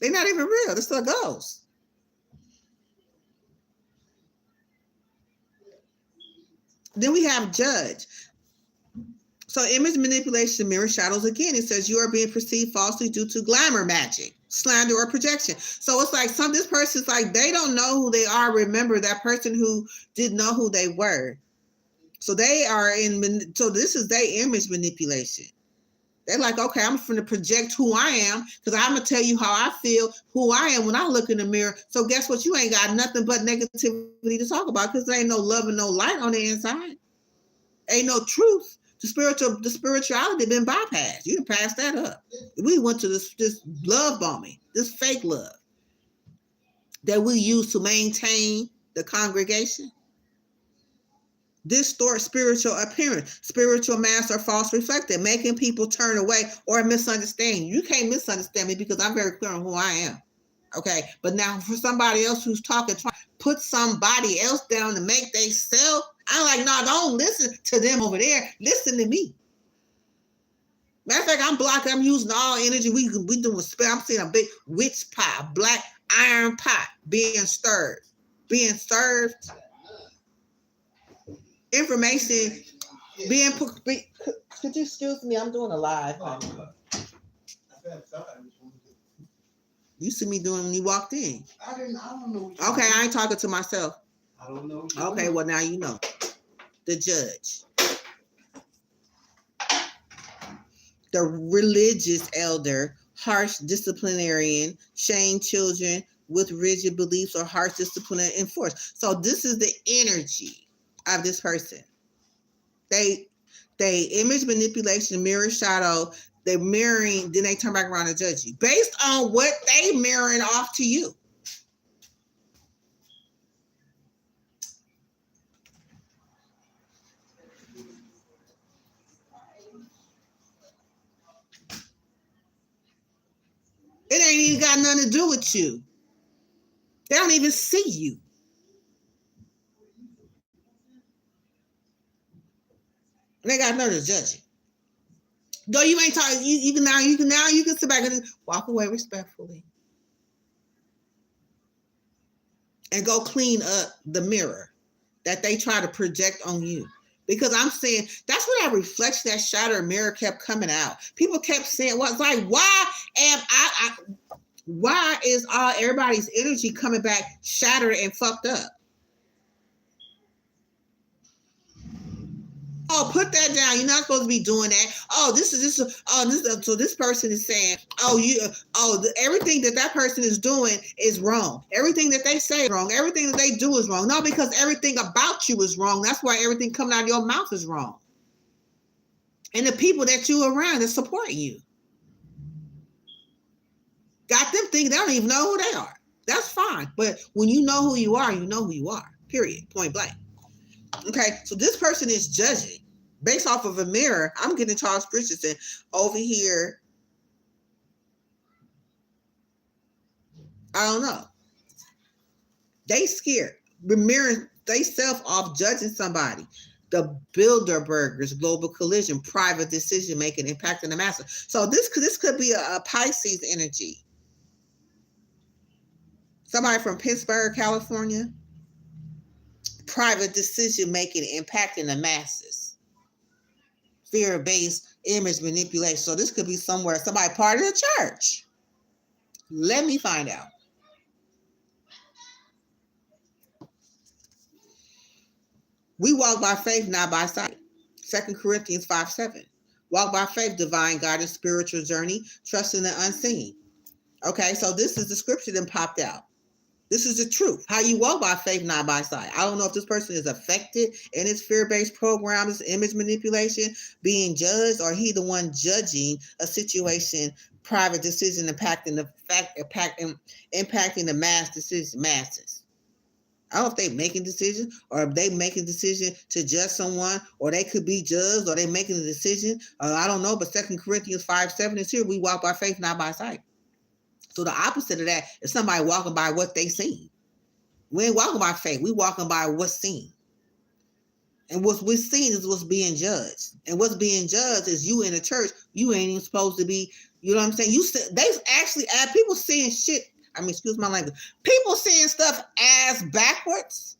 They're not even real. They're still ghosts. Then we have judge. So image manipulation, mirror shadows, again, it says you are being perceived falsely due to glamour magic, slander, or projection. So it's like this person's like, they don't know who they are. Remember that person who didn't know who they were. So they are so this is their image manipulation. They're like, okay, I'm going to project who I am because I'm going to tell you how I feel, who I am when I look in the mirror. So guess what? You ain't got nothing but negativity to talk about because there ain't no love and no light on the inside. Ain't no truth. The spirituality been bypassed. You done passed that up. We went to this love bombing, this fake love that we use to maintain the congregation. Distort spiritual appearance, spiritual mask or false reflected, making people turn away or misunderstand you. You can't misunderstand me because I'm very clear on who I am. Okay, but now for somebody else who's talking, trying to put somebody else down to make they sell, I'm like, no, don't listen to them over there. Listen to me. Matter of fact, I'm blocking. I'm using all energy. We doing spell. I'm seeing a big witch pot, a black iron pot being stirred, being served. Information being put. Could you excuse me? I'm doing a live. You see me doing when you walked in. I don't know. Okay, I ain't talking to myself. I don't know. Okay, well now you know. The judge. The religious elder, harsh disciplinarian, shame children with rigid beliefs or harsh discipline enforced. So this is the energy of this person. They image manipulation, mirror shadow, they're mirroring, then they turn back around and judge you based on what they mirroring off to you. It ain't even got nothing to do with you. They don't even see you. They got nothing to judge you. Though you ain't talking, you can sit back and walk away respectfully. And go clean up the mirror that they try to project on you. Because I'm saying, that's what that reflection, that shattered mirror kept coming out. People kept saying, what's like, why is all everybody's energy coming back shattered and fucked up? Oh, put that down. You're not supposed to be doing that. Oh, so this person is saying, everything that person is doing is wrong. Everything that they say is wrong. Everything that they do is wrong. No, because everything about you is wrong. That's why everything coming out of your mouth is wrong. And the people that you around that support you. Got them thinking they don't even know who they are. That's fine. But when you know who you are, you know who you are. Period. Point blank. Okay, so this person is judging based off of a mirror. I'm getting Charles Richardson over here. I don't know. They scared. Mirroring they self off judging somebody. The Bilderbergers, global collision, private decision making, impacting the masses. So this could be a Pisces energy. Somebody from Pittsburgh, California. Private decision making, impacting the masses. Fear-based image manipulation. So this could be somebody part of the church. Let me find out. We walk by faith, not by sight. 2 Corinthians 5:7. Walk by faith, divine guidance, spiritual journey, trusting the unseen. Okay, so this is the scripture that popped out. This is the truth. How you walk by faith, not by sight. I don't know if this person is affected in his fear-based program, this image manipulation, being judged, or he the one judging a situation, private decision impacting the masses. I don't know if they making decisions or if they making a decision to judge someone, or they could be judged, or they making a decision. I don't know, but 2 Corinthians 5:7 is here. We walk by faith, not by sight. So the opposite of that is somebody walking by what they seen. We ain't walking by faith. We walking by what's seen. And what's we're seen is what's being judged. And what's being judged is you in the church. You ain't even supposed to be, you know what I'm saying? They actually add people saying shit. I mean, excuse my language. People saying stuff as backwards.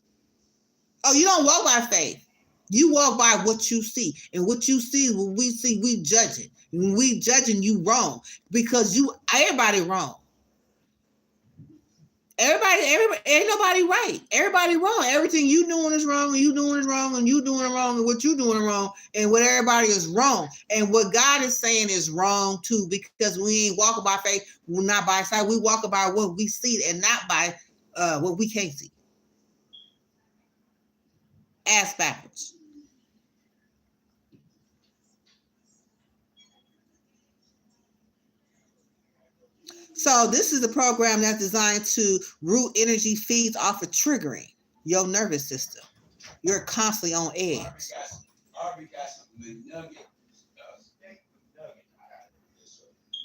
Oh, you don't walk by faith. You walk by what you see, and what you see is what we see. We judging. When we judging, you wrong because everybody wrong. Everybody, ain't nobody right. Everybody wrong. Everything you doing is wrong, and you doing is wrong, and you doing it wrong, and what you doing wrong, and what everybody is wrong. And what God is saying is wrong too, because we ain't walking by faith, we're not by sight. We walk by what we see and not by what we can't see. Ass backwards. So this is a program that's designed to root energy feeds off of triggering your nervous system. You're constantly on edge.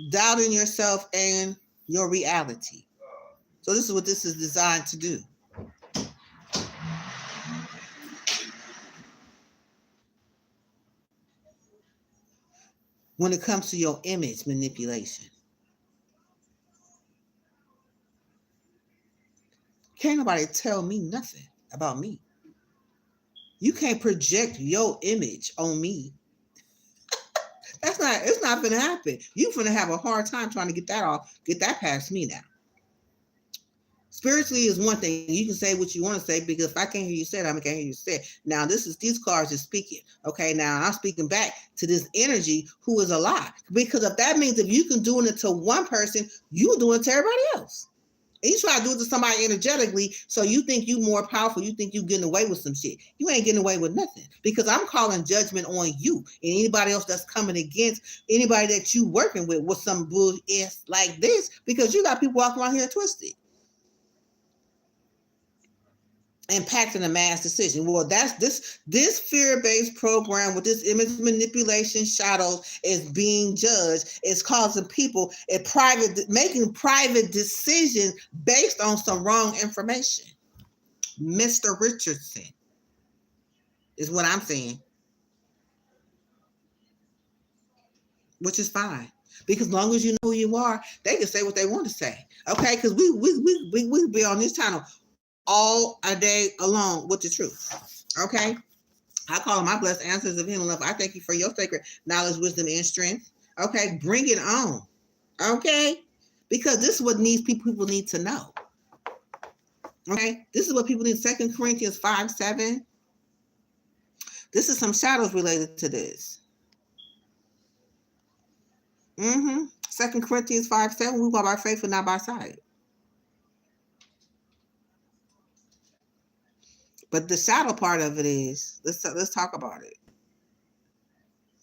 Doubting yourself and your reality. So this is what this is designed to do. When it comes to your image manipulation. Can't nobody tell me nothing about me. You can't project your image on me. It's not gonna happen. You're gonna have a hard time trying to get that past me now. Spiritually is one thing. You can say what you want to say, because if I can't hear you say it, I can't hear you say it. Now these cards are speaking. Okay, now I'm speaking back to this energy who is alive. Because if that means if you can do it to one person, you doing it to everybody else. And you try to do it to somebody energetically, so you think you more powerful, you think you getting away with some shit. You ain't getting away with nothing, because I'm calling judgment on you and anybody else that's coming against anybody that you working with some bullshit like this, because you got people walking around here twisted. Impacting a mass decision. Well, that's this fear-based program with this image manipulation shadows is being judged. It's causing people making private decisions based on some wrong information. Mr. Richardson is what I'm saying, which is fine, because as long as you know who you are, they can say what they want to say. Okay, because we be on this channel all a day along with the truth. Okay, I call them my blessed answers of healing love. I thank you for your sacred knowledge, wisdom, and strength. Okay, bring it on. Okay, because this is what people need to know. Okay, this is what people need. 2 Corinthians 5:7. This is some shadows related to this. 2 Corinthians 5:7. We walk by faith and not by sight. But the shadow part of it is, let's talk about it.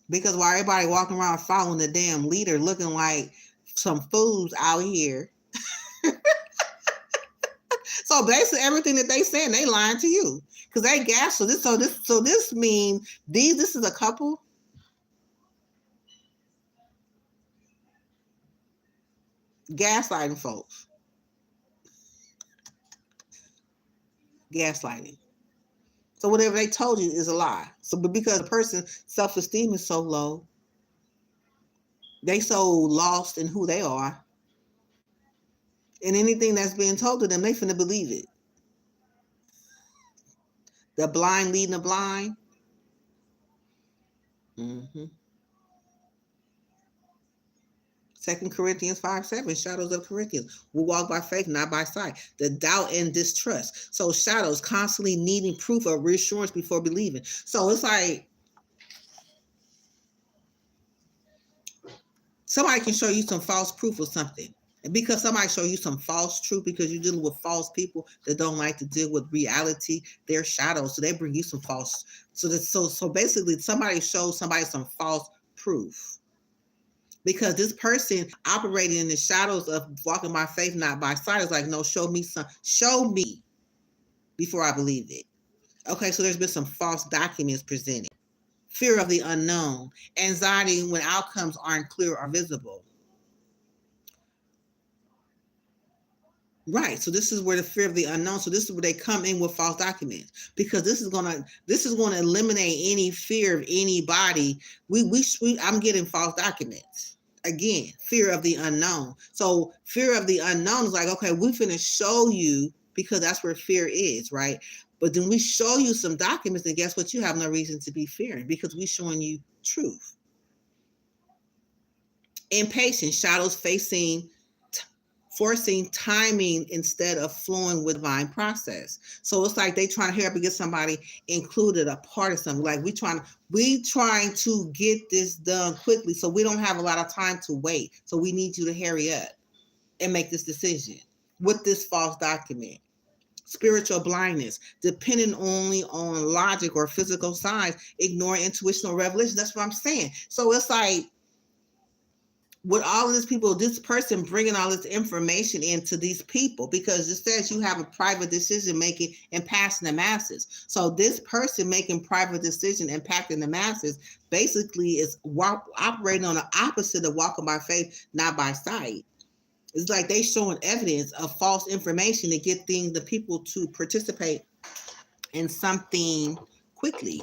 Because while everybody walking around following the damn leader, looking like some fools out here. So basically everything that they saying, they lying to you. Because they gas. So this means this is a couple. Gaslighting folks. Gaslighting. So whatever they told you is a lie. So, but because the person's self-esteem is so low, they so lost in who they are, and anything that's being told to them, they finna believe it. The blind leading the blind. 2 Corinthians 5:7, shadows of Corinthians. We walk by faith, not by sight. The doubt and distrust. So shadows constantly needing proof or reassurance before believing. So it's like somebody can show you some false proof or something. And because somebody show you some false truth, because you're dealing with false people that don't like to deal with reality, they're shadows. So they bring you some false. So basically somebody shows somebody some false proof. Because this person operating in the shadows of walking by faith, not by sight, is like, no, show me before I believe it. Okay, so there's been some false documents presented. Fear of the unknown. Anxiety when outcomes aren't clear or visible. Right. So this is where the fear of the unknown. So this is where they come in with false documents, because this is gonna eliminate any fear of anybody. I'm getting false documents. Again, fear of the unknown. So fear of the unknown is like, okay, we finna show you, because that's where fear is, right? But then we show you some documents, and guess what? You have no reason to be fearing because we're showing you truth. Impatience, shadows forcing timing instead of flowing with divine process. So it's like they trying to hurry up and get somebody included, a part of something. Like we trying to get this done quickly, so we don't have a lot of time to wait. So we need you to hurry up and make this decision with this false document. Spiritual blindness, depending only on logic or physical signs, ignoring intuition or revelation. That's what I'm saying. So it's like, with all of these people, this person bringing all this information into these people, because it says you have a private decision making and passing the masses. So this person making private decision impacting the masses basically is operating on the opposite of walking by faith, not by sight. It's like they showing evidence of false information to get the people to participate in something quickly,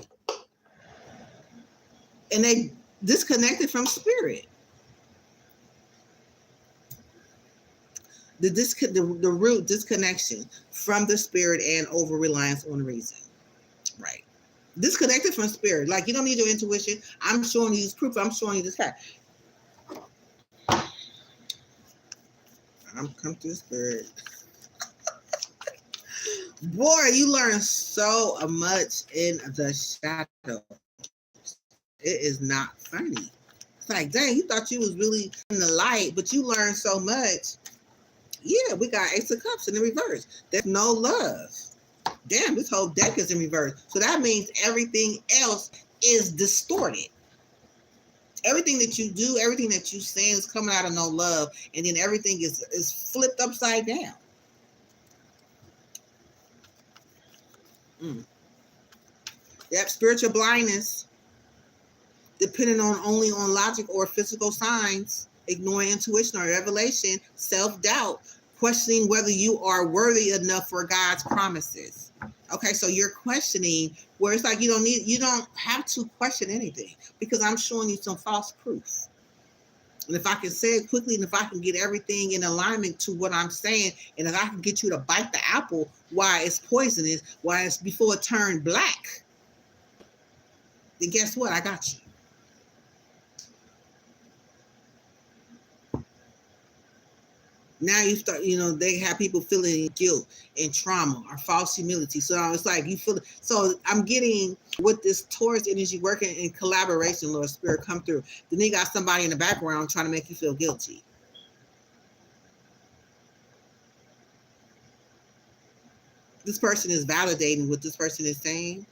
and they disconnected from spirit. The root disconnection from the spirit and over reliance on reason. Right. Disconnected from spirit. Like you don't need your intuition. I'm showing you this proof. I'm showing you this fact. I'm come through spirit. Boy, you learn so much in the shadow. It is not funny. It's like, dang, you thought you was really in the light, but you learned so much. Yeah, we got Ace of Cups in the reverse. There's no love. Damn, this whole deck is in reverse. So that means everything else is distorted. Everything that you do, everything that you say is coming out of no love, and then everything is flipped upside down. Yep, spiritual blindness, depending only on logic or physical signs, ignoring intuition or revelation, self-doubt, questioning whether you are worthy enough for God's promises. Okay, so you're questioning where it's like you don't have to question anything because I'm showing you some false proof. And if I can say it quickly, and if I can get everything in alignment to what I'm saying, and if I can get you to bite the apple while it's poisonous, while it's before it turned black, then guess what? I got you. Now you start, they have people feeling guilt and trauma or false humility. So it's like you feel. So I'm getting with this Taurus energy working in collaboration, Lord Spirit, come through. Then they got somebody in the background trying to make you feel guilty. This person is validating what this person is saying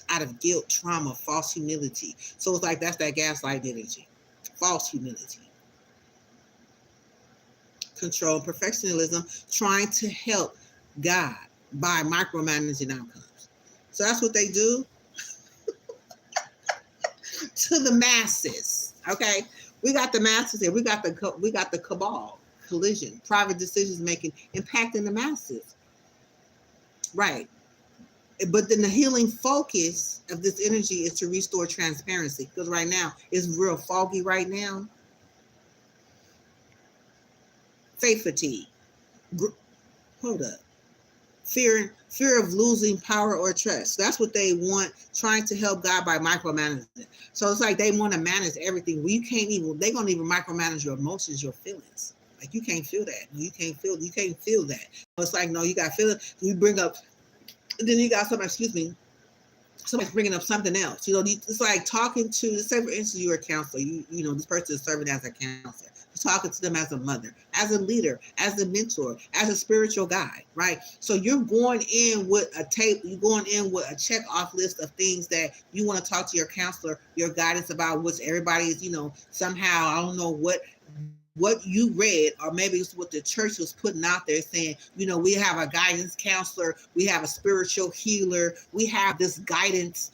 out of guilt, trauma, false humility. So it's like that's that gaslight energy, false humility. Control, perfectionism, trying to help God by micromanaging outcomes. So that's what they do to the masses. Okay, we got the masses here. We got the cabal, collision, private decisions making, impacting the masses. Right. But then the healing focus of this energy is to restore transparency, because right now it's real foggy right now. Faith fatigue. Hold up. Fear of losing power or trust. That's what they want, trying to help God by micromanaging. So it's like they want to manage everything. Well, they're going to even micromanage your emotions, your feelings. Like you can't feel that. You can't feel that. It's like, no, you got to feel it. You bring up, then you got somebody's bringing up something else. It's like talking to, let's say for instance, you're a counselor. This person is serving as a counselor. Talking to them as a mother, as a leader, as a mentor, as a spiritual guide, right? So you're going in with a check off list of things that you want to talk to your counselor, your guidance about, which everybody is, somehow, I don't know what you read, or maybe it's what the church was putting out there saying, we have a guidance counselor, we have a spiritual healer, we have this guidance,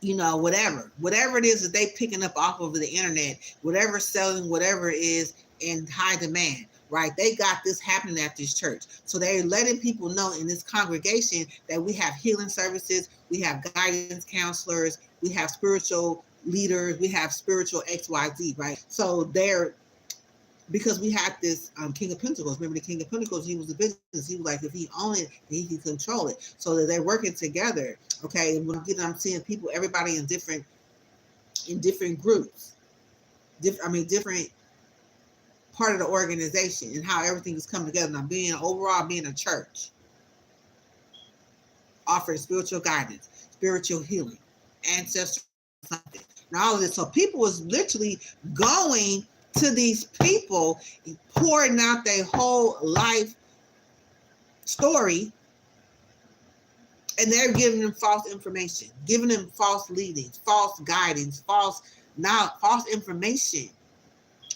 whatever it is that they picking up off of the internet, whatever selling, whatever it is in high demand, right? They got this happening at this church. So they're letting people know in this congregation that we have healing services, we have guidance counselors, we have spiritual leaders, we have spiritual XYZ, right? So because we had this King of Pentacles. Remember the King of Pentacles? He was the business. He was like, if he owned it, he can control it. So that they're working together. Okay, and I'm seeing people, everybody in different groups, different part of the organization, and how everything is coming together. Now, being a church, offering spiritual guidance, spiritual healing, ancestral something, and all of this. So people was literally going to these people, pouring out their whole life story, and they're giving them false information, giving them false leadings, false guidance, false information,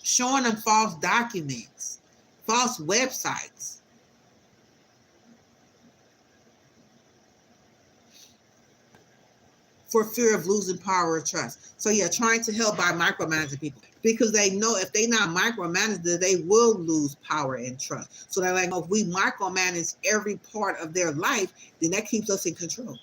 showing them false documents, false websites. For fear of losing power or trust. So yeah, trying to help by micromanaging people, because they know if they not micromanaged, they will lose power and trust. So they're like, if we micromanage every part of their life, then that keeps us in control.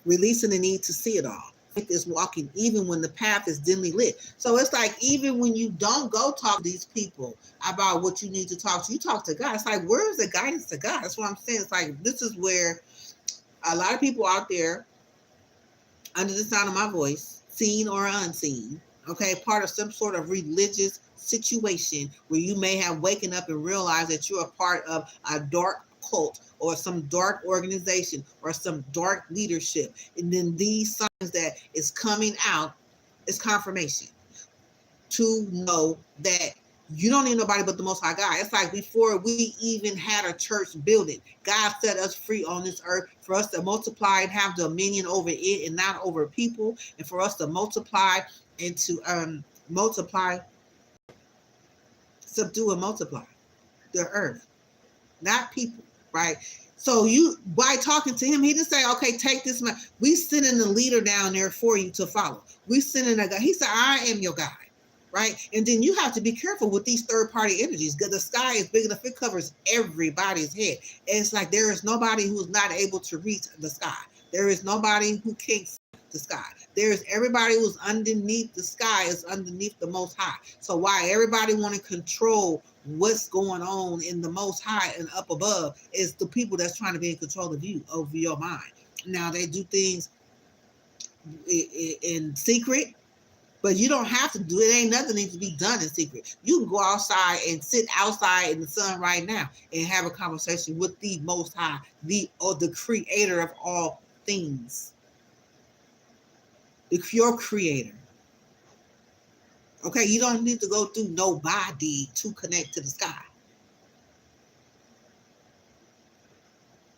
Releasing the need to see it all. Faith is walking even when the path is dimly lit. So it's like, even when you don't go talk to these people about what you need to talk to, you talk to God. It's like, where's the guidance to God? That's what I'm saying. It's like, this is where a lot of people out there, under the sound of my voice, seen or unseen, okay, part of some sort of religious situation where you may have waken up and realized that you're a part of a dark cult or some dark organization or some dark leadership. And then these signs that is coming out is confirmation to know that you don't need nobody but the Most High God. It's like before we even had a church building, God set us free on this earth for us to multiply and have dominion over it and not over people, and for us to multiply and to subdue and multiply the earth, not people, right? So you, by talking to him, he didn't say, okay, take this man. We sending the leader down there for you to follow. We sending a guy. He said, I am your guide. Right? And then you have to be careful with these third-party energies, because the sky is big enough, it covers everybody's head. And it's like there is nobody who's not able to reach the sky. There is nobody who can't see the sky. There is everybody who's underneath the sky is underneath the Most High. So why everybody want to control what's going on in the Most High and up above is the people that's trying to be in control of you, over your mind. Now, they do things in secret, but you don't have to do it. Ain't nothing needs to be done in secret. You can go outside and sit outside in the sun right now and have a conversation with the Most High, the creator of all things. Your creator. Okay, you don't need to go through nobody to connect to the sky.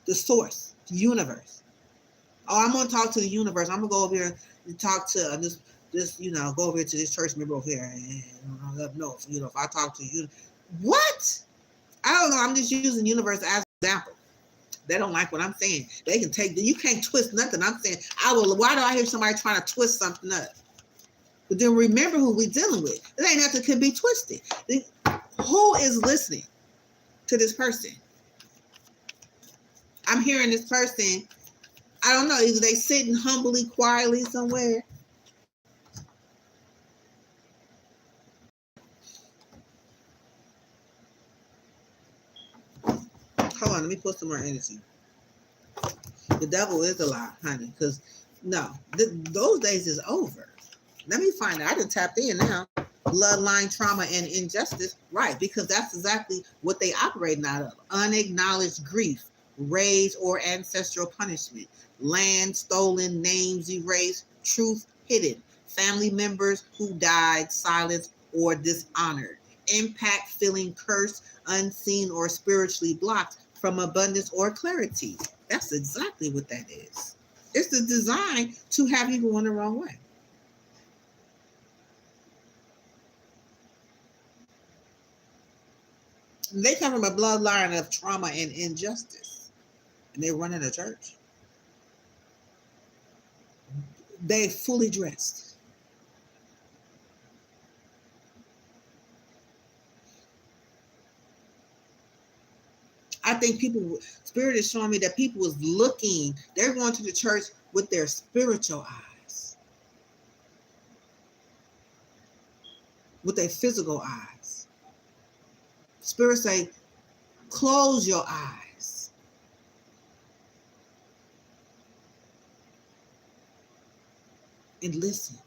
The source, the universe. Oh, I'm going to talk to the universe. I'm going to go over here and talk to this, go over here to this church member over here and up north. If I talk to you, what? I don't know. I'm just using the universe as an example. They don't like what I'm saying. They can you can't twist nothing. I'm saying, why do I hear somebody trying to twist something up? But then remember who we're dealing with. It ain't nothing can be twisted. Who is listening to this person? I'm hearing this person. I don't know. Either they sitting humbly, quietly somewhere. Hold on, let me put some more energy. The devil is a lie, honey, because no, those days is over. Let me find out. I done tapped in now. Bloodline trauma and injustice, right? Because that's exactly what they operating out of. Unacknowledged grief, rage, or ancestral punishment. Land stolen, names erased, truth hidden. Family members who died, silenced, or dishonored. Impact feeling cursed, unseen, or spiritually blocked from abundance or clarity. That's exactly what that is. It's the design to have you going the wrong way. They come from a bloodline of trauma and injustice, and they run in a church. They fully dressed. I think Spirit is showing me that people was looking, they're going to the church with their spiritual eyes. with their physical eyes. Spirit say, close your eyes. And listen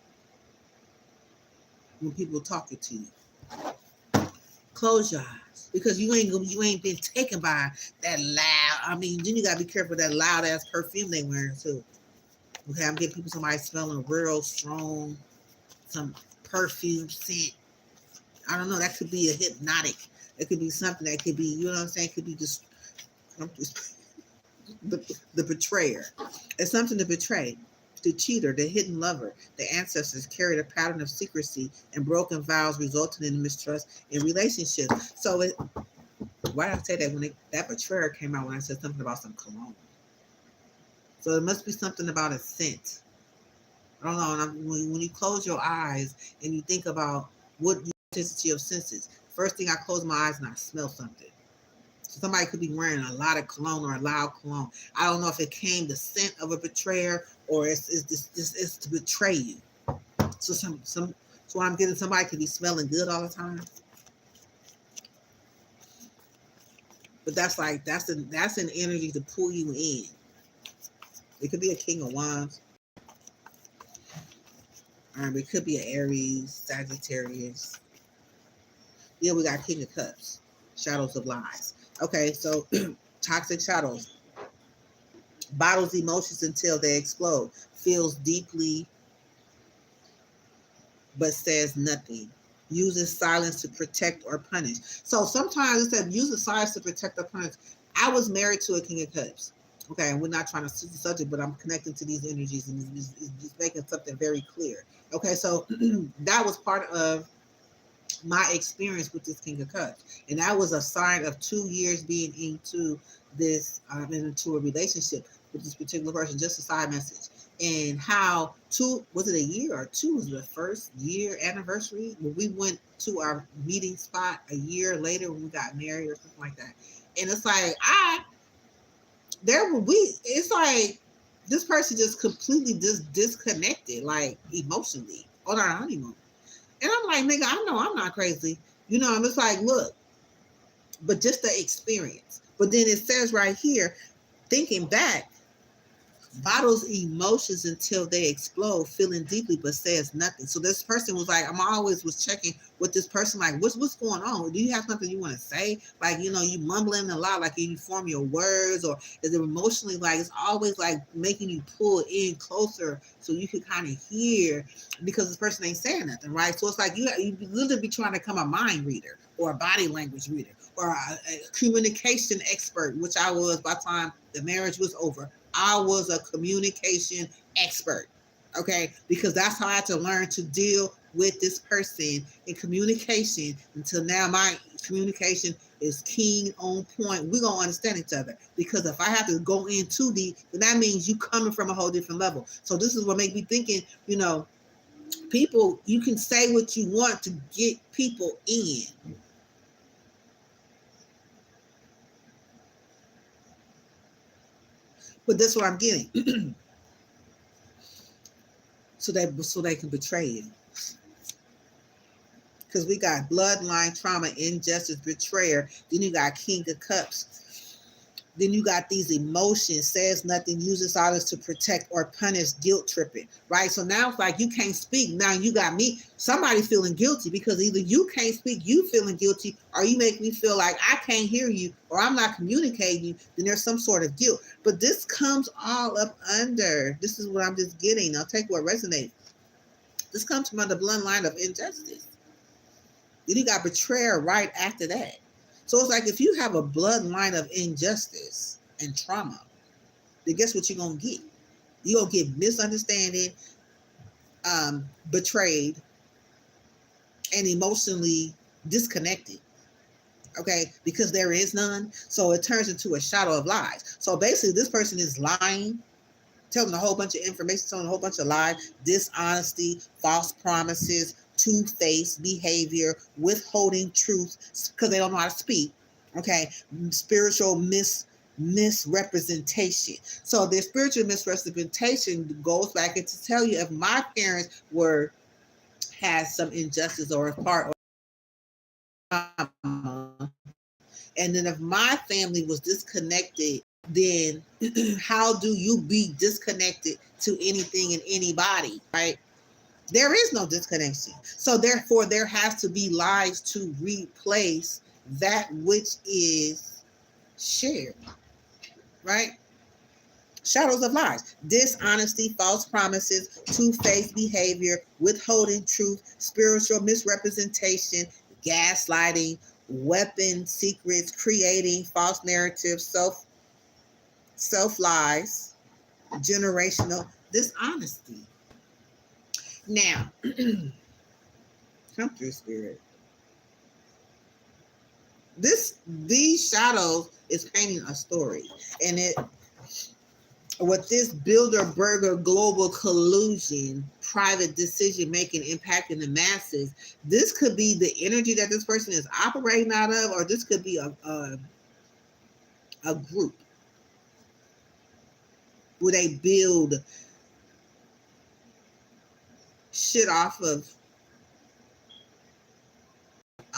when people talking to you. Close your eyes, because you ain't been taken by that loud. I mean, then you gotta be careful with that loud ass perfume they wearing too. Okay, I'm getting people, somebody smelling real strong, some perfume scent. I don't know. That could be a hypnotic. It could be something that could be, you know what I'm saying? It could be just the betrayer. It's something to betray. The cheater, the hidden lover, the ancestors carried a pattern of secrecy and broken vows resulting in mistrust in relationships. So, why did I say that when that betrayer came out when I said something about some cologne? So it must be something about a scent. I don't know. And when you close your eyes and you think about what you intensity of senses, first thing I close my eyes and I smell something. So somebody could be wearing a lot of cologne or a loud cologne. I don't know if it came the scent of a betrayer or it's to betray you. So so what I'm getting, somebody could be smelling good all the time. But that's an energy to pull you in. It could be a king of wands. It could be an Aries, Sagittarius. Yeah, we got King of Cups, shadows of lies. Okay, so toxic shadows. Bottles emotions until they explode. Feels deeply but says nothing. Uses silence to protect or punish. So sometimes it said uses silence to protect or punish. I was married to a King of Cups. Okay, and we're not trying to switch the subject, but I'm connecting to these energies and it's making something very clear. Okay, so that was part of my experience with this King of Cups, and that was a sign of 2 years being into this, into a relationship with this particular person. Just a side message, and how was it a year or two? Was it the first year anniversary when we went to our meeting spot a year later when we got married or something like that? And it's like it's like this person just completely disconnected, like emotionally on our honeymoon. And I'm like, nigga, I know I'm not crazy. You know, I'm just like, look, but just the experience. But then it says right here, thinking back, bottles emotions until they explode, feeling deeply but says nothing. So this person was like, I'm always was checking with this person, like, what's going on? Do you have something you want to say? Like, you know, you mumbling a lot, like you form your words, or is it emotionally like it's always like making you pull in closer so you can kind of hear, because this person ain't saying nothing, right? So it's like you literally be trying to become a mind reader or a body language reader or a communication expert, which I was by the time the marriage was over. I was a communication expert, okay? Because that's how I had to learn to deal with this person in communication until now my communication is keen, on point. We're going to understand each other, because if I have to go in too deep, then that means you coming from a whole different level. So this is what makes me thinking, you know, people, you can say what you want to get people in. But that's what I'm getting. so they can betray you. Because we got bloodline trauma, injustice, betrayal. Then you got King of Cups. Then you got these emotions, says nothing, uses silence to protect or punish, guilt tripping, right? So now it's like you can't speak. Now you got me, somebody feeling guilty, because either you can't speak, you feeling guilty, or you make me feel like I can't hear you or I'm not communicating you. Then there's some sort of guilt. But this comes all up under, this is what I'm just getting. I'll take what resonates. This comes from the bloodline of injustice. Then you got betrayal right after that. So it's like if you have a bloodline of injustice and trauma, then guess what you're going to get? You're going to get misunderstanding, betrayed, and emotionally disconnected. Okay? Because there is none. So it turns into a shadow of lies. So basically this person is lying, telling a whole bunch of information, telling a whole bunch of lies, dishonesty, false promises, two-faced behavior, withholding truth because they don't know how to speak. Okay, spiritual misrepresentation. So their spiritual misrepresentation goes back into tell you if my parents has some injustice or is part of trauma. And then if my family was disconnected, then how do you be disconnected to anything and anybody, right? There is no disconnection. So therefore, there has to be lies to replace that which is shared, right? Shadows of lies, dishonesty, false promises, two-faced behavior, withholding truth, spiritual misrepresentation, gaslighting, weapon secrets, creating false narratives, self lies, generational dishonesty. Now, come through, spirit. These shadows is painting a story, and it with this Bilderberger global collusion, private decision making impacting the masses. This could be the energy that this person is operating out of, or this could be a group where they build shit off of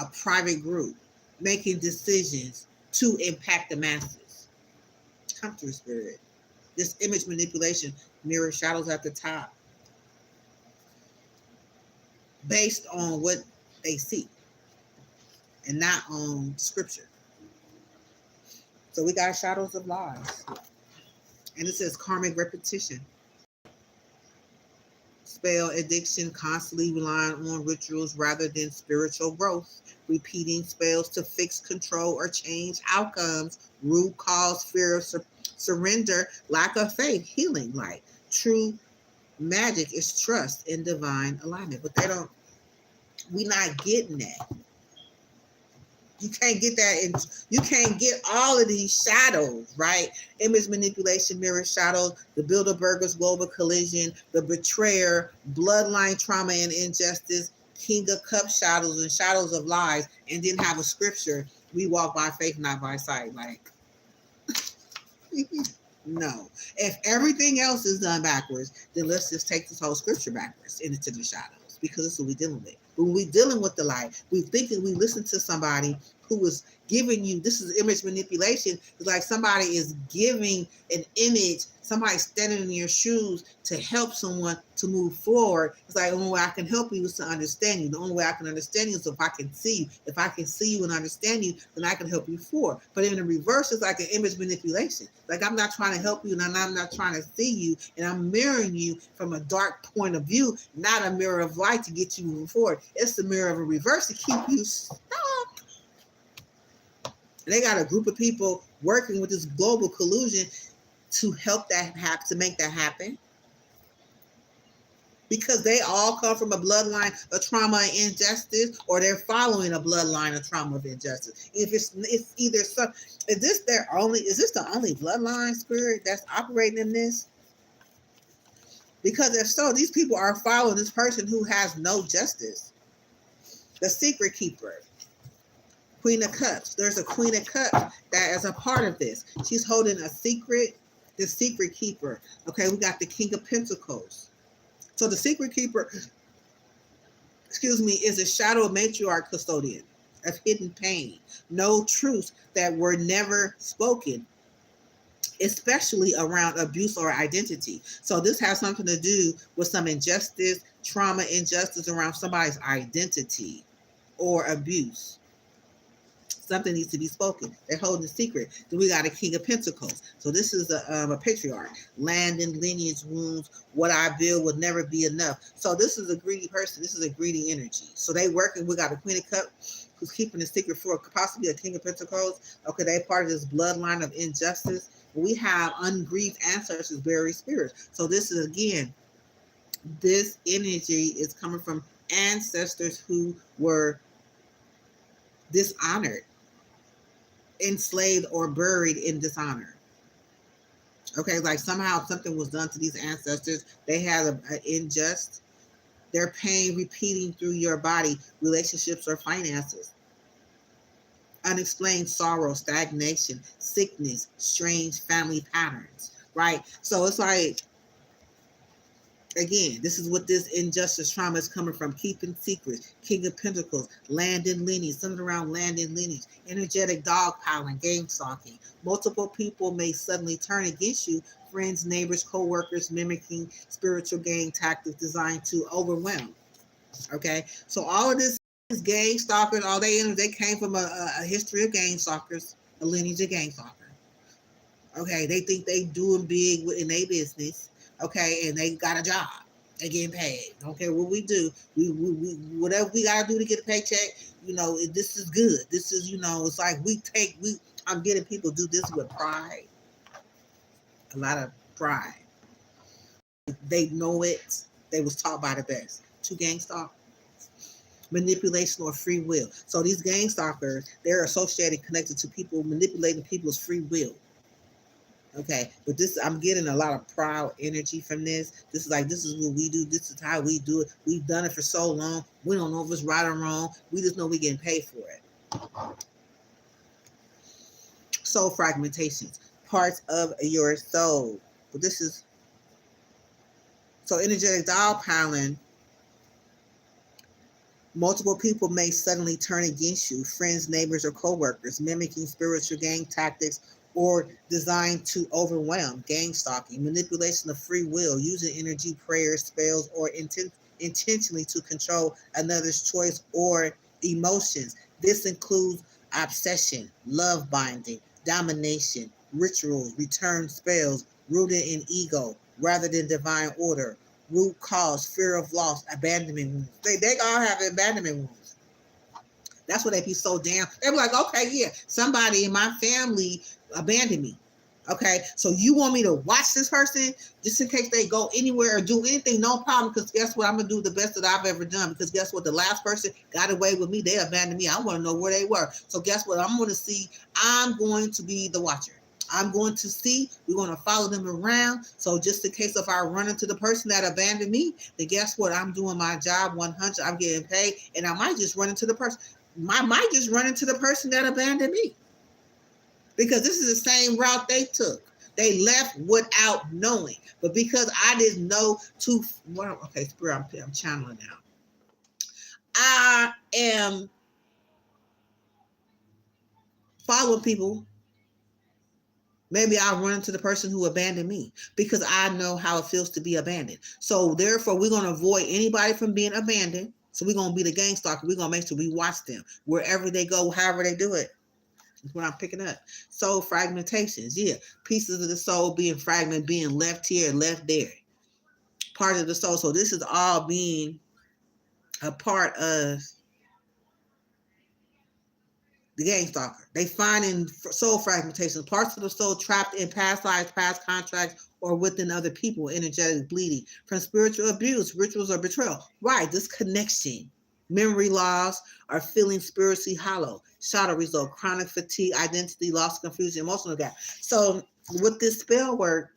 a private group making decisions to impact the masses. Come through, spirit. This image manipulation, mirror shadows at the top, based on what they see and not on scripture. So we got shadows of lies. And it says karmic repetition. Spell addiction, constantly relying on rituals rather than spiritual growth. Repeating spells to fix, control, or change outcomes. Root cause, fear of surrender, lack of faith, healing. Like true magic is trust in divine alignment. But we not getting that. You can't get that, and you can't get all of these shadows, right? Image manipulation, mirror shadows, the Bilderberger's global collision, the betrayer, bloodline trauma and injustice, King of Cups shadows and shadows of lies, and then have a scripture. We walk by faith, not by sight. Like, no. If everything else is done backwards, then let's just take this whole scripture backwards into the shadows, because this is what we're dealing with. But when we're dealing with the light, we thinking we listen to somebody who was giving you, this is image manipulation. It's like somebody is giving an image, somebody standing in your shoes to help someone to move forward. It's like the only way I can help you is to understand you. The only way I can understand you is if I can see you. If I can see you and understand you, then I can help you forward. But in the reverse, it's like an image manipulation. Like I'm not trying to help you and I'm not trying to see you, and I'm mirroring you from a dark point of view, not a mirror of light to get you moving forward. It's the mirror of a reverse to keep you stuck. And they got a group of people working with this global collusion to help that happen, to make that happen. Because they all come from a bloodline of trauma and injustice, or they're following a bloodline of trauma of injustice. If it's either some, is this the only bloodline spirit that's operating in this? Because if so, these people are following this person who has no justice. The secret keeper. Queen of Cups. There's a Queen of Cups that is a part of this. She's holding a secret, the secret keeper. Okay, we got the King of Pentacles. So the secret keeper, is a shadow matriarch custodian of hidden pain. No truths that were never spoken, especially around abuse or identity. So this has something to do with some injustice, trauma, injustice around somebody's identity or abuse. Something needs to be spoken. They're holding a secret. Then we got a King of Pentacles. So this is a patriarch. Land and lineage wounds. What I build will never be enough. So this is a greedy person. This is a greedy energy. So they working. We got a Queen of Cups who's keeping the secret for possibly a King of Pentacles. Okay, they part of this bloodline of injustice. We have ungrieved ancestors, buried spirits. So this is, again, this energy is coming from ancestors who were dishonored, enslaved, or buried in dishonor. Okay, like somehow something was done to these ancestors. They had an unjust, their pain repeating through your body, relationships or finances. Unexplained sorrow, stagnation, sickness, strange family patterns, right? So it's like Again, this is what this injustice trauma is coming from. Keeping secrets, King of Pentacles, land and lineage, something around land and lineage, energetic dogpiling, game stalking. Multiple people may suddenly turn against you, friends, neighbors, co-workers, mimicking spiritual gang tactics designed to overwhelm. Okay, so all of this is gang stalkers. All they came from a history of gang stalkers, a lineage of gang stalkers. Okay, they think they doing big in their business. Okay, and they got a job. They getting paid. Don't care what we do. We whatever we gotta do to get a paycheck. This is good. This is it's like we. I'm getting people do this with pride. A lot of pride. They know it. They was taught by the best. Two gang stalk manipulation or free will. So these gang stalkers, they're associated, connected to people manipulating people's free will. Okay, but this I'm getting a lot of proud energy from this. This is what we do. This is how we do it. We've done it for so long. We don't know if it's right or wrong. We just know we're getting paid for it. Soul fragmentations, parts of your soul. But this is so energetic dog piling. Multiple people may suddenly turn against you, friends, neighbors, or coworkers, mimicking spiritual gang tactics or designed to overwhelm, gang stalking, manipulation of free will, using energy, prayers, spells, or intentionally to control another's choice or emotions. This includes obsession, love binding, domination, rituals, return spells, rooted in ego rather than divine order. Root cause, fear of loss, abandonment wounds. They all have abandonment wounds. That's why they be so damn. They be like, okay, yeah, somebody in my family abandoned me. Okay, so you want me to watch this person just in case they go anywhere or do anything? No problem, because guess what? I'm gonna do the best that I've ever done. Because guess what? The last person got away with me. They abandoned me. I want to know where they were. So guess what? I'm going to see. I'm going to be the watcher. I'm going to see. We're going to follow them around. So just in case if I run into the person that abandoned me, then guess what? I'm doing my job 100. I'm getting paid, and I might just run into the person. I might just run into the person that abandoned me, because this is the same route they took. They left without knowing, but because I didn't know to. Well, okay, Spirit, I'm channeling now. I am following people. Maybe I'll run into the person who abandoned me because I know how it feels to be abandoned. So therefore, we're going to avoid anybody from being abandoned. So we're going to be the gang stalker. We're going to make sure we watch them wherever they go, however they do it. That's what I'm picking up. Soul fragmentations. Yeah. Pieces of the soul being fragmented, being left here and left there. Part of the soul. So this is all being a part of the gang stalker. They find in soul fragmentation parts of the soul trapped in past lives, past contracts, or within other people, energetic bleeding from spiritual abuse, rituals, or betrayal. Right, this connection. Memory loss or feeling spiritually hollow. Shadow result, chronic fatigue, identity loss, confusion, emotional gap. So with this spell work,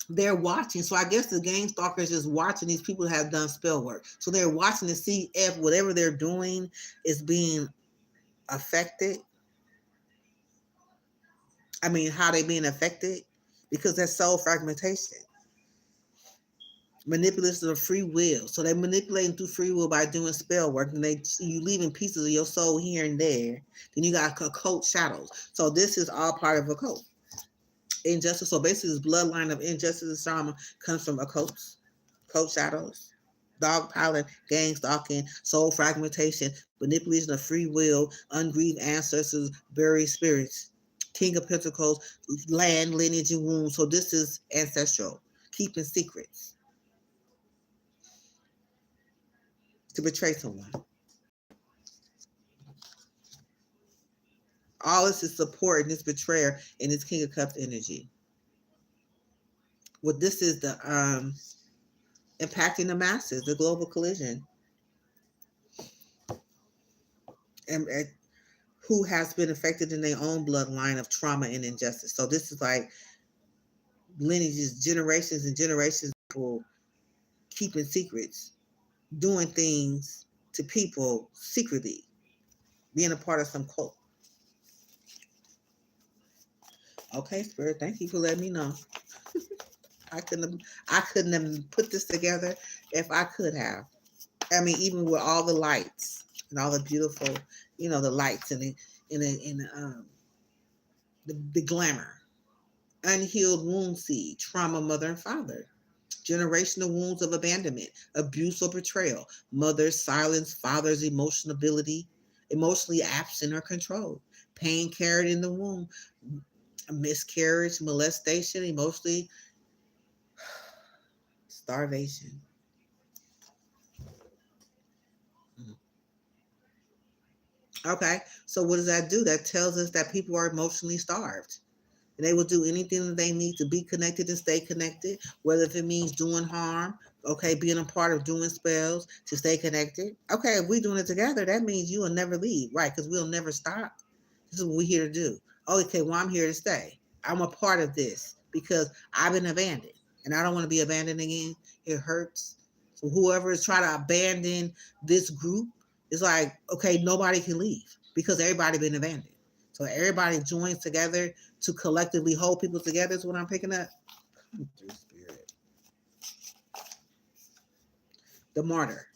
they're watching. So I guess the gang stalker is just watching these people that have done spell work. So they're watching to see if whatever they're doing is being affected. How they being affected, because that's soul fragmentation. Manipulation of free will. So they're manipulating through free will by doing spell work, and you leaving pieces of your soul here and there. Then you got occult shadows. So this is all part of a cult. Injustice. So basically, this bloodline of injustice and trauma comes from occults, cult shadows, dog piling, gang stalking, soul fragmentation, manipulation of free will, ungrieved ancestors, buried spirits, King of Pentacles, land, lineage, and wounds. So this is ancestral, keeping secrets, to betray someone. All this is supporting this betrayer and this King of Cups energy. Well, this is the impacting the masses, the global collision, and who has been affected in their own bloodline of trauma and injustice. So this is like lineages, generations and generations of people keeping secrets, doing things to people secretly, being a part of some cult. Okay, Spirit, thank you for letting me know. I couldn't have put this together if I could have. I mean, even with all the lights and all the beautiful, the lights and the glamour, unhealed wound seed, trauma, mother and father, generational wounds of abandonment, abuse or betrayal, mother's silence, father's emotional ability, emotionally absent or controlled, pain carried in the womb, miscarriage, molestation, emotionally starvation. Okay, so what does that do? That tells us that people are emotionally starved. And they will do anything that they need to be connected and stay connected, whether if it means doing harm, okay, being a part of doing spells to stay connected. Okay, if we're doing it together, that means you will never leave, right? Because we'll never stop. This is what we're here to do. Oh, okay, well, I'm here to stay. I'm a part of this because I've been abandoned and I don't want to be abandoned again. It hurts. So whoever is trying to abandon this group is like, okay, nobody can leave because everybody been abandoned. So everybody joins together to collectively hold people together is what I'm picking up. Through spirit. The martyr.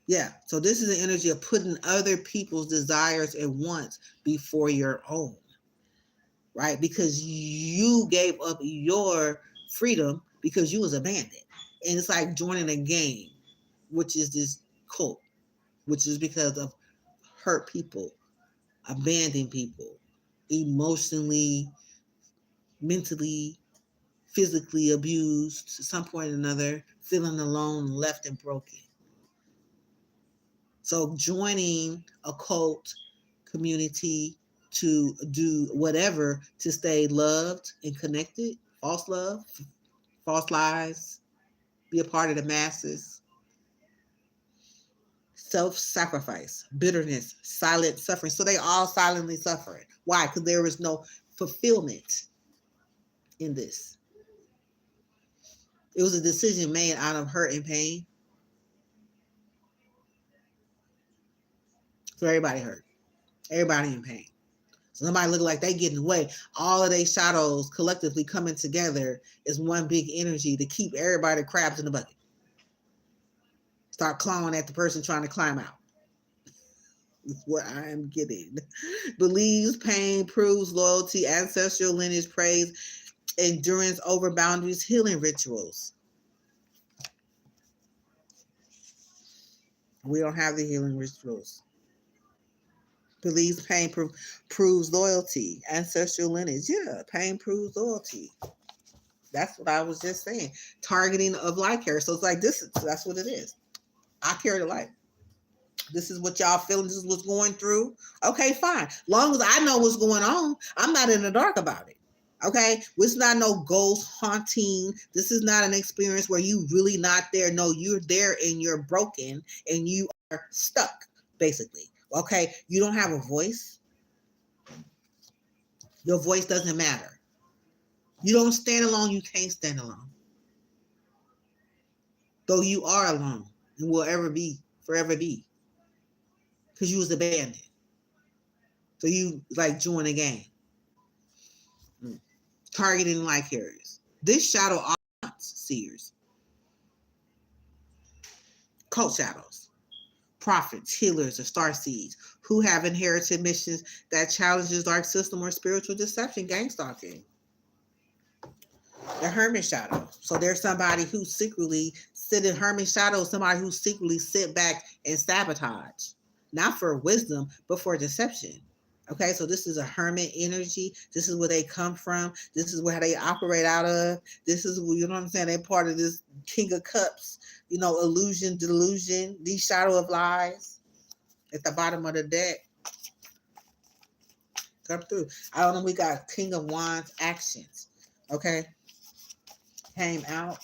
Yeah. So this is the energy of putting other people's desires and wants before your own. Right? Because you gave up your freedom because you was abandoned. And it's like joining a game, which is this cult, which is because of hurt people, abandoned people, emotionally, mentally, physically abused at some point or another, feeling alone, left, and broken. So joining a cult community to do whatever to stay loved and connected, false love, false lies, be a part of the masses, self-sacrifice, bitterness, silent suffering. So they all silently suffering. Why? Because there is no fulfillment in this. It was a decision made out of hurt and pain. So everybody hurt. Everybody in pain. So nobody look like they getting away. All of their shadows collectively coming together is one big energy to keep everybody crabs in the bucket. Start clawing at the person trying to climb out. That's what I am getting. Believes pain, proves loyalty, ancestral lineage, praise, endurance over boundaries, healing rituals. We don't have the healing rituals. Believes pain proves loyalty, ancestral lineage. Yeah, pain proves loyalty. That's what I was just saying. Targeting of light carriers. So it's like that's what it is. I carry the light. This is what y'all feeling. This is what's going through. Okay, fine. Long as I know what's going on, I'm not in the dark about it. Okay, it's not no ghost haunting. This is not an experience where you really not there. No, you're there and you're broken and you are stuck, basically. Okay, you don't have a voice. Your voice doesn't matter. You don't stand alone. You can't stand alone. Though you are alone and will forever be, because you was abandoned. So you like join a game. Targeting light carriers. This shadow haunts seers, cult shadows, prophets, healers, or star seeds who have inherited missions that challenges dark system or spiritual deception, gang stalking. The hermit shadow. So there's somebody who secretly sit in hermit shadow, somebody who secretly sit back and sabotage, not for wisdom, but for deception. Okay, so this is a hermit energy. This is where they come from. This is where they operate out of. This is, you know what I'm saying? They're part of this King of Cups, illusion, delusion, the shadow of lies at the bottom of the deck. Come through. I don't know. We got King of Wands actions. Okay, came out.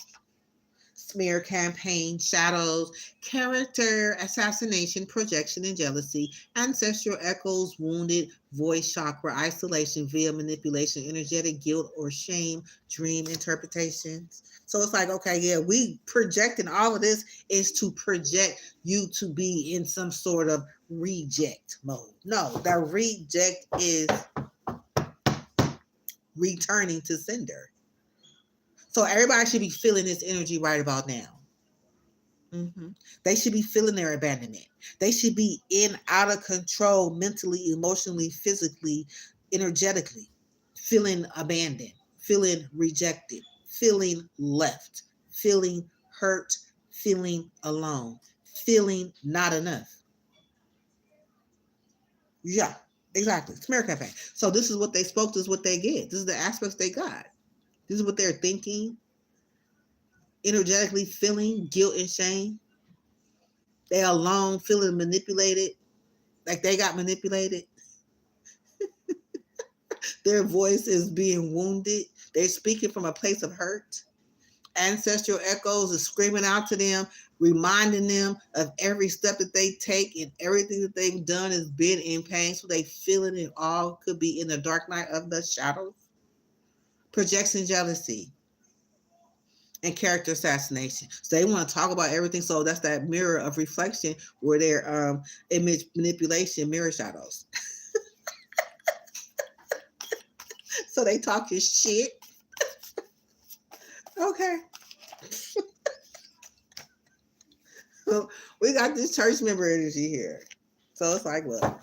Smear campaign, shadows, character assassination, projection and jealousy, ancestral echoes, wounded, voice chakra, isolation via manipulation, energetic guilt or shame, dream interpretations. So it's like, okay, yeah, we projecting all of this is to project you to be in some sort of reject mode. No, the reject is returning to sender. So everybody should be feeling this energy right about now. Mm-hmm. They should be feeling their abandonment. They should be in out of control mentally, emotionally, physically, energetically, feeling abandoned, feeling rejected, feeling left, feeling hurt, feeling alone, feeling not enough. Yeah, exactly. Smear campaign. So this is what they spoke. This is what they get. This is the aspects they got. This is what they're thinking, energetically feeling guilt and shame. They alone, feeling manipulated, like they got manipulated. Their voice is being wounded. They're speaking from a place of hurt. Ancestral echoes are screaming out to them, reminding them of every step that they take and everything that they've done has been in pain. So they feeling it all could be in the dark night of the shadows. Projection jealousy and character assassination. So they want to talk about everything. So that's that mirror of reflection where their image manipulation mirror shadows. So they talking shit. Okay. So we got this church member energy here. So it's like, well.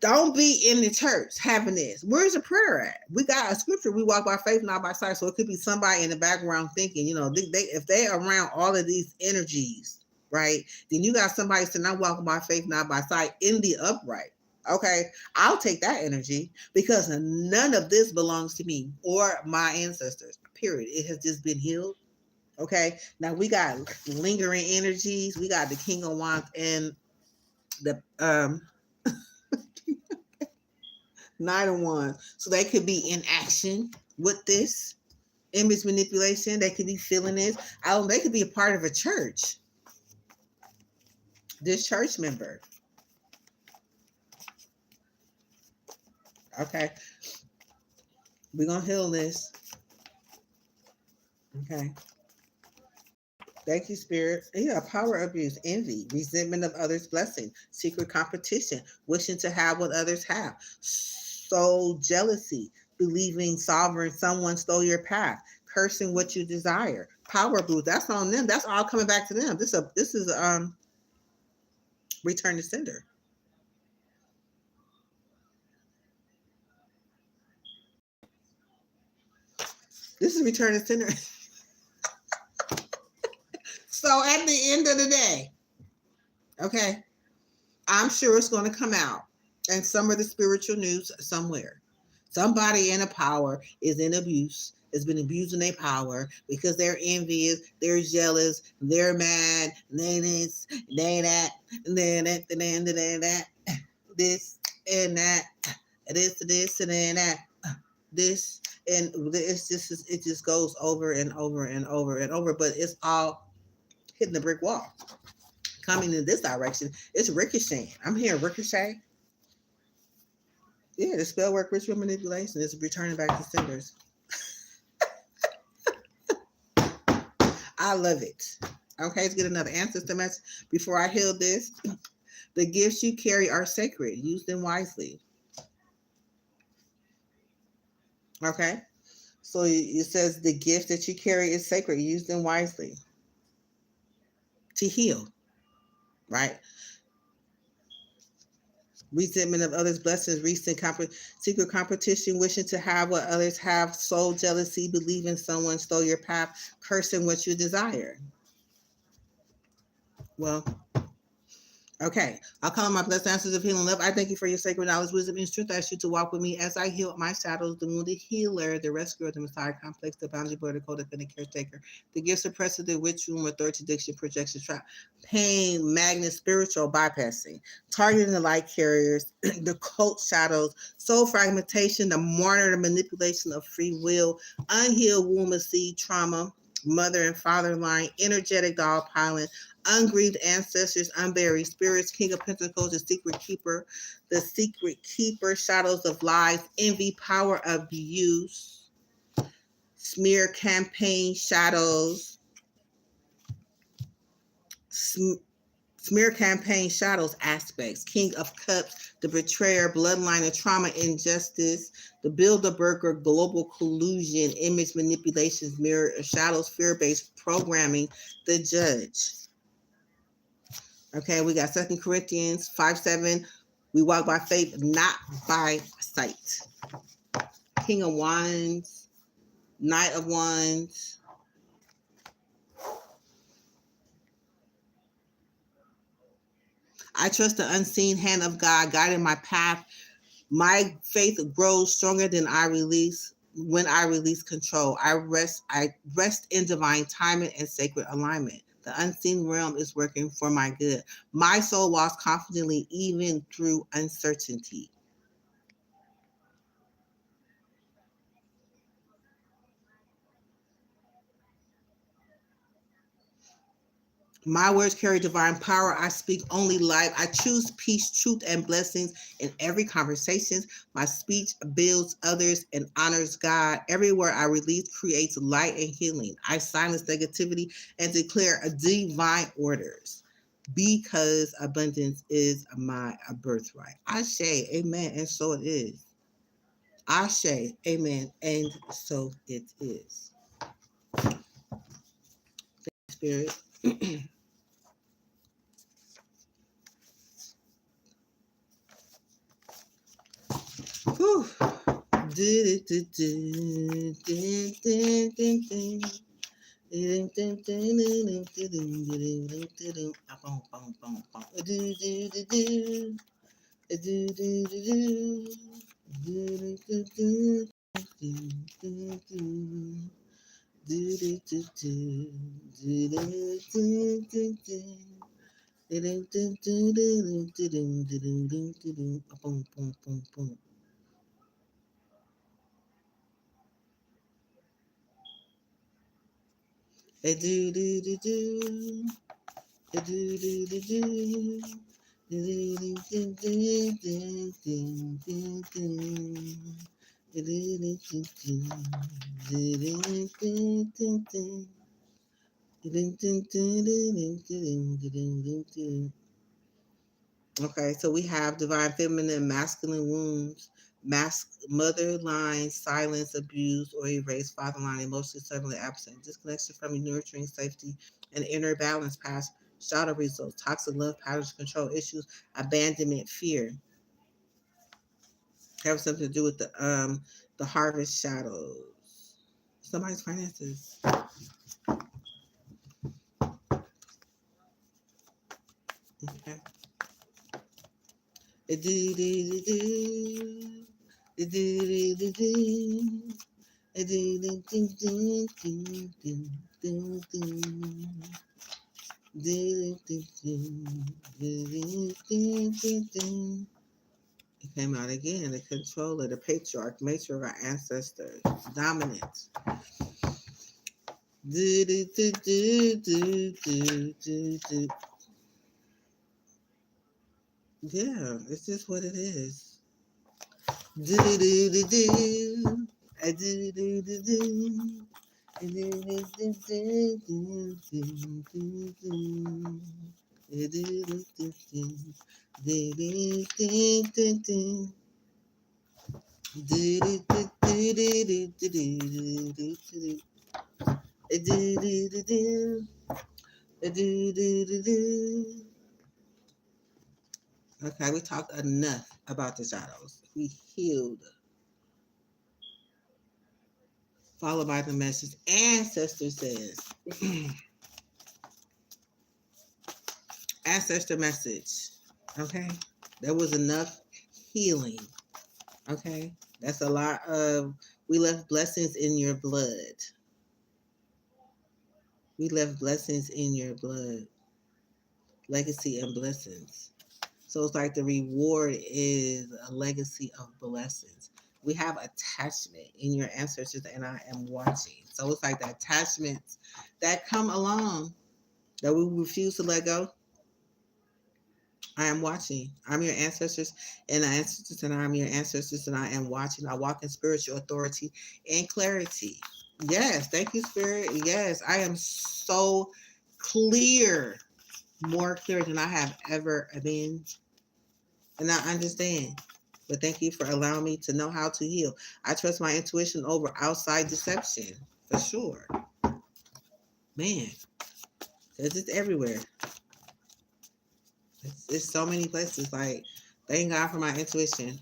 Don't be in the church having this. Where's the prayer at? We got a scripture. We walk by faith, not by sight. So it could be somebody in the background thinking, if they're around all of these energies, right? Then you got somebody saying, I'm walking by faith, not by sight in the upright. Okay, I'll take that energy because none of this belongs to me or my ancestors. Period. It has just been healed. Okay, now we got lingering energies. We got the King of Wands and the Knight of Wands. So they could be in action with this image manipulation. They could be feeling this. They could be a part of a church. This church member. Okay. We're going to heal this. Okay. Thank you, Spirit. Yeah, power abuse, envy, resentment of others' blessing, secret competition, wishing to have what others have, soul jealousy, believing sovereign someone stole your path, cursing what you desire, power abuse. That's on them. That's all coming back to them. This is return to sender. This is return to sender. So at the end of the day, okay, I'm sure it's going to come out and some of the spiritual news somewhere. Somebody in a power is in abuse, has been abusing their power because they're envious, they're jealous, they're mad, they this, they that, they that, this and that, this and then that, this and it just goes over and over and over and over, but it's all hitting the brick wall. Coming in this direction, it's ricocheting. I'm hearing ricochet. Yeah, the spell work ritual manipulation is returning back to senders. I love it. Okay, let's get another ancestor message before I heal this. The gifts you carry are sacred. Use them wisely. Okay, so it says the gift that you carry is sacred. Use them wisely to heal. Right. Resentment of others' blessings, secret competition, wishing to have what others have, soul jealousy, believing someone stole your path, cursing what you desire. Well, okay, I'll call on my blessed answers of healing love. I thank you for your sacred knowledge, wisdom, and strength. I ask you to walk with me as I heal my shadows, the wounded healer, the rescuer, the Messiah complex, the boundary boy, the codependent caretaker, the gift suppressor, the witch room, authority, addiction, projection, trap, pain, magnet, spiritual bypassing, targeting the light carriers, the cult shadows, soul fragmentation, the martyr, the manipulation of free will, unhealed womb of seed trauma, mother and father line, energetic dog piling, ungrieved ancestors, unburied spirits, King of Pentacles, the secret keeper, shadows of lies, envy, power abuse, smear campaign, shadows, some Smear campaign shadows aspects. King of Cups, the betrayer, bloodline of trauma, injustice, the Bilderberger global collusion, image manipulations, mirror shadows, fear-based programming, the judge. Okay, we got 2 Corinthians 5:7. We walk by faith, not by sight. King of Wands, Knight of Wands. I trust the unseen hand of God guiding my path. My faith grows stronger than I release when I release control. I rest in divine timing and sacred alignment. The unseen realm is working for my good. My soul walks confidently even through uncertainty. My words carry divine power. I speak only life. I choose peace, truth, and blessings in every conversation. My speech builds others and honors God. Everywhere I release creates light and healing. I silence negativity and declare a divine orders because abundance is my birthright. Ashe, amen, and so it is. Ashe, amen, and so it is. Spirit. Whew. Okay, so we have divine feminine, masculine wounds, mother line, silence, abuse, or erase, father line, emotionally suddenly absent, disconnection from nurturing safety, and inner balance, past shadow results, toxic love patterns, control issues, abandonment, fear. Have something to do with the harvest shadows. Somebody's finances. Okay. It came out again. The controller, the patriarch, matriarch, our ancestors, dominant. Yeah, it's just what it is. Do do do do do. I do do do do. I do do do do do do do. I do do do do. Do do do do do. Do do do do do do do do do. I do do do do. I do do do do. Okay, we talked enough about the shadows. We healed. Followed by the message. Ancestor says, ancestor message. Okay, there was enough healing. Okay, that's a lot of. We left blessings in your blood. We left blessings in your blood. Legacy and blessings. So it's like the reward is a legacy of blessings. We have attachment in your ancestors, and I am watching. So it's like the attachments that come along that we refuse to let go. I am watching. I'm your ancestors, and ancestors, and I'm your ancestors, and I am watching. I walk in spiritual authority and clarity. Yes, thank you, Spirit. Yes, I am so clear. more clear than I have ever been. And I understand. But thank you for allowing me to know how to heal. I trust my intuition over outside deception. For sure. Man, because it's everywhere. It's so many places. Like, thank God for my intuition.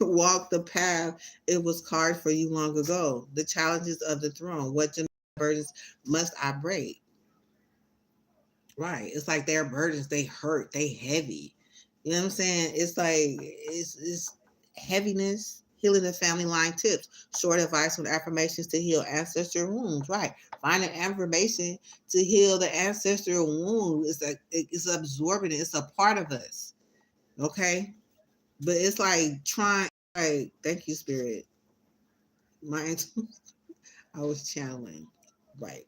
Walk the path it was carved for you long ago. The challenges of the throne. What burdens must I break? Right. It's like their burdens, they hurt, they heavy. You know what I'm saying? It's like it's heaviness, healing the family line tips, short advice with affirmations to heal ancestral wounds. Right. Find an affirmation to heal the ancestral wound. It's absorbing it. It's a part of us. Okay. But it's like trying like thank you, spirit. My I was channeling. Right.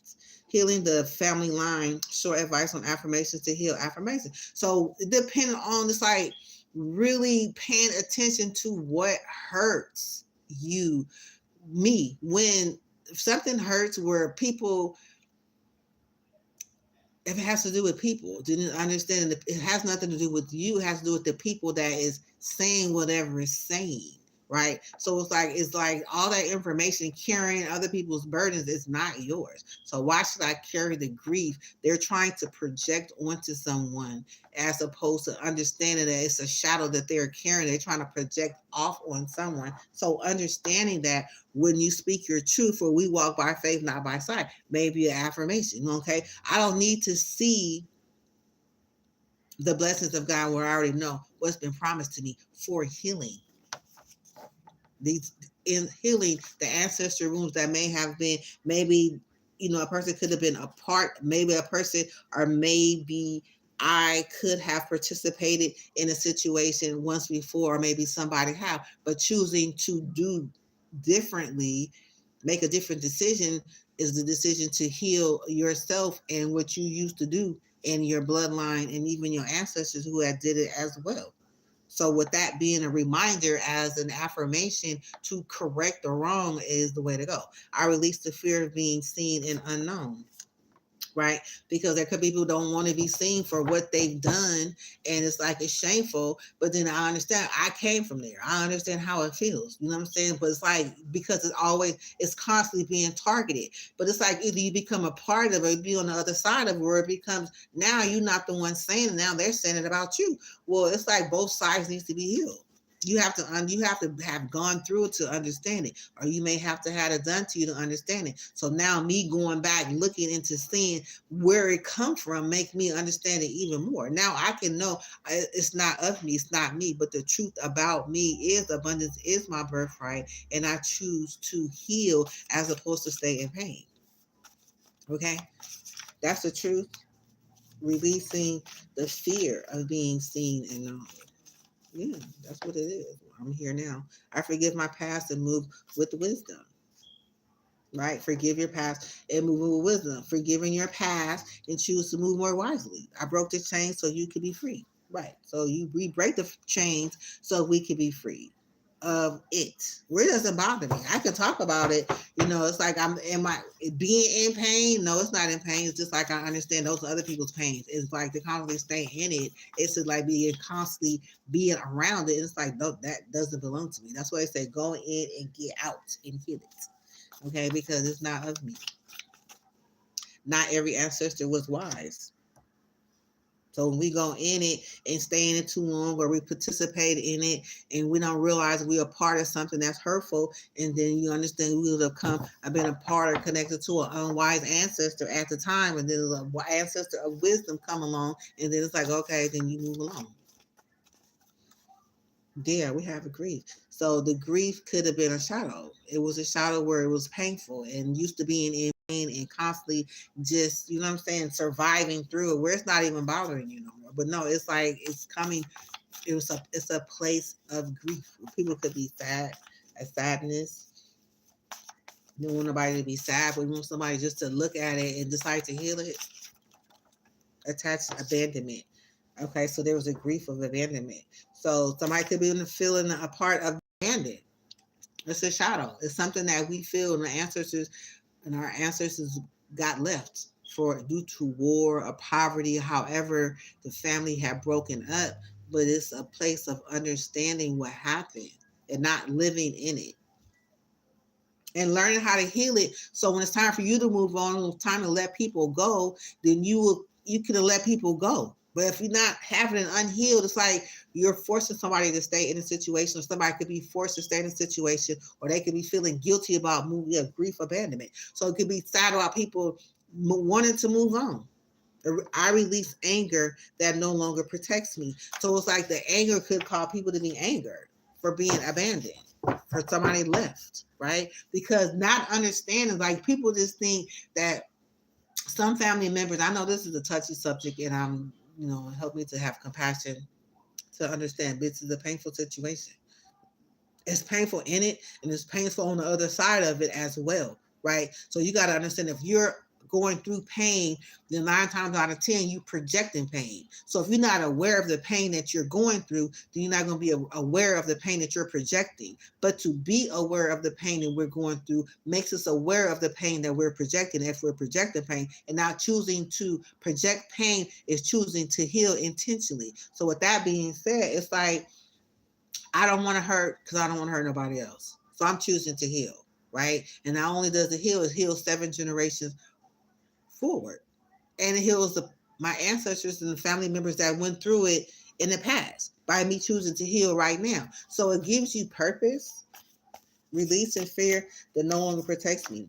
Healing the family line, short advice on affirmations to heal affirmations. So depending on it's like really paying attention to what hurts you, me. When something hurts where people if it has to do with people, didn't understand that it has nothing to do with you. It has to do with the people that is saying whatever it's saying, right? So it's like all that information carrying other people's burdens is not yours. So why should I carry the grief they're trying to project onto someone as opposed to understanding that it's a shadow that they're carrying, they're trying to project off on someone. So understanding that when you speak your truth, for we walk by faith, not by sight, maybe an affirmation. Okay. I don't need to see the blessings of God where I already know what's been promised to me for healing. These in healing the ancestral wounds that may have been maybe a person could have been a part, maybe a person, or maybe I could have participated in a situation once before, or maybe somebody have, but choosing to do differently, make a different decision is the decision to heal yourself and what you used to do in your bloodline and even your ancestors who had did it as well. So with that being a reminder as an affirmation to correct the wrong is the way to go. I release the fear of being seen and unknown, right? Because there could be people who don't want to be seen for what they've done, and it's like it's shameful. But then I understand. I came from there. I understand how it feels. You know what I'm saying? But it's like because it's constantly being targeted. But it's like either you become a part of it, or be on the other side of it, where it becomes now you're not the one saying it. Now they're saying it about you. Well, it's like both sides needs to be healed. You have to have gone through it to understand it, or you may have to have it done to you to understand it. So now me going back looking into seeing where it comes from make me understand it even more. Now I can know it's not of me, it's not me, but the truth about me is abundance is my birthright, and I choose to heal as opposed to stay in pain. Okay, that's the truth. Releasing the fear of being seen and known. Yeah, that's what it is. I'm here now. I forgive my past and move with wisdom. Right? Forgive your past and move with wisdom. Forgiving your past and choose to move more wisely. I broke the chains so you could be free. Right. So we break the chains so we could be free of it. Where it doesn't bother me. I can talk about it. It's like am I being in pain? No, it's not in pain. It's just like I understand those are other people's pains. It's like to constantly stay in it. It's just like being constantly being around it. It's like no, that doesn't belong to me. That's why I say go in and get out and heal it. Okay, because it's not of me. Not every ancestor was wise. So when we go in it and stay in it too long, or we participate in it and we don't realize we're a part of something that's hurtful, and then you understand we would have been a part or connected to an unwise ancestor at the time, and then an ancestor of wisdom come along, and then it's like, okay, then you move along. Yeah, we have a grief. So the grief could have been a shadow. It was a shadow where it was painful and used to being in pain and constantly just, you know what I'm saying, surviving through it where it's not even bothering you no more. But no, it's like it's coming. It's a place of grief. People could be sad, a sadness. You don't want nobody to be sad, but you want somebody just to look at it and decide to heal it. Attached abandonment. Okay, so there was a grief of abandonment. So somebody could be feeling a part of abandoned. It's a shadow. It's something that we feel, and our ancestors got left. for due to war or poverty, however the family had broken up, but it's a place of understanding what happened and not living in it and learning how to heal it. So when it's time for you to move on, when it's time to let people go, then you can let people go. But if you're not having it unhealed, it's like you're forcing somebody to stay in a situation, or somebody could be forced to stay in a situation, or they could be feeling guilty about moving, grief, abandonment. So it could be sad about people wanting to move on. I release anger that no longer protects me. So it's like the anger could cause people to be angered for being abandoned, for somebody left, right? Because not understanding, like people just think that some family members, I know this is a touchy subject and I'm, help me to have compassion to understand this is a painful situation. It's painful in it and it's painful on the other side of it as well, right? So you got to understand if you're going through pain, then 9 times out of 10 you projecting pain. So if you're not aware of the pain that you're going through, then you're not going to be aware of the pain that you're projecting. But to be aware of the pain that we're going through makes us aware of the pain that we're projecting. If we're projecting pain and not choosing to project pain is choosing to heal intentionally. So with that being said, it's like I don't want to hurt because I don't want to hurt nobody else. So I'm choosing to heal, right? And not only does it heal 7 generations forward, and it heals my ancestors and the family members that went through it in the past by me choosing to heal right now. So it gives you purpose, release, and fear that no longer protects me.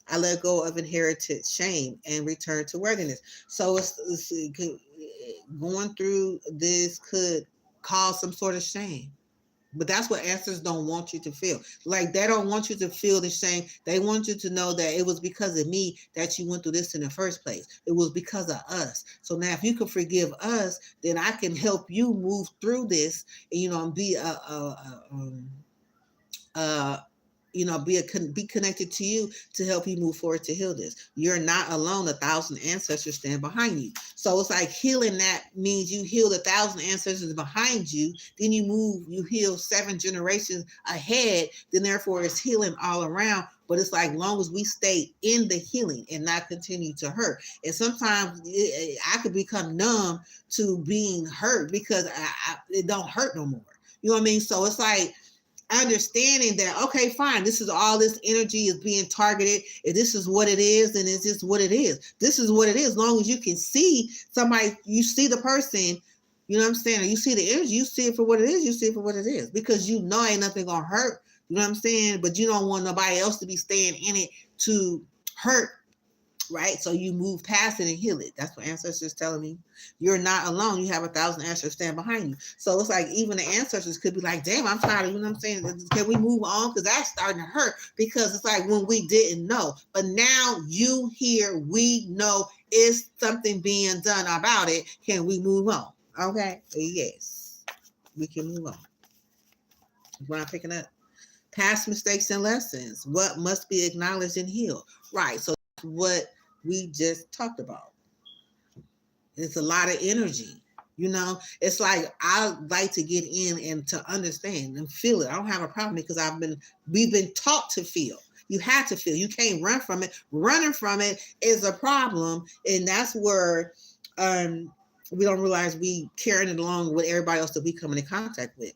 I let go of inherited shame and return to worthiness. So going through this could cause some sort of shame. But that's what ancestors don't want you to feel. Like they don't want you to feel the shame. They want you to know that it was because of me that you went through this in the first place. It was because of us. So now if you can forgive us, then I can help you move through this, and be a be connected to you to help you move forward to heal this. You're not alone. 1,000 ancestors stand behind you. So it's like healing that means you heal 1,000 ancestors behind you. Then you heal 7 generations ahead. Then therefore it's healing all around. But it's like long as we stay in the healing and not continue to hurt. And sometimes I could become numb to being hurt because it don't hurt no more. You know what I mean? So it's like understanding that, okay, fine, this is all this energy is being targeted. If this is what it is, then it's just what it is. This is what it is. As long as you can see somebody, you see the person, you know what I'm saying? Or you see the energy, you see it for what it is, you see it for what it is. Because you know ain't nothing gonna hurt. You know what I'm saying? But you don't want nobody else to be staying in it to hurt, right? So you move past it and heal it. That's what ancestors telling me. You're not alone. You have 1,000 ancestors stand behind you. So it's like even the ancestors could be like, damn, I'm tired of, you know what I'm saying? Can we move on? Because that's starting to hurt because it's like when we didn't know. But now you hear, we know is something being done about it. Can we move on? Okay. Yes. We can move on. We're not picking up. Past mistakes and lessons. What must be acknowledged and healed? Right. So that's what we just talked about. It's a lot of energy. It's like I like to get in and to understand and feel it. I don't have a problem because we've been taught to feel. You have to feel. You can't run from it. Running from it is a problem, and that's where we don't realize we carrying it along with everybody else that we come into contact with,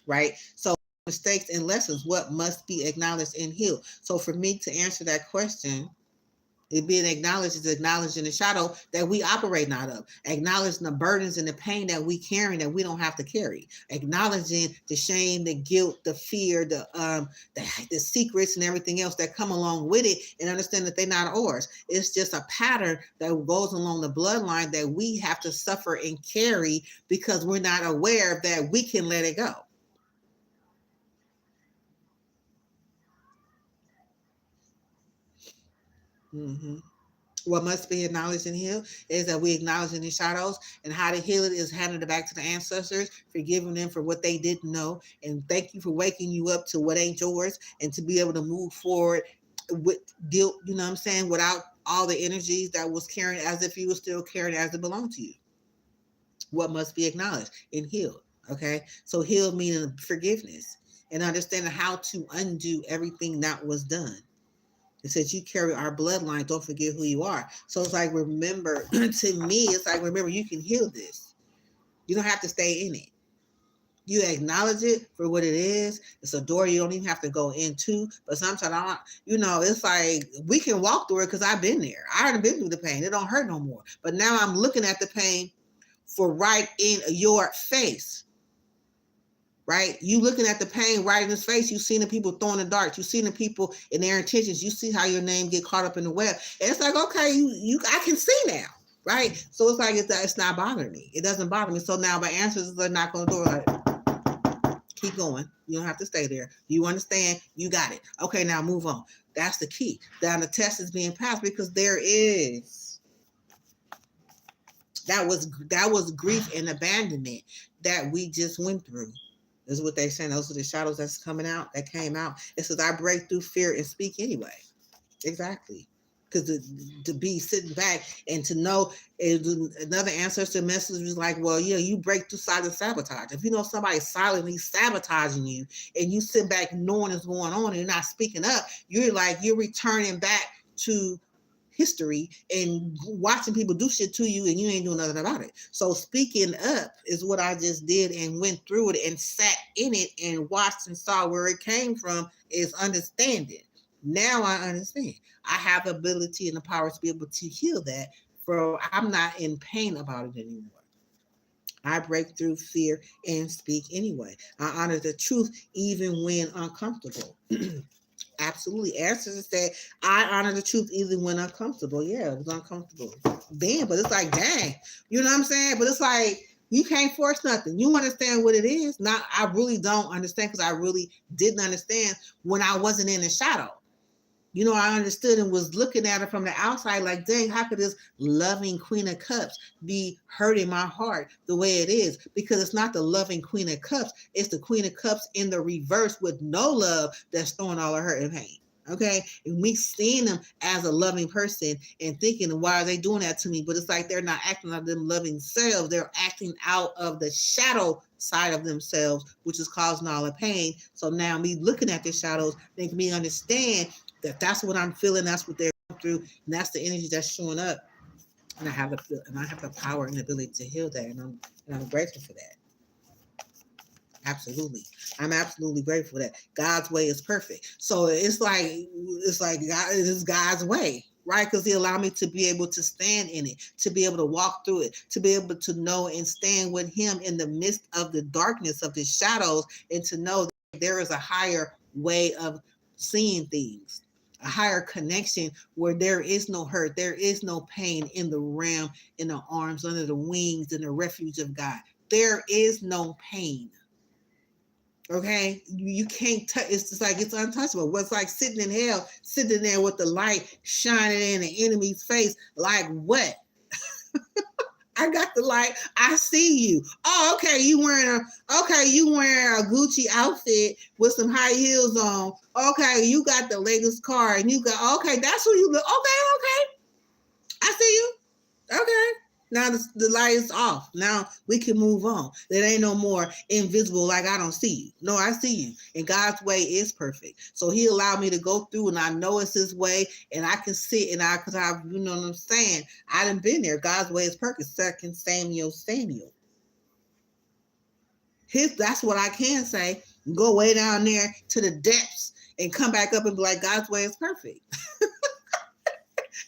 right? So mistakes and lessons, what must be acknowledged and healed? So for me to answer that question, it being acknowledged is acknowledging the shadow that we operate out of, acknowledging the burdens and the pain that we carry that we don't have to carry, acknowledging the shame, the guilt, the fear, the secrets and everything else that come along with it, and understand that they're not ours. It's just a pattern that goes along the bloodline that we have to suffer and carry because we're not aware that we can let it go. Mm-hmm. What must be acknowledged and healed is that we acknowledge in the shadows, and how to heal it is handing it back to the ancestors, forgiving them for what they didn't know, and thank you for waking you up to what ain't yours, and to be able to move forward with guilt, you know what I'm saying, without all the energies that was carrying as if you were still carrying as it belonged to you. What must be acknowledged and healed. Okay, so healed meaning forgiveness and understanding how to undo everything that was done. It says you carry our bloodline. Don't forget who you are. So it's like, remember, to me, it's like, remember, you can heal this. You don't have to stay in it. You acknowledge it for what it is. It's a door you don't even have to go into. But sometimes I don't, it's like we can walk through it because I've been there. I already been through the pain. It don't hurt no more. But now I'm looking at the pain for right in your face. Right? You looking at the pain right in his face. You seen the people throwing the darts. You seen the people in their intentions. You see how your name get caught up in the web. And it's like, okay, I can see now. Right? So it's like, it's not bothering me. It doesn't bother me. So now my answers are not going to do it. Like, keep going. You don't have to stay there. You understand? You got it. Okay, now move on. That's the key. Now the test is being passed because there is. That was grief and abandonment that we just went through. This is what they're saying. Those are the shadows that came out. It says, I break through fear and speak anyway. Exactly. Because to be sitting back and to know, another answer to the message was like, well, yeah, you break through silent sabotage. If you know somebody's silently sabotaging you and you sit back knowing what's going on and you're not speaking up, you're returning back to history and watching people do shit to you and you ain't doing nothing about it. So speaking up is what I just did and went through it and sat in it and watched and saw where it came from, is understanding. Now I understand. I have the ability and the power to be able to heal that. I'm not in pain about it anymore. I break through fear and speak anyway. I honor the truth even when uncomfortable. Absolutely. Answers said, I honor the truth even when uncomfortable. Yeah, it was uncomfortable. Damn, but it's like, dang. You know what I'm saying? But it's like, you can't force nothing. You understand what it is. Not, I really don't understand because I really didn't understand when I wasn't in the shadow. I understood and was looking at it from the outside like, dang, how could this loving Queen of Cups be hurting my heart the way it is? Because it's not the loving Queen of Cups. It's the Queen of Cups in the reverse with no love that's throwing all of hurt and pain. Okay. And we seeing them as a loving person and thinking, why are they doing that to me? But it's like they're not acting out of them loving selves. They're acting out of the shadow side of themselves, which is causing all the pain. So now me looking at the shadows make me understand that that's what I'm feeling. That's what they're going through. And that's the energy that's showing up. And I have the power and the ability to heal that. And I'm grateful for that. Absolutely. I'm absolutely grateful for that. God's way is perfect. So it's like God, it is God's way, right? Because he allowed me to be able to stand in it, to be able to walk through it, to be able to know and stand with him in the midst of the darkness of the shadows, and to know that there is a higher way of seeing things, a higher connection where there is no hurt, there is no pain in the realm, in the arms, under the wings, in the refuge of God. There is no pain. Okay, you can't touch. It's just like it's untouchable. It's like sitting in hell, sitting there with the light shining in the enemy's face. Like what? I got the light. I see you. Oh, okay. You wearing a Gucci outfit with some high heels on. Okay, you got the latest car, and you got okay. That's who you look. Okay. I see you. Okay. Now the light is off. Now we can move on. There ain't no more invisible like I don't see you. No, I see you. And God's way is perfect. So he allowed me to go through and I know it's his way and I can sit and because I, you know what I'm saying? I done been there. God's way is perfect. 2 Samuel. That's what I can say. Go way down there to the depths and come back up and be like, God's way is perfect.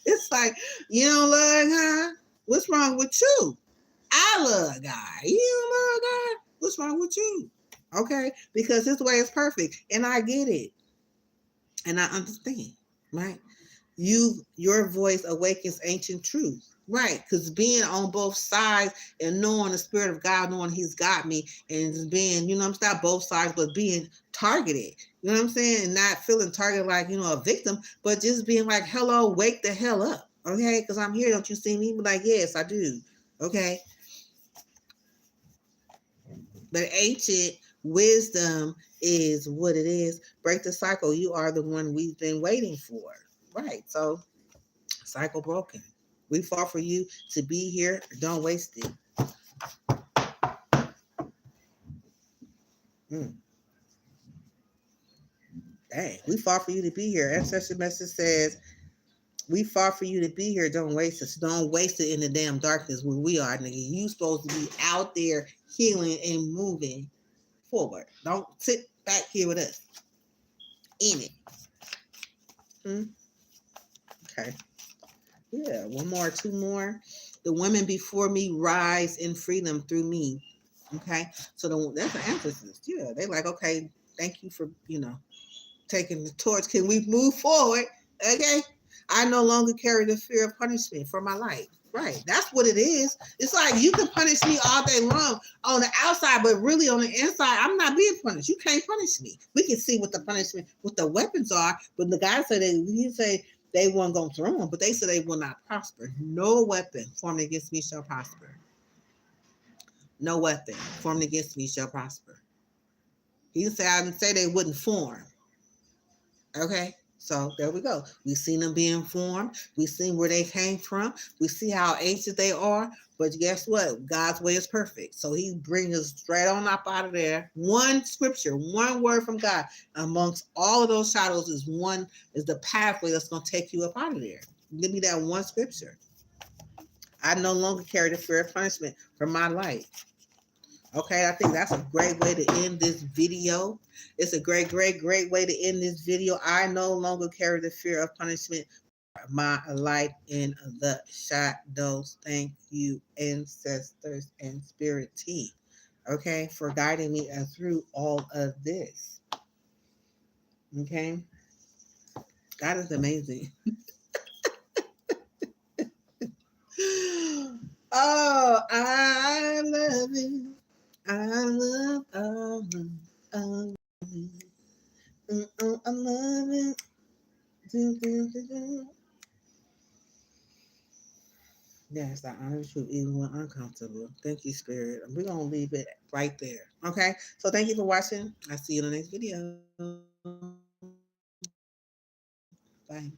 It's like, you don't love God? What's wrong with you? I love God. You don't love God? What's wrong with you? Okay? Because his way is perfect. And I get it. And I understand. Right? Your voice awakens ancient truth. Right, because being on both sides and knowing the spirit of God, knowing he's got me, and just being, I'm not both sides, but being targeted, you know what I'm saying? And not feeling targeted like, a victim, but just being like, hello, wake the hell up, okay? Because I'm here, don't you see me? Be like, yes, I do, okay? But ancient wisdom is what it is. Break the cycle. You are the one we've been waiting for, right? So, cycle broken. We fought for you to be here. Don't waste it. Dang, we fought for you to be here. Ancestral message says, we fought for you to be here. Don't waste us. Don't waste it in the damn darkness where we are, nigga. You supposed to be out there healing and moving forward. Don't sit back here with us in it. Hmm? Okay. Yeah, one more, two more. The women before me rise in freedom through me. Okay. So that's an emphasis. Yeah. They like, okay, thank you for, taking the torch. Can we move forward? Okay. I no longer carry the fear of punishment for my life. Right. That's what it is. It's like you can punish me all day long on the outside, but really on the inside, I'm not being punished. You can't punish me. We can see what the punishment, what the weapons are, but the guy said he say they weren't going to throw them, but they said they will not prosper. No weapon formed against me shall prosper. No weapon formed against me shall prosper. He said I didn't say they wouldn't form. Okay, so there we go. We seen them being formed. We seen where they came from. We see how ancient they are. But guess what? God's way is perfect. So he brings us straight on up out of there. One scripture, one word from God amongst all of those shadows is the pathway that's going to take you up out of there. Give me that one scripture. I no longer carry the fear of punishment for my life. Okay, I think that's a great way to end this video. It's a great, great, great way to end this video. I no longer carry the fear of punishment for my life in the shadows. Thank you, ancestors and spirit team. Okay, for guiding me through all of this. Okay, God is amazing. Oh, I love you. I love, I I love it. Do, do, do, do. Yes, I honor you even when uncomfortable. Thank you, Spirit. We're going to leave it right there. Okay? So thank you for watching. I'll see you in the next video. Bye.